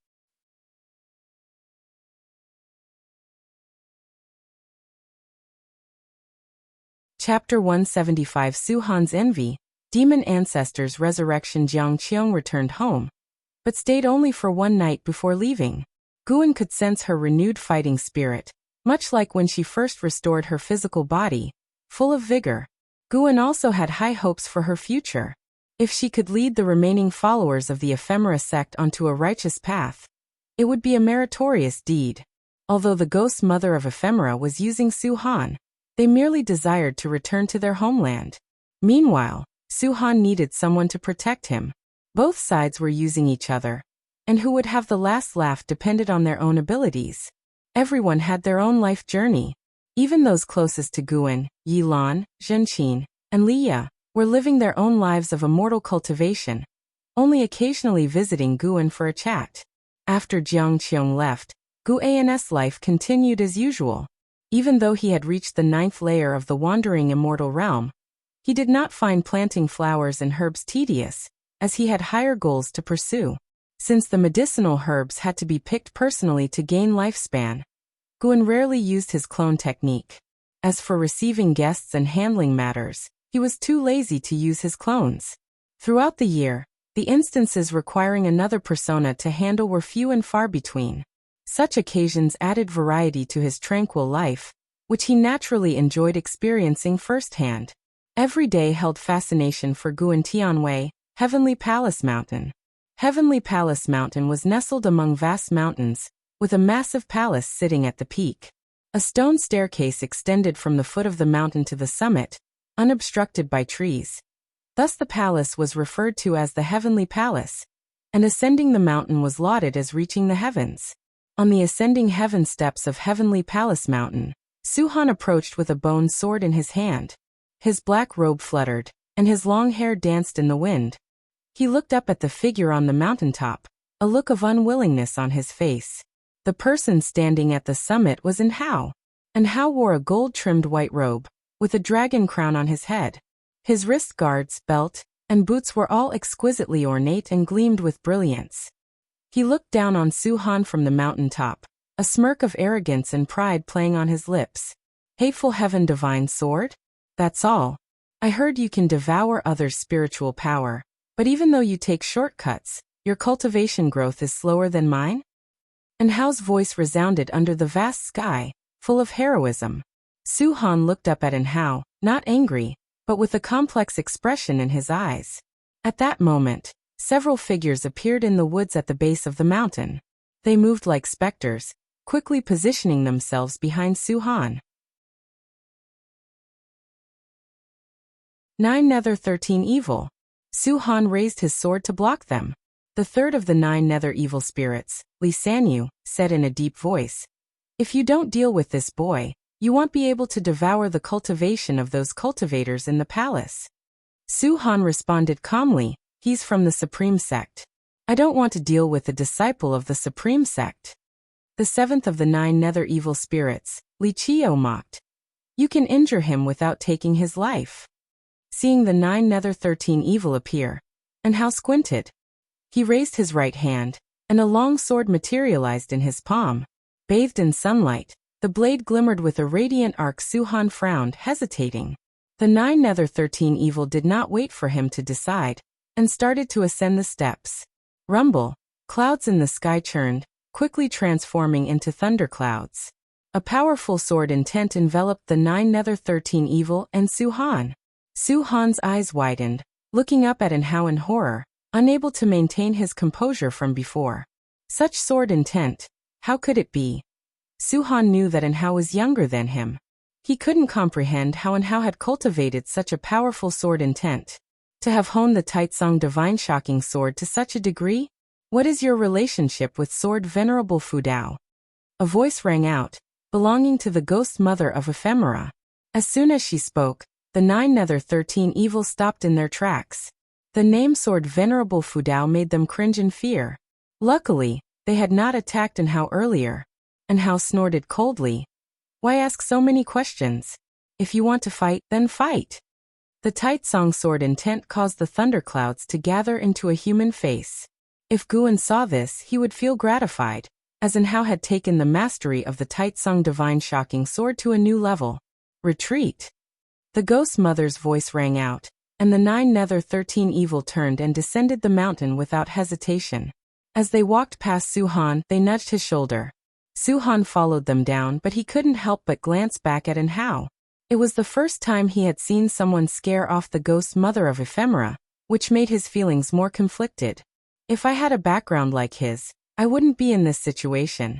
Chapter 175 Su-han's Envy. Demon Ancestors Resurrection. Jiang Qiong returned home, but stayed only for one night before leaving. Guan could sense her renewed fighting spirit, much like when she first restored her physical body, full of vigor. Guan also had high hopes for her future. If she could lead the remaining followers of the ephemera sect onto a righteous path, it would be a meritorious deed. Although the ghost mother of ephemera was using Su-han, they merely desired to return to their homeland. Meanwhile, Su-han needed someone to protect him. Both sides were using each other, and who would have the last laugh depended on their own abilities. Everyone had their own life journey. Even those closest to Guan, Yi Lan, Zhenqin, and Li Ya, were living their own lives of immortal cultivation, only occasionally visiting Guan for a chat. After Jiang Qiong left, Guan's life continued as usual. Even though he had reached the 9th layer of the wandering immortal realm, he did not find planting flowers and herbs tedious, as he had higher goals to pursue. Since the medicinal herbs had to be picked personally to gain lifespan, Guan rarely used his clone technique. As for receiving guests and handling matters, he was too lazy to use his clones. Throughout the year, the instances requiring another persona to handle were few and far between. Such occasions added variety to his tranquil life, which he naturally enjoyed experiencing firsthand. Every day held fascination for Guan. Tianwei, Heavenly Palace Mountain. Heavenly Palace Mountain was nestled among vast mountains, with a massive palace sitting at the peak. A stone staircase extended from the foot of the mountain to the summit, unobstructed by trees. Thus the palace was referred to as the Heavenly Palace, and ascending the mountain was lauded as reaching the heavens. On the ascending heaven steps of Heavenly Palace Mountain, Su-han approached with a bone sword in his hand. His black robe fluttered, and his long hair danced in the wind. He looked up at the figure on the mountaintop, a look of unwillingness on his face. The person standing at the summit was Hao, and Hao wore a gold-trimmed white robe, with a dragon crown on his head. His wrist guards, belt, and boots were all exquisitely ornate and gleamed with brilliance. He looked down on Su-han from the mountaintop, a smirk of arrogance and pride playing on his lips. Hateful heaven divine sword? That's all. I heard you can devour others' spiritual power, but even though you take shortcuts, your cultivation growth is slower than mine? And Hao's voice resounded under the vast sky, full of heroism. Su-han looked up at Hao, not angry, but with a complex expression in his eyes. At that moment, several figures appeared in the woods at the base of the mountain. They moved like specters, quickly positioning themselves behind Su-han. 9 Nether 13 Evil. Su-han raised his sword to block them. The third of the 9 nether evil spirits, Li Sanyu, said in a deep voice, "If you don't deal with this boy, you won't be able to devour the cultivation of those cultivators in the palace." Su-han responded calmly, "He's from the Supreme Sect. I don't want to deal with a disciple of the Supreme Sect." The 7th of the 9 nether evil spirits, Li Qiu, mocked, "You can injure him without taking his life." Seeing the 9 nether 13 evil appear, Hao squinted. He raised his right hand, and a long sword materialized in his palm. Bathed in sunlight, the blade glimmered with a radiant arc. Su-han frowned, hesitating. The 9 nether 13 evil did not wait for him to decide, and started to ascend the steps. Rumble, clouds in the sky churned, quickly transforming into thunderclouds. A powerful sword intent enveloped the 9 nether 13 evil and Su-han. Su-han's eyes widened, looking up at Hao in horror, unable to maintain his composure from before. Such sword intent, how could it be? Su-han knew that Hao was younger than him. He couldn't comprehend how Hao had cultivated such a powerful sword intent. To have honed the Taitsong divine shocking sword to such a degree? What is your relationship with sword Venerable Fudao? A voice rang out, belonging to the ghost mother of ephemera. As soon as she spoke, the 9 nether 13 evil stopped in their tracks. The name sword Venerable Fudao made them cringe in fear. Luckily, they had not attacked Hao earlier. Hao snorted coldly. Why ask so many questions? If you want to fight, then fight. The Taitsong sword intent caused the thunderclouds to gather into a human face. If Guan saw this, he would feel gratified, as in how had taken the mastery of the Taitsong divine shocking sword to a new level. Retreat. The ghost mother's voice rang out, and the 9 Nether 13 evil turned and descended the mountain without hesitation. As they walked past Su-han, they nudged his shoulder. Su-han followed them down, but he couldn't help but glance back at Hao. It was the first time he had seen someone scare off the ghost mother of ephemera, which made his feelings more conflicted. If I had a background like his, I wouldn't be in this situation.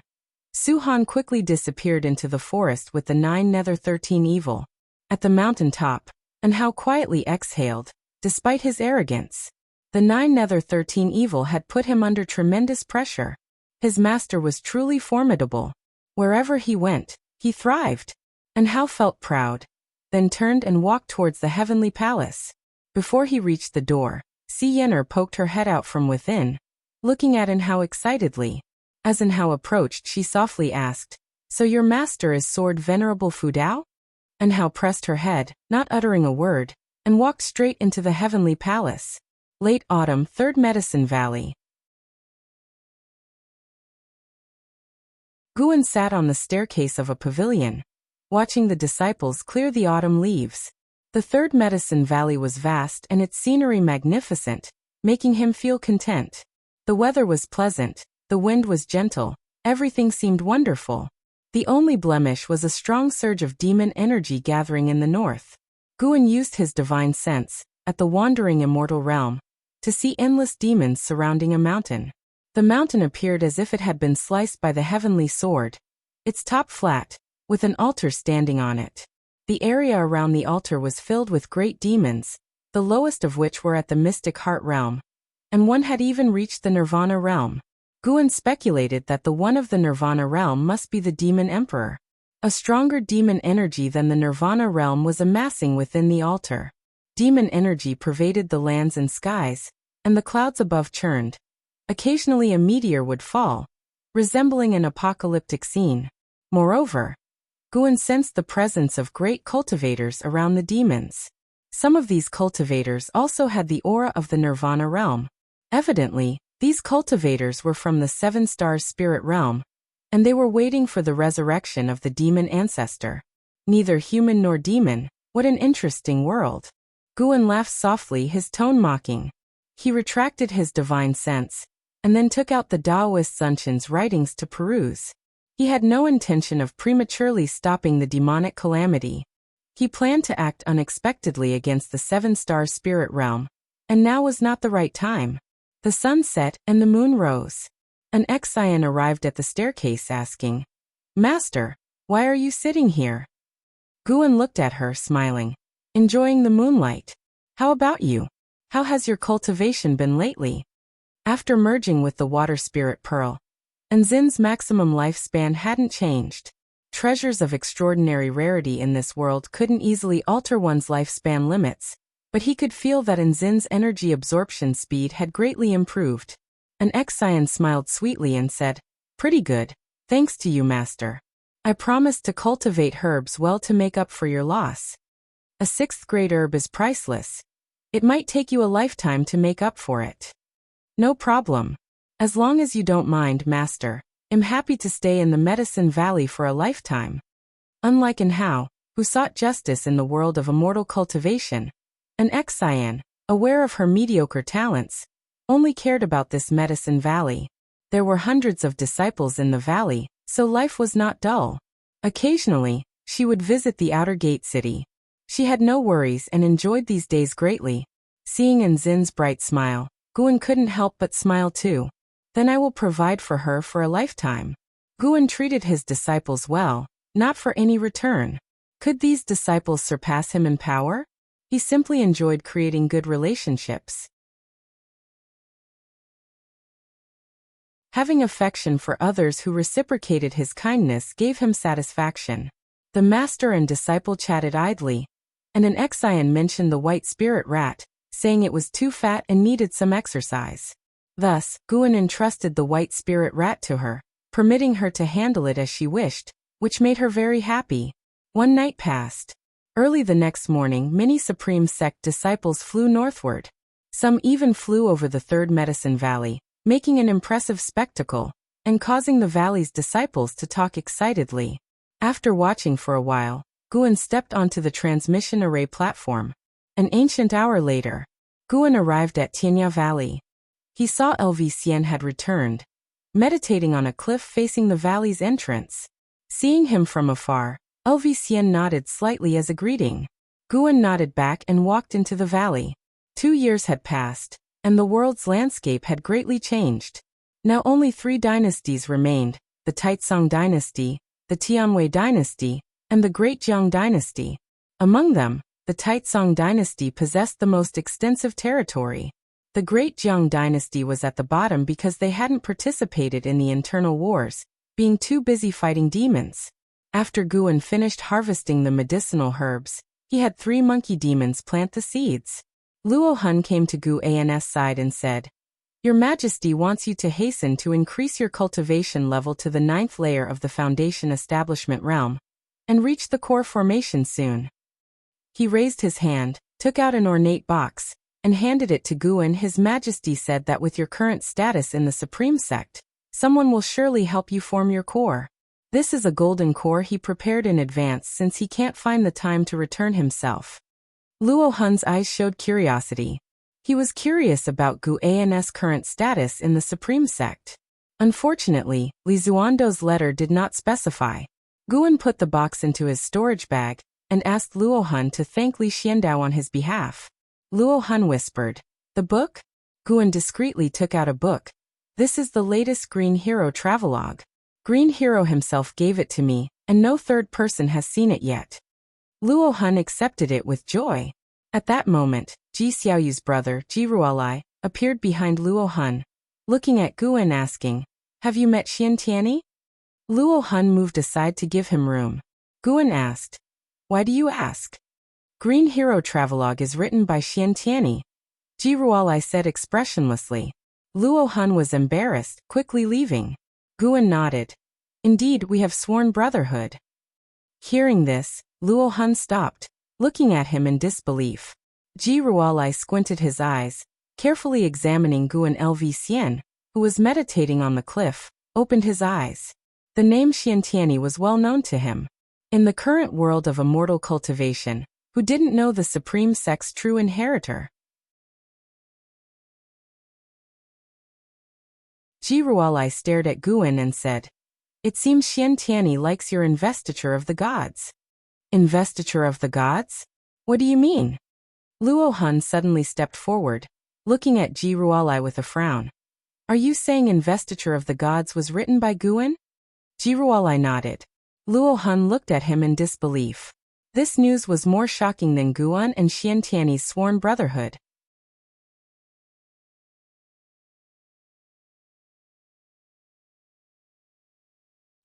Su-han quickly disappeared into the forest with the 9 Nether 13 evil. At the mountain top, Hao quietly exhaled, despite his arrogance. The 9 Nether 13 evil had put him under tremendous pressure. His master was truly formidable. Wherever he went, he thrived. Hao felt proud, then turned and walked towards the heavenly palace. Before he reached the door, Si Yen'er poked her head out from within, looking at Hao excitedly. As Hao approached, she softly asked, "So your master is Sword Venerable Fudao?" Hao pressed her head, not uttering a word, and walked straight into the heavenly palace. Late autumn, 3rd Medicine Valley. Guan sat on the staircase of a pavilion, watching the disciples clear the autumn leaves. The 3rd Medicine Valley was vast and its scenery magnificent, making him feel content. The weather was pleasant, the wind was gentle, everything seemed wonderful. The only blemish was a strong surge of demon energy gathering in the north. Guan used his divine sense, at the wandering immortal realm, to see endless demons surrounding a mountain. The mountain appeared as if it had been sliced by the heavenly sword, its top flat, with an altar standing on it. The area around the altar was filled with great demons, the lowest of which were at the mystic heart realm, and one had even reached the nirvana realm. Guan speculated that the one of the nirvana realm must be the demon emperor. A stronger demon energy than the nirvana realm was amassing within the altar. Demon energy pervaded the lands and skies, and the clouds above churned. Occasionally a meteor would fall, resembling an apocalyptic scene. Moreover, Guan sensed the presence of great cultivators around the demons. Some of these cultivators also had the aura of the nirvana realm. Evidently, these cultivators were from the 7 Stars spirit realm, and they were waiting for the resurrection of the demon ancestor. Neither human nor demon, what an interesting world. Guan laughed softly, his tone mocking. He retracted his divine sense, and then took out the Taoist Sunshin's writings to peruse. He had no intention of prematurely stopping the demonic calamity. He planned to act unexpectedly against the 7 Stars spirit realm, and now was not the right time. The sun set and the moon rose. An Exian arrived at the staircase asking, "Master, why are you sitting here?" Guan looked at her, smiling. "Enjoying the moonlight. How about you? How has your cultivation been lately?" After merging with the water spirit pearl, Enzin's maximum lifespan hadn't changed. Treasures of extraordinary rarity in this world couldn't easily alter one's lifespan limits, but he could feel that Enzin's energy absorption speed had greatly improved. An Exian smiled sweetly and said, "Pretty good, thanks to you, master. I promised to cultivate herbs well to make up for your loss. A 6th-grade herb is priceless. It might take you a lifetime to make up for it." "No problem. As long as you don't mind, master, I'm happy to stay in the Medicine Valley for a lifetime." Unlike Hao, who sought justice in the world of immortal cultivation, an Exian, aware of her mediocre talents, only cared about this Medicine Valley. There were hundreds of disciples in the valley, so life was not dull. Occasionally, she would visit the outer gate city. She had no worries and enjoyed these days greatly. Seeing Enzin's bright smile, Guan couldn't help but smile too. "Then I will provide for her for a lifetime." Guan treated his disciples well, not for any return. Could these disciples surpass him in power? He simply enjoyed creating good relationships. Having affection for others who reciprocated his kindness gave him satisfaction. The master and disciple chatted idly, and an Exian mentioned the white spirit rat, saying it was too fat and needed some exercise. Thus, Guan entrusted the white spirit rat to her, permitting her to handle it as she wished, which made her very happy. One night passed. Early the next morning, many Supreme Sect disciples flew northward. Some even flew over the Third Medicine Valley, making an impressive spectacle, and causing the valley's disciples to talk excitedly. After watching for a while, Guan stepped onto the transmission array platform. An ancient hour later, Guan arrived at Tianya Valley. He saw LV Xian had returned, meditating on a cliff facing the valley's entrance. Seeing him from afar, LV Xian nodded slightly as a greeting. Guan nodded back and walked into the valley. 2 years had passed, and the world's landscape had greatly changed. Now only 3 dynasties remained: the Taizong dynasty, the Tianwei dynasty, and the Great Jiang dynasty. Among them, the Taizong dynasty possessed the most extensive territory. The Great Jiang dynasty was at the bottom because they hadn't participated in the internal wars, being too busy fighting demons. After Guan finished harvesting the medicinal herbs, he had 3 monkey demons plant the seeds. Luo Hun came to Guan's side and said, "Your Majesty wants you to hasten to increase your cultivation level to the 9th layer of the Foundation Establishment realm, and reach the core formation soon." He raised his hand, took out an ornate box, and handed it to Guan. "His Majesty said that with your current status in the Supreme Sect, someone will surely help you form your core. This is a golden core he prepared in advance since he can't find the time to return himself." Luo Hun's eyes showed curiosity. He was curious about Guan's current status in the Supreme Sect. Unfortunately, Li Zuando's letter did not specify. Guan put the box into his storage bag and asked Luo Hun to thank Li Xiandao on his behalf. Luo Hun whispered, "The book?" Guan discreetly took out a book. "This is the latest Green Hero travelogue. Green Hero himself gave it to me, and no third person has seen it yet." Luo Hun accepted it with joy. At that moment, Ji Xiaoyu's brother, Ji Ruolai, appeared behind Luo Hun, looking at Guan asking, "Have you met Xian Tianyi?" Luo Hun moved aside to give him room. Guan asked, "Why do you ask?" "Green Hero travelogue is written by Xian Tianyi," Ji Ruolai said expressionlessly. Luo Hun was embarrassed, quickly leaving. Guan nodded. "Indeed, we have sworn brotherhood." Hearing this, Luo Hun stopped, looking at him in disbelief. Ji Ruolai squinted his eyes, carefully examining Guan. LV Xian, who was meditating on the cliff, opened his eyes. The name Xian Tianyi was well known to him. In the current world of immortal cultivation, who didn't know the Supreme Sect's true inheritor? Ji Ruolai stared at Guan and said, "It seems Xian Tianyi likes your investiture of the gods." "Investiture of the gods? What do you mean?" Luo Hun suddenly stepped forward, looking at Ji Ruolai with a frown. "Are you saying investiture of the gods was written by Guan?" Ji Ruolai nodded. Luo Hun looked at him in disbelief. This news was more shocking than Guan and Xian Tianyi's sworn brotherhood.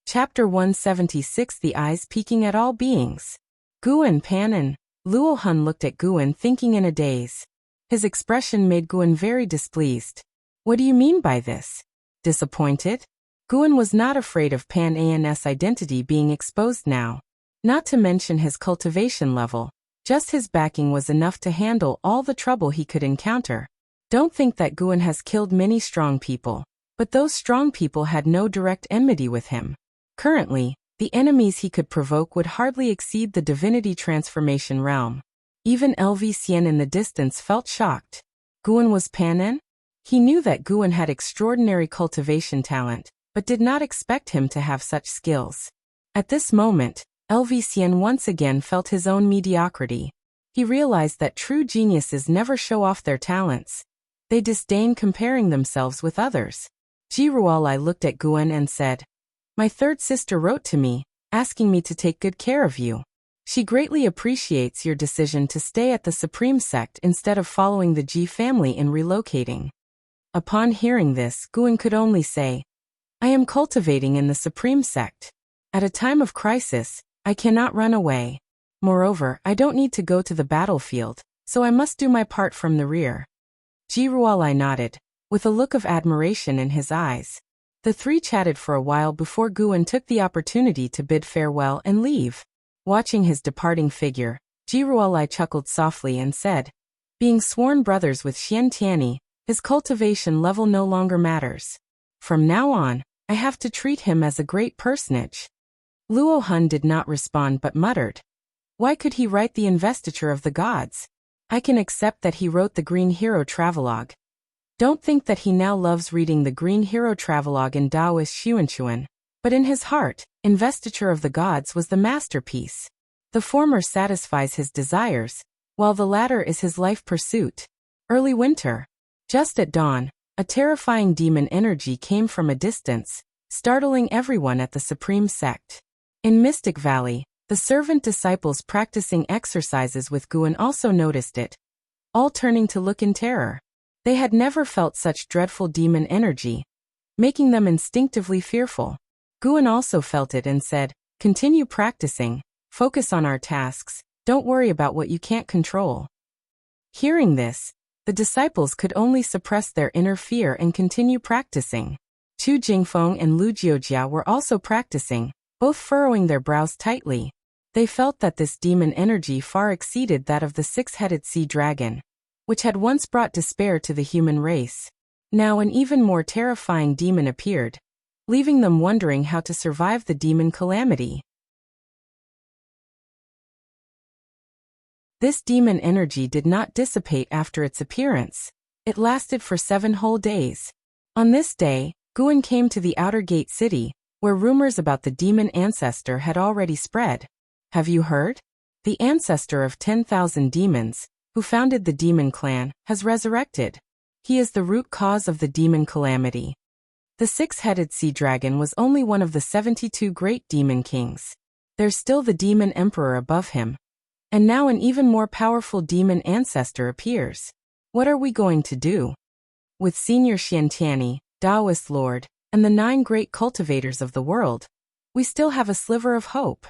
Chapter 176: The Eyes Peeking at All Beings. Guan Panan. Luo Hun looked at Guan thinking in a daze. His expression made Guan very displeased. "What do you mean by this?" "Disappointed?" Guan was not afraid of Pan An's identity being exposed now. Not to mention his cultivation level, just his backing was enough to handle all the trouble he could encounter. Don't think that Guan has killed many strong people, but those strong people had no direct enmity with him. Currently, the enemies he could provoke would hardly exceed the divinity transformation realm. Even LV Xian in the distance felt shocked. Guan was Panan? He knew that Guan had extraordinary cultivation talent, but did not expect him to have such skills. At this moment, LV Xian once again felt his own mediocrity. He realized that true geniuses never show off their talents. They disdain comparing themselves with others. Ji Ruolai looked at Guan and said, "My third sister wrote to me, asking me to take good care of you. She greatly appreciates your decision to stay at the Supreme Sect instead of following the Ji family in relocating." Upon hearing this, Guan could only say, "I am cultivating in the Supreme Sect. At a time of crisis, I cannot run away. Moreover, I don't need to go to the battlefield, so I must do my part from the rear." Ji Ruolai nodded, with a look of admiration in his eyes. The three chatted for a while before Guan took the opportunity to bid farewell and leave. Watching his departing figure, Jiruolai chuckled softly and said, being sworn brothers with Xian Tianyi, his cultivation level no longer matters. From now on, I have to treat him as a great personage. Luo Hun did not respond but muttered. Why could he write the investiture of the gods? I can accept that he wrote the Green Hero Travelogue. Don't think that he now loves reading the Green Hero Travelogue in Taoist Xuanchuan, but in his heart, investiture of the gods was the masterpiece. The former satisfies his desires, while the latter is his life pursuit. Early winter. Just at dawn, a terrifying demon energy came from a distance, startling everyone at the Supreme Sect. In Mystic Valley, the servant disciples practicing exercises with Guan also noticed it, all turning to look in terror. They had never felt such dreadful demon energy, making them instinctively fearful. Guan also felt it and said, continue practicing, focus on our tasks, don't worry about what you can't control. Hearing this, the disciples could only suppress their inner fear and continue practicing. Chu Jingfeng and Lu Jiojia were also practicing, both furrowing their brows tightly. They felt that this demon energy far exceeded that of the six-headed sea dragon, which had once brought despair to the human race. Now an even more terrifying demon appeared, leaving them wondering how to survive the demon calamity. This demon energy did not dissipate after its appearance. It lasted for 7 whole days. On this day, Guan came to the outer gate city, where rumors about the demon ancestor had already spread. Have you heard? The ancestor of 10,000 demons, who founded the demon clan, has resurrected. He is the root cause of the demon calamity. The six-headed sea dragon was only one of the 72 great demon kings. There's still the demon emperor above him. And now an even more powerful demon ancestor appears. What are we going to do? With Senior Xian Tianyi, Taoist Lord, and the 9 great cultivators of the world, we still have a sliver of hope.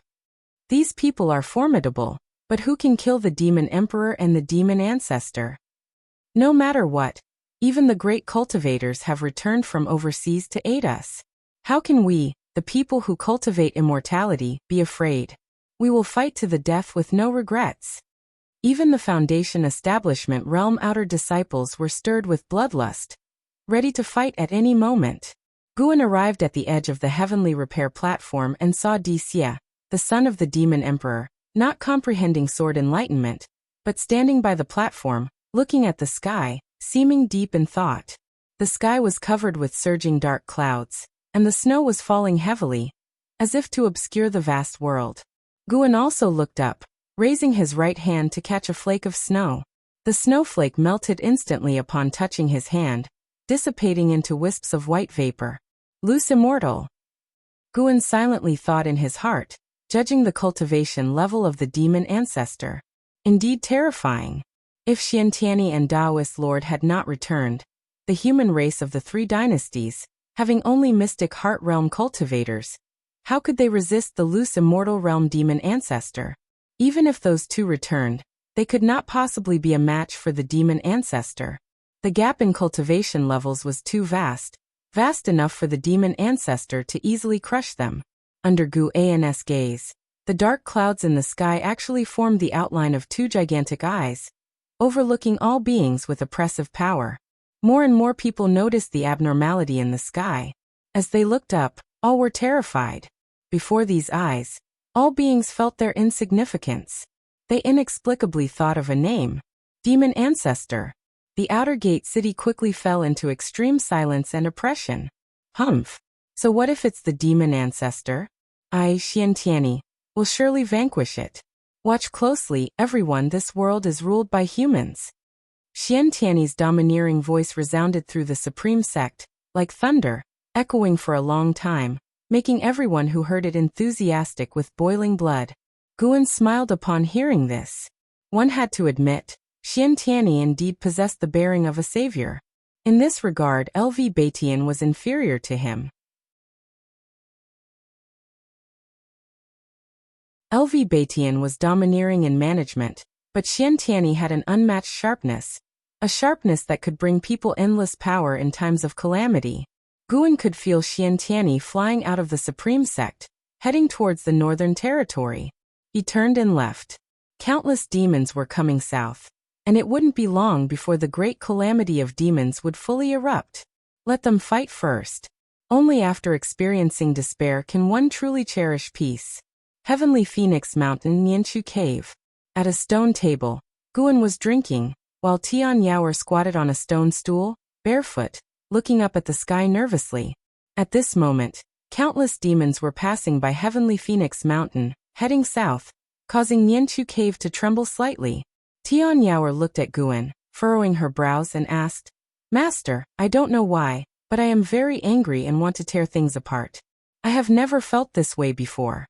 These people are formidable, but who can kill the demon emperor and the demon ancestor? No matter what, even the great cultivators have returned from overseas to aid us. How can we, the people who cultivate immortality, be afraid? We will fight to the death with no regrets. Even the Foundation Establishment Realm Outer disciples were stirred with bloodlust, ready to fight at any moment. Guan arrived at the edge of the heavenly repair platform and saw Di Xie, the son of the demon emperor, not comprehending sword enlightenment, but standing by the platform, looking at the sky, seeming deep in thought. The sky was covered with surging dark clouds, and the snow was falling heavily, as if to obscure the vast world. Guan also looked up, raising his right hand to catch a flake of snow. The snowflake melted instantly upon touching his hand, dissipating into wisps of white vapor. Loose immortal. Guan silently thought in his heart, judging the cultivation level of the demon ancestor. Indeed terrifying. If Xian Tianyi and Taoist Lord had not returned, the human race of the 3 dynasties, having only mystic heart realm cultivators, how could they resist the loose immortal realm demon ancestor? Even if those 2 returned, they could not possibly be a match for the demon ancestor. The gap in cultivation levels was too vast enough for the demon ancestor to easily crush them. Under Guan's gaze, the dark clouds in the sky actually formed the outline of 2 gigantic eyes, overlooking all beings with oppressive power. More and more people noticed the abnormality in the sky. As they looked up, all were terrified. Before these eyes, all beings felt their insignificance. They inexplicably thought of a name. Demon Ancestor. The outer gate city quickly fell into extreme silence and oppression. Humph. So what if it's the demon ancestor? I, Xian Tianyi, will surely vanquish it. Watch closely, everyone, this world is ruled by humans. Xian Tianyi's domineering voice resounded through the supreme sect, like thunder, echoing for a long time, making everyone who heard it enthusiastic with boiling blood. Guan smiled upon hearing this. One had to admit, Xian Tianyi indeed possessed the bearing of a savior. In this regard, LV Batian was inferior to him. LV Batian was domineering in management, but Xian Tianyi had an unmatched sharpness, a sharpness that could bring people endless power in times of calamity. Guan could feel Xian Tianyi flying out of the supreme sect, heading towards the northern territory. He turned and left. Countless demons were coming south, and it wouldn't be long before the great calamity of demons would fully erupt. Let them fight first. Only after experiencing despair can one truly cherish peace. Heavenly Phoenix Mountain Nianchu Cave. At a stone table, Guan was drinking, while Tian Yaoer squatted on a stone stool, barefoot, looking up at the sky nervously. At this moment, countless demons were passing by Heavenly Phoenix Mountain, heading south, causing Nianchu Cave to tremble slightly. Tian Yaoer looked at Guan, furrowing her brows, and asked, "Master, I don't know why, but I am very angry and want to tear things apart. I have never felt this way before."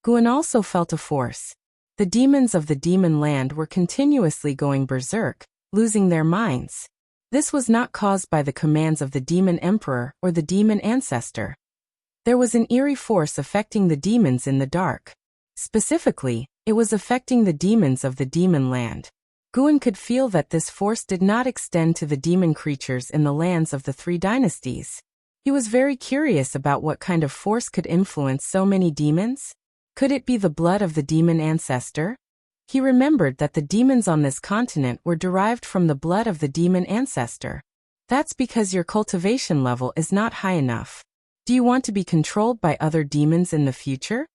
Guan also felt a force. The demons of the demon land were continuously going berserk, losing their minds. This was not caused by the commands of the demon emperor or the demon ancestor. There was an eerie force affecting the demons in the dark. Specifically, it was affecting the demons of the demon land. Guan could feel that this force did not extend to the demon creatures in the lands of the three dynasties. He was very curious about what kind of force could influence so many demons. Could it be the blood of the demon ancestor? He remembered that the demons on this continent were derived from the blood of the demon ancestor. That's because your cultivation level is not high enough. Do you want to be controlled by other demons in the future?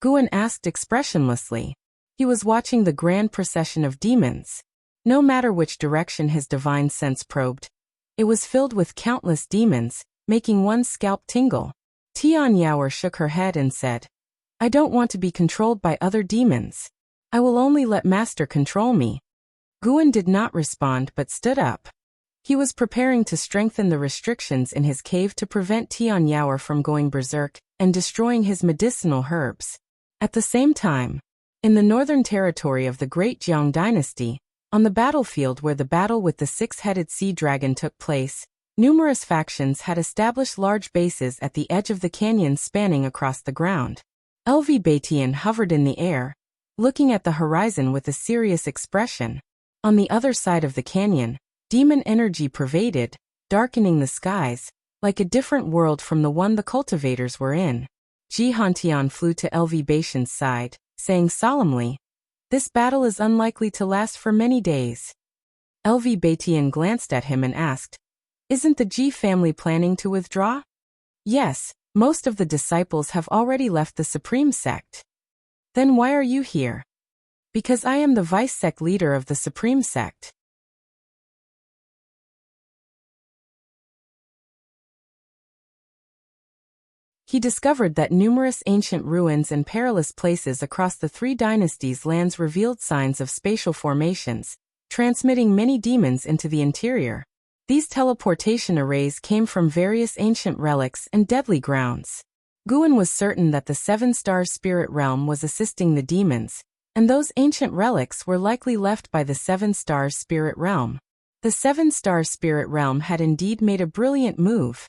Guan asked expressionlessly. He was watching the grand procession of demons. No matter which direction his divine sense probed, it was filled with countless demons, making one's scalp tingle. Tian Yaoer shook her head and said, "I don't want to be controlled by other demons. I will only let Master control me." Guan did not respond but stood up. He was preparing to strengthen the restrictions in his cave to prevent Tian Yaoer from going berserk and destroying his medicinal herbs. At the same time, in the northern territory of the Great Jiang Dynasty, on the battlefield where the battle with the six-headed sea dragon took place, numerous factions had established large bases at the edge of the canyon spanning across the ground. LV Batian hovered in the air, looking at the horizon with a serious expression. On the other side of the canyon, demon energy pervaded, darkening the skies, like a different world from the one the cultivators were in. Ji Hantian flew to LV Batian's side, saying solemnly, "This battle is unlikely to last for many days." LV Batian glanced at him and asked, "Isn't the Ji family planning to withdraw?" "Yes. Most of the disciples have already left the Supreme Sect." "Then why are you here?" "Because I am the vice-sect leader of the Supreme Sect." He discovered that numerous ancient ruins and perilous places across the three dynasties' lands revealed signs of spatial formations, transmitting many demons into the interior. These teleportation arrays came from various ancient relics and deadly grounds. Guan was certain that the seven-star spirit realm was assisting the demons, and those ancient relics were likely left by the seven-star spirit realm. The seven-star spirit realm had indeed made a brilliant move.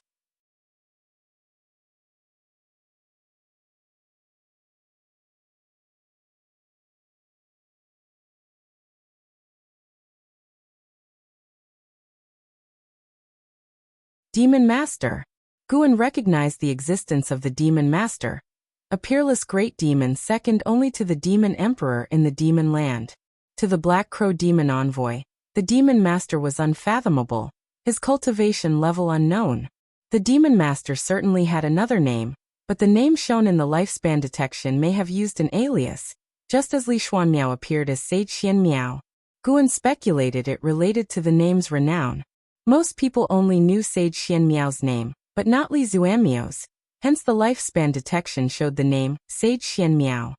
Demon Master. Guan recognized the existence of the Demon Master, a peerless great demon second only to the Demon Emperor in the Demon Land. To the Black Crow Demon Envoy, the Demon Master was unfathomable, his cultivation level unknown. The Demon Master certainly had another name, but the name shown in the lifespan detection may have used an alias, just as Li Xuanmiao appeared as Sage Xian Miao. Guan speculated it related to the name's renown. Most people only knew Sage Xian Miao's name, but not Li Zuanmiao's, hence the lifespan detection showed the name Sage Xian Miao.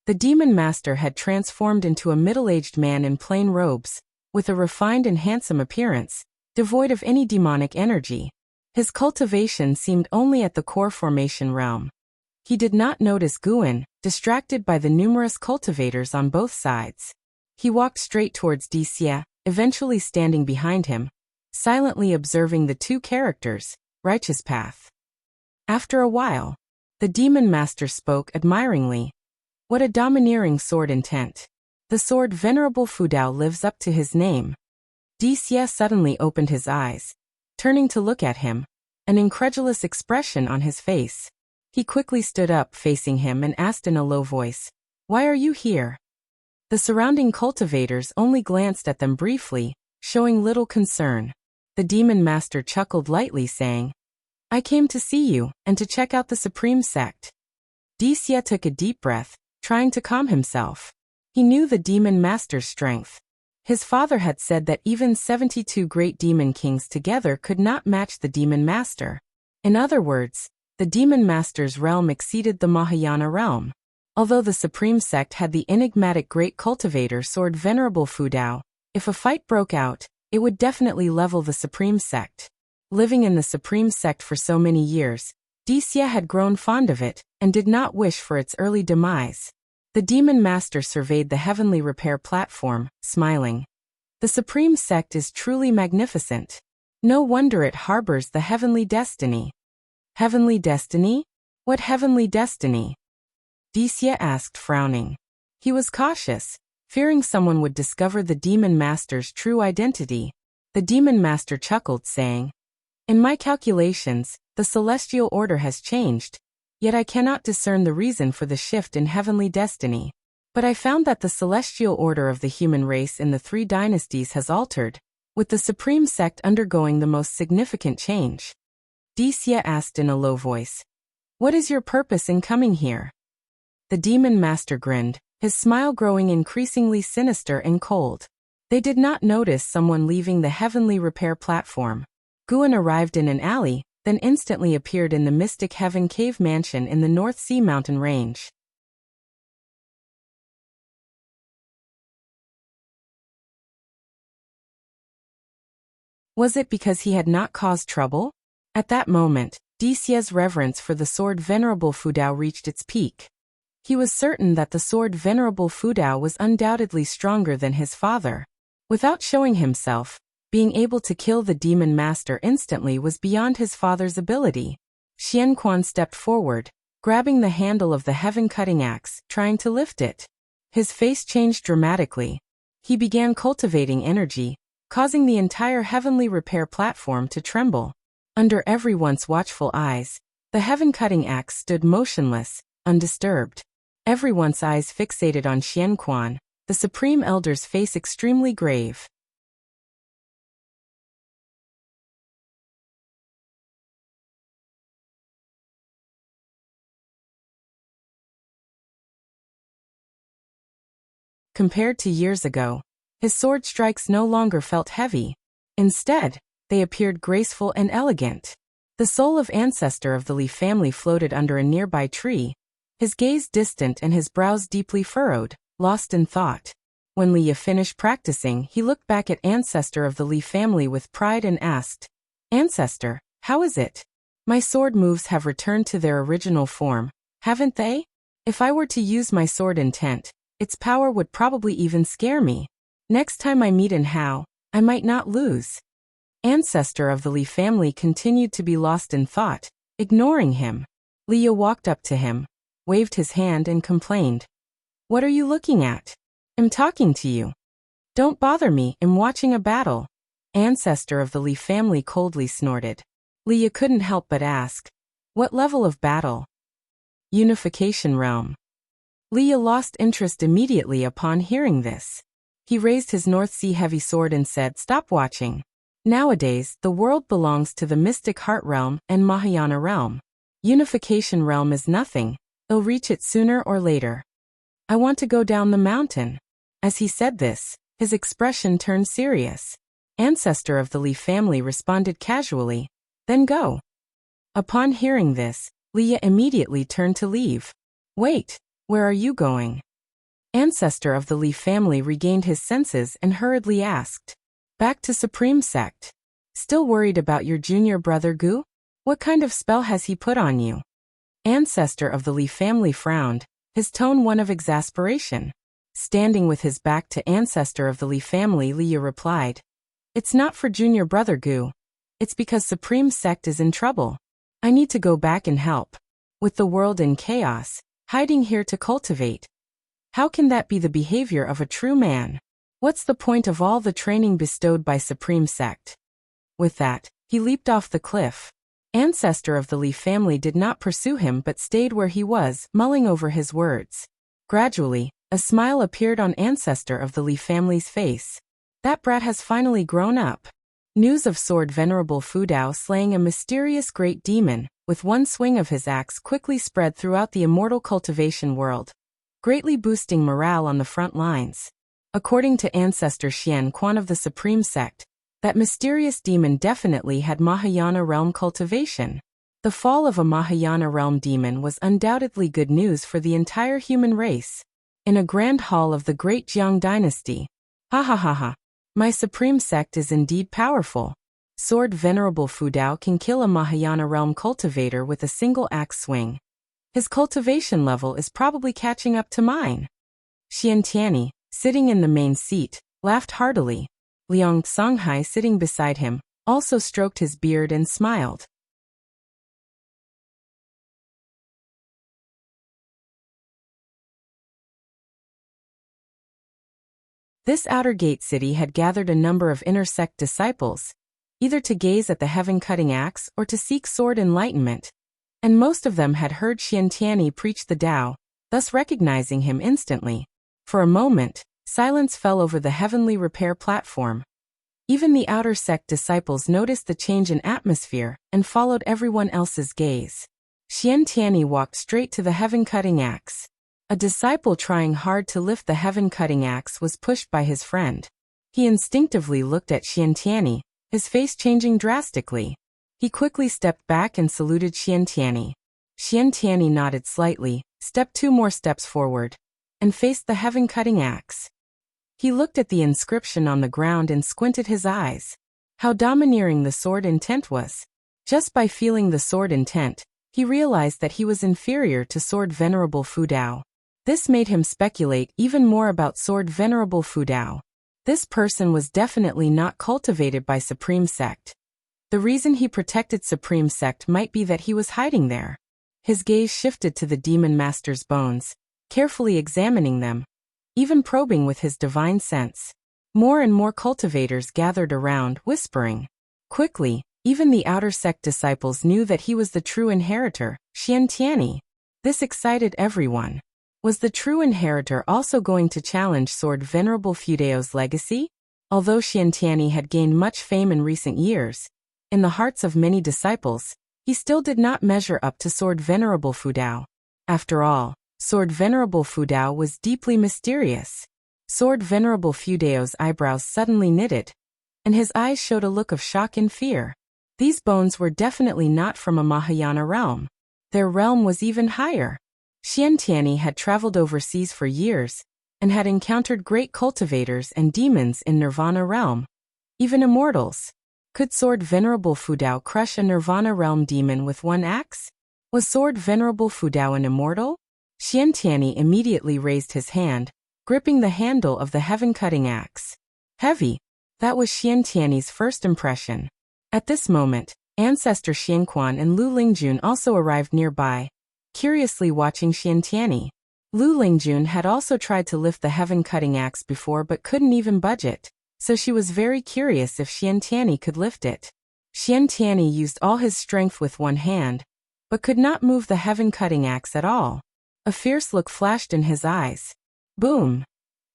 The Demon Master had transformed into a middle-aged man in plain robes, with a refined and handsome appearance, devoid of any demonic energy. His cultivation seemed only at the core formation realm. He did not notice Guan, distracted by the numerous cultivators on both sides. He walked straight towards Dixie, eventually standing behind him, silently observing the two characters, Righteous Path. After a while, the Demon Master spoke admiringly. "What a domineering sword intent. The sword Venerable Fudao lives up to his name." Dixie suddenly opened his eyes, turning to look at him, an incredulous expression on his face. He quickly stood up facing him and asked in a low voice, "Why are you here?" The surrounding cultivators only glanced at them briefly, showing little concern. The demon master chuckled lightly, saying, "I came to see you, and to check out the supreme sect." Disya took a deep breath, trying to calm himself. He knew the demon master's strength. His father had said that even 72 great demon kings together could not match the demon master. In other words, the demon master's realm exceeded the Mahayana realm. Although the supreme sect had the enigmatic great cultivator sword Venerable Fudao, if a fight broke out, it would definitely level the supreme sect. Living in the supreme sect for so many years, Disya had grown fond of it, and did not wish for its early demise. The demon master surveyed the heavenly repair platform, smiling. The supreme sect is truly magnificent. No wonder it harbors the heavenly destiny. Heavenly destiny? What heavenly destiny? Disya asked, frowning. He was cautious, fearing someone would discover the demon master's true identity. The demon master chuckled, saying, "In my calculations, the celestial order has changed. Yet I cannot discern the reason for the shift in heavenly destiny. But I found that the celestial order of the human race in the 3 dynasties has altered, with the supreme sect undergoing the most significant change." Disya asked in a low voice, "What is your purpose in coming here?" The demon master grinned, his smile growing increasingly sinister and cold. They did not notice someone leaving the heavenly repair platform. Guan arrived in an alley, then instantly appeared in the Mystic Heaven Cave Mansion in the North Sea mountain range. Was it because he had not caused trouble? At that moment, Disya's reverence for the sword Venerable Fudao reached its peak. He was certain that the sword Venerable Fudao was undoubtedly stronger than his father. Without showing himself, being able to kill the demon master instantly was beyond his father's ability. Xianquan stepped forward, grabbing the handle of the heaven-cutting axe, trying to lift it. His face changed dramatically. He began cultivating energy, causing the entire heavenly repair platform to tremble. Under everyone's watchful eyes, the heaven-cutting axe stood motionless, undisturbed. Everyone's eyes fixated on Xianquan, the supreme elder's face extremely grave. Compared to years ago, his sword strikes no longer felt heavy. Instead, they appeared graceful and elegant. The soul of ancestor of the Li family floated under a nearby tree, his gaze distant and his brows deeply furrowed, lost in thought. When Li finished practicing, he looked back at ancestor of the Li family with pride and asked, "Ancestor, how is it? My sword moves have returned to their original form, haven't they? If I were to use my sword intent, its power would probably even scare me. Next time I meet in Hao, I might not lose." Ancestor of the Li family continued to be lost in thought, ignoring him. Li walked up to him, waved his hand and complained, "What are you looking at? I'm talking to you. Don't bother me, I'm watching a battle." Ancestor of the Li family coldly snorted. Li couldn't help but ask, "What level of battle?" "Unification realm." Li lost interest immediately upon hearing this. He raised his North Sea heavy sword and said, "Stop watching. Nowadays, the world belongs to the Mystic Heart realm and Mahayana realm. Unification realm is nothing, they'll reach it sooner or later. I want to go down the mountain." As he said this, his expression turned serious. Ancestor of the Li family responded casually, "Then go." Upon hearing this, Li immediately turned to leave. "Wait. Where are you going?" Ancestor of the Li family regained his senses and hurriedly asked, "Back to Supreme Sect. Still worried about your junior brother Gu? What kind of spell has he put on you?" Ancestor of the Li family frowned, his tone one of exasperation. Standing with his back to ancestor of the Li family, Li replied, "It's not for junior brother Gu. It's because Supreme Sect is in trouble. I need to go back and help. With the world in chaos, hiding here to cultivate. How can that be the behavior of a true man? What's the point of all the training bestowed by Supreme Sect?" With that, he leaped off the cliff. Ancestor of the Li family did not pursue him but stayed where he was, mulling over his words. Gradually, A smile appeared on ancestor of the Li family's face. That brat has finally grown up. News of Sword Venerable Fudao slaying a mysterious great demon, with one swing of his axe quickly spread throughout the immortal cultivation world, greatly boosting morale on the front lines. According to ancestor Xian Quan of the Supreme Sect, that mysterious demon definitely had Mahayana realm cultivation. The fall of a Mahayana realm demon was undoubtedly good news for the entire human race. In a grand hall of the great Jiang dynasty. Ha ha ha ha. My supreme sect is indeed powerful. Sword Venerable Fudao can kill a Mahayana realm cultivator with a single axe swing. His cultivation level is probably catching up to mine. Xian Tianyi, sitting in the main seat, laughed heartily. Liang Songhai, sitting beside him, also stroked his beard and smiled. This outer gate city had gathered a number of inner sect disciples, either to gaze at the heaven-cutting axe or to seek sword enlightenment, and most of them had heard Xian Tianyi preach the Tao, thus recognizing him instantly. For a moment, silence fell over the heavenly repair platform. Even the outer sect disciples noticed the change in atmosphere and followed everyone else's gaze. Xian Tianyi walked straight to the heaven-cutting axe. A disciple trying hard to lift the heaven-cutting axe was pushed by his friend. He instinctively looked at Xian Tianyi, his face changing drastically. He quickly stepped back and saluted Xian Tianyi. Xian Tianyi nodded slightly, stepped 2 more steps forward, and faced the heaven-cutting axe. He looked at the inscription on the ground and squinted his eyes. How domineering the sword intent was. Just by feeling the sword intent, he realized that he was inferior to Sword Venerable Fudao. This made him speculate even more about Sword Venerable Fudao. This person was definitely not cultivated by Supreme Sect. The reason he protected Supreme Sect might be that he was hiding there. His gaze shifted to the Demon Master's bones, carefully examining them, even probing with his divine sense. More and more cultivators gathered around, whispering. Quickly, even the outer sect disciples knew that he was the true inheritor, Xian Tianyi. This excited everyone. Was the true inheritor also going to challenge Sword Venerable Fudao's legacy? Although Xian Tianyi had gained much fame in recent years, in the hearts of many disciples, he still did not measure up to Sword Venerable Fudao. After all, Sword Venerable Fudao was deeply mysterious. Sword Venerable Fudao's eyebrows suddenly knitted, and his eyes showed a look of shock and fear. These bones were definitely not from a Mahayana realm. Their realm was even higher. Xian Tianyi had traveled overseas for years, and had encountered great cultivators and demons in Nirvana realm. Even immortals. Could Sword Venerable Fudao crush a Nirvana realm demon with one axe? Was Sword Venerable Fudao an immortal? Xian Tianyi immediately raised his hand, gripping the handle of the heaven-cutting axe. Heavy. That was Xian Tianyi's first impression. At this moment, ancestor Xianquan and Lu Lingjun also arrived nearby, curiously watching Xian Tianyi. Lu Lingjun had also tried to lift the heaven-cutting axe before but couldn't even budge it, so she was very curious if Xian Tianyi could lift it. Xian Tianyi used all his strength with one hand, but could not move the heaven-cutting axe at all. A fierce look flashed in his eyes. Boom!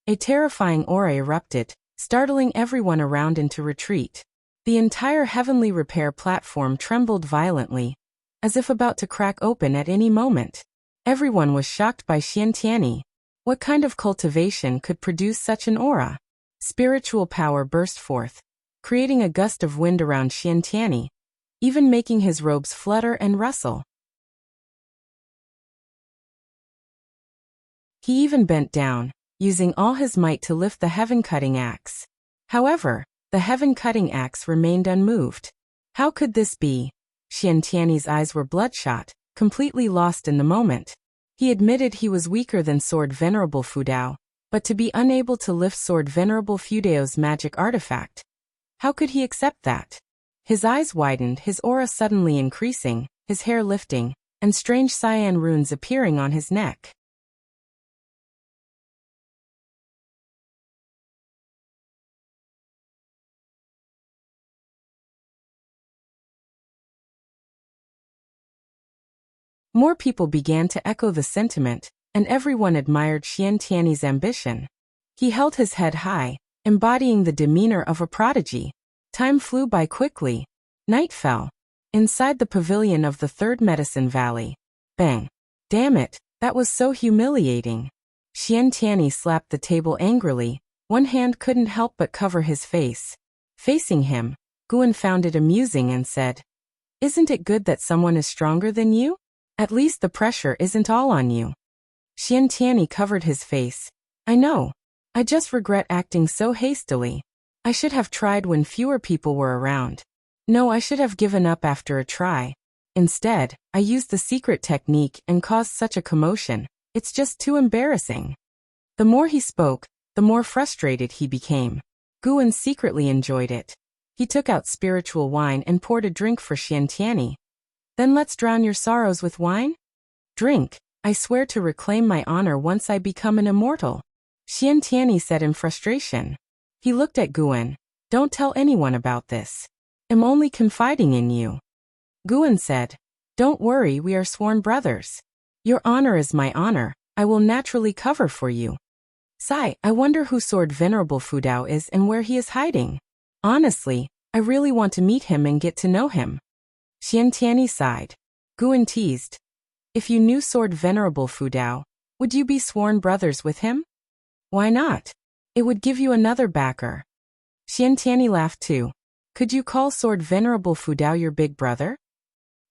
A terrifying aura erupted, startling everyone around into retreat. The entire heavenly repair platform trembled violently, as if about to crack open at any moment. Everyone was shocked by Xian Tianyi. What kind of cultivation could produce such an aura? Spiritual power burst forth, creating a gust of wind around Xian Tianyi, even making his robes flutter and rustle. He even bent down, using all his might to lift the heaven-cutting axe. However, the heaven-cutting axe remained unmoved. How could this be? Xian Tianyi's eyes were bloodshot, completely lost in the moment. He admitted he was weaker than Sword Venerable Fudao, but to be unable to lift Sword Venerable Fudao's magic artifact. How could he accept that? His eyes widened, his aura suddenly increasing, his hair lifting, and strange cyan runes appearing on his neck. More people began to echo the sentiment, and everyone admired Xian Tiany's ambition. He held his head high, embodying the demeanor of a prodigy. Time flew by quickly. Night fell. Inside the pavilion of the Third Medicine Valley. Bang! Damn it, that was so humiliating. Xian Tiany slapped the table angrily. One hand couldn't help but cover his face. Facing him, Guan found it amusing and said, "Isn't it good that someone is stronger than you? At least the pressure isn't all on you." Xian Tiany covered his face. "I know. I just regret acting so hastily. I should have tried when fewer people were around. No, I should have given up after a try. Instead, I used the secret technique and caused such a commotion. It's just too embarrassing." The more he spoke, the more frustrated he became. Guan secretly enjoyed it. He took out spiritual wine and poured a drink for Xian Tiany. "Then let's drown your sorrows with wine? Drink. I swear to reclaim my honor once I become an immortal," Xian Tiany said in frustration. He looked at Guan. "Don't tell anyone about this. I'm only confiding in you." Guan said, "Don't worry, we are sworn brothers. Your honor is my honor. I will naturally cover for you. Sai, I wonder who Sword Venerable Fudao is and where he is hiding. Honestly, I really want to meet him and get to know him." Xian Tiany sighed. Guan teased, "If you knew Sword Venerable Fudao, would you be sworn brothers with him?" "Why not? It would give you another backer." Xian Tiany laughed too. "Could you call Sword Venerable Fudao your big brother?"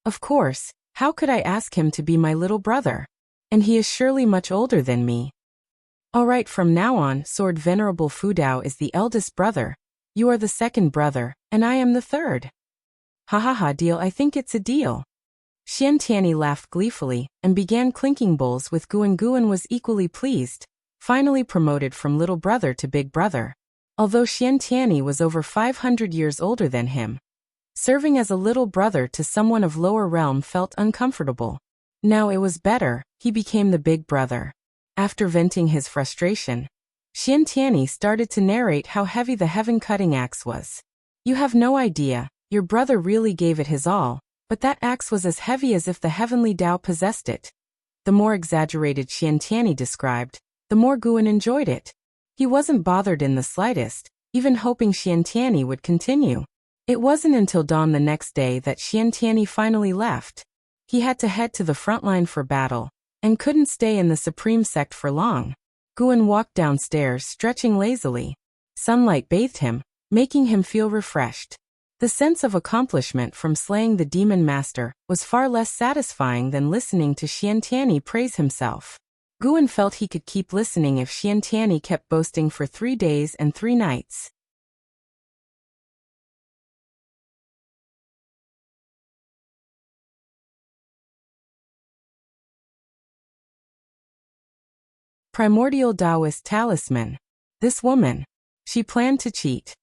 "Of course, how could I ask him to be my little brother? And he is surely much older than me." "Alright, from now on, Sword Venerable Fudao is the eldest brother. You are the second brother, and I am the third." "Ha ha ha, deal, I think it's a deal." Xian Tiany laughed gleefully and began clinking bowls with Guan. Guan was equally pleased, finally promoted from little brother to big brother. Although Xian Tiany was over 500 years older than him, serving as a little brother to someone of lower realm felt uncomfortable. Now it was better, he became the big brother. After venting his frustration, Xian Tiany started to narrate how heavy the heaven-cutting axe was. "You have no idea, your brother really gave it his all, but that axe was as heavy as if the heavenly Tao possessed it." The more exaggerated Xian Tiany described, the more Guan enjoyed it. He wasn't bothered in the slightest, even hoping Xian Tiany would continue. It wasn't until dawn the next day that Xian Tiany finally left. He had to head to the front line for battle, and couldn't stay in the Supreme Sect for long. Guan walked downstairs stretching lazily. Sunlight bathed him, making him feel refreshed. The sense of accomplishment from slaying the demon master was far less satisfying than listening to Xian Tiany praise himself. Guan felt he could keep listening if Xian Tiany kept boasting for 3 days and 3 nights. Primordial Taoist Talisman. This woman. She planned to cheat.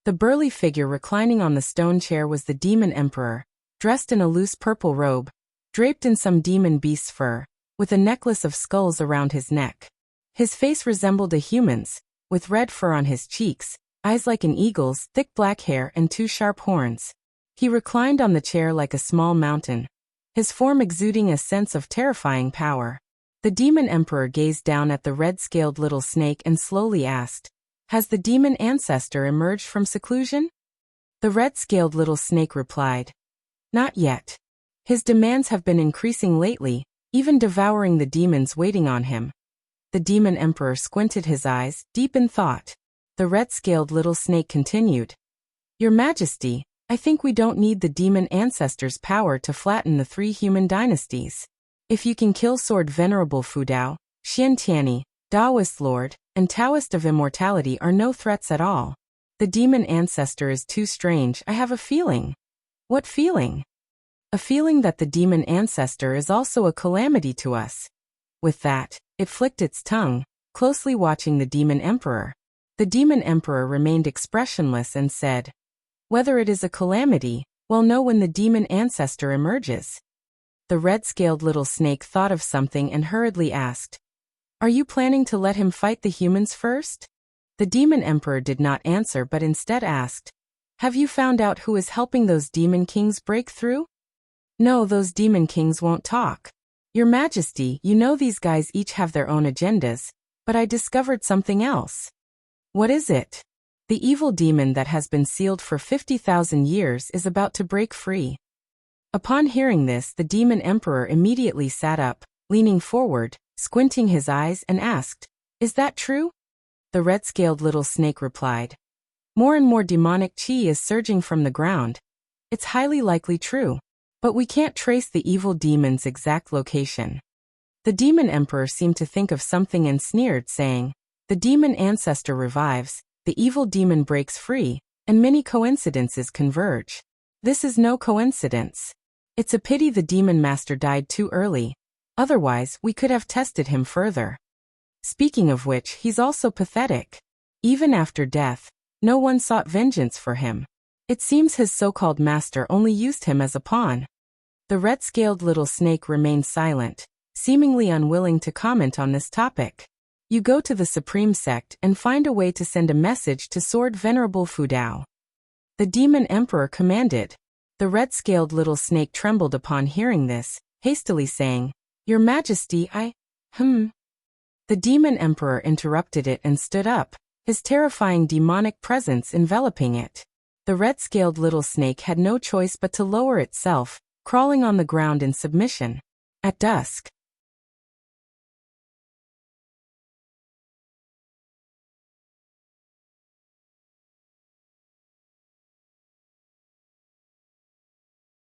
The burly figure reclining on the stone chair was the Demon Emperor, dressed in a loose purple robe, draped in some demon beast's fur, with a necklace of skulls around his neck. His face resembled a human's, with red fur on his cheeks, eyes like an eagle's, thick black hair and 2 sharp horns. He reclined on the chair like a small mountain, his form exuding a sense of terrifying power. The Demon Emperor gazed down at the red-scaled little snake and slowly asked, "Has the demon ancestor emerged from seclusion?" The red-scaled little snake replied, "Not yet. His demands have been increasing lately, even devouring the demons waiting on him." The Demon Emperor squinted his eyes, deep in thought. The red-scaled little snake continued, "Your Majesty, I think we don't need the demon ancestor's power to flatten the 3 human dynasties. If you can kill Sword Venerable Fudao, Xian Tiany, Taoist Lord, and Taoist of Immortality are no threats at all. The demon ancestor is too strange, I have a feeling." "What feeling?" "A feeling that the demon ancestor is also a calamity to us." With that, it flicked its tongue, closely watching the Demon Emperor. The Demon Emperor remained expressionless and said, "Whether it is a calamity, we'll know when the demon ancestor emerges." The red-scaled little snake thought of something and hurriedly asked, "Are you planning to let him fight the humans first?" The demon emperor did not answer but instead asked, "Have you found out who is helping those demon kings break through?" "No, those demon kings won't talk. Your Majesty, you know these guys each have their own agendas, but I discovered something else." "What is it?" "The evil demon that has been sealed for 50,000 years is about to break free." Upon hearing this, the demon emperor immediately sat up, leaning forward, squinting his eyes, and asked, "Is that true?" The red-scaled little snake replied, "More and more demonic chi is surging from the ground. It's highly likely true. But we can't trace the evil demon's exact location." The demon emperor seemed to think of something and sneered, saying, "The demon ancestor revives, the evil demon breaks free, and many coincidences converge. This is no coincidence. It's a pity the demon master died too early. Otherwise, we could have tested him further. Speaking of which, he's also pathetic. Even after death, no one sought vengeance for him. It seems his so-called master only used him as a pawn." The red-scaled little snake remained silent, seemingly unwilling to comment on this topic. "You go to the Supreme Sect and find a way to send a message to Sword Venerable Fudao," the demon emperor commanded. The red-scaled little snake trembled upon hearing this, hastily saying, "Your Majesty, The demon emperor interrupted it and stood up, his terrifying demonic presence enveloping it. The red-scaled little snake had no choice but to lower itself, crawling on the ground in submission. At dusk,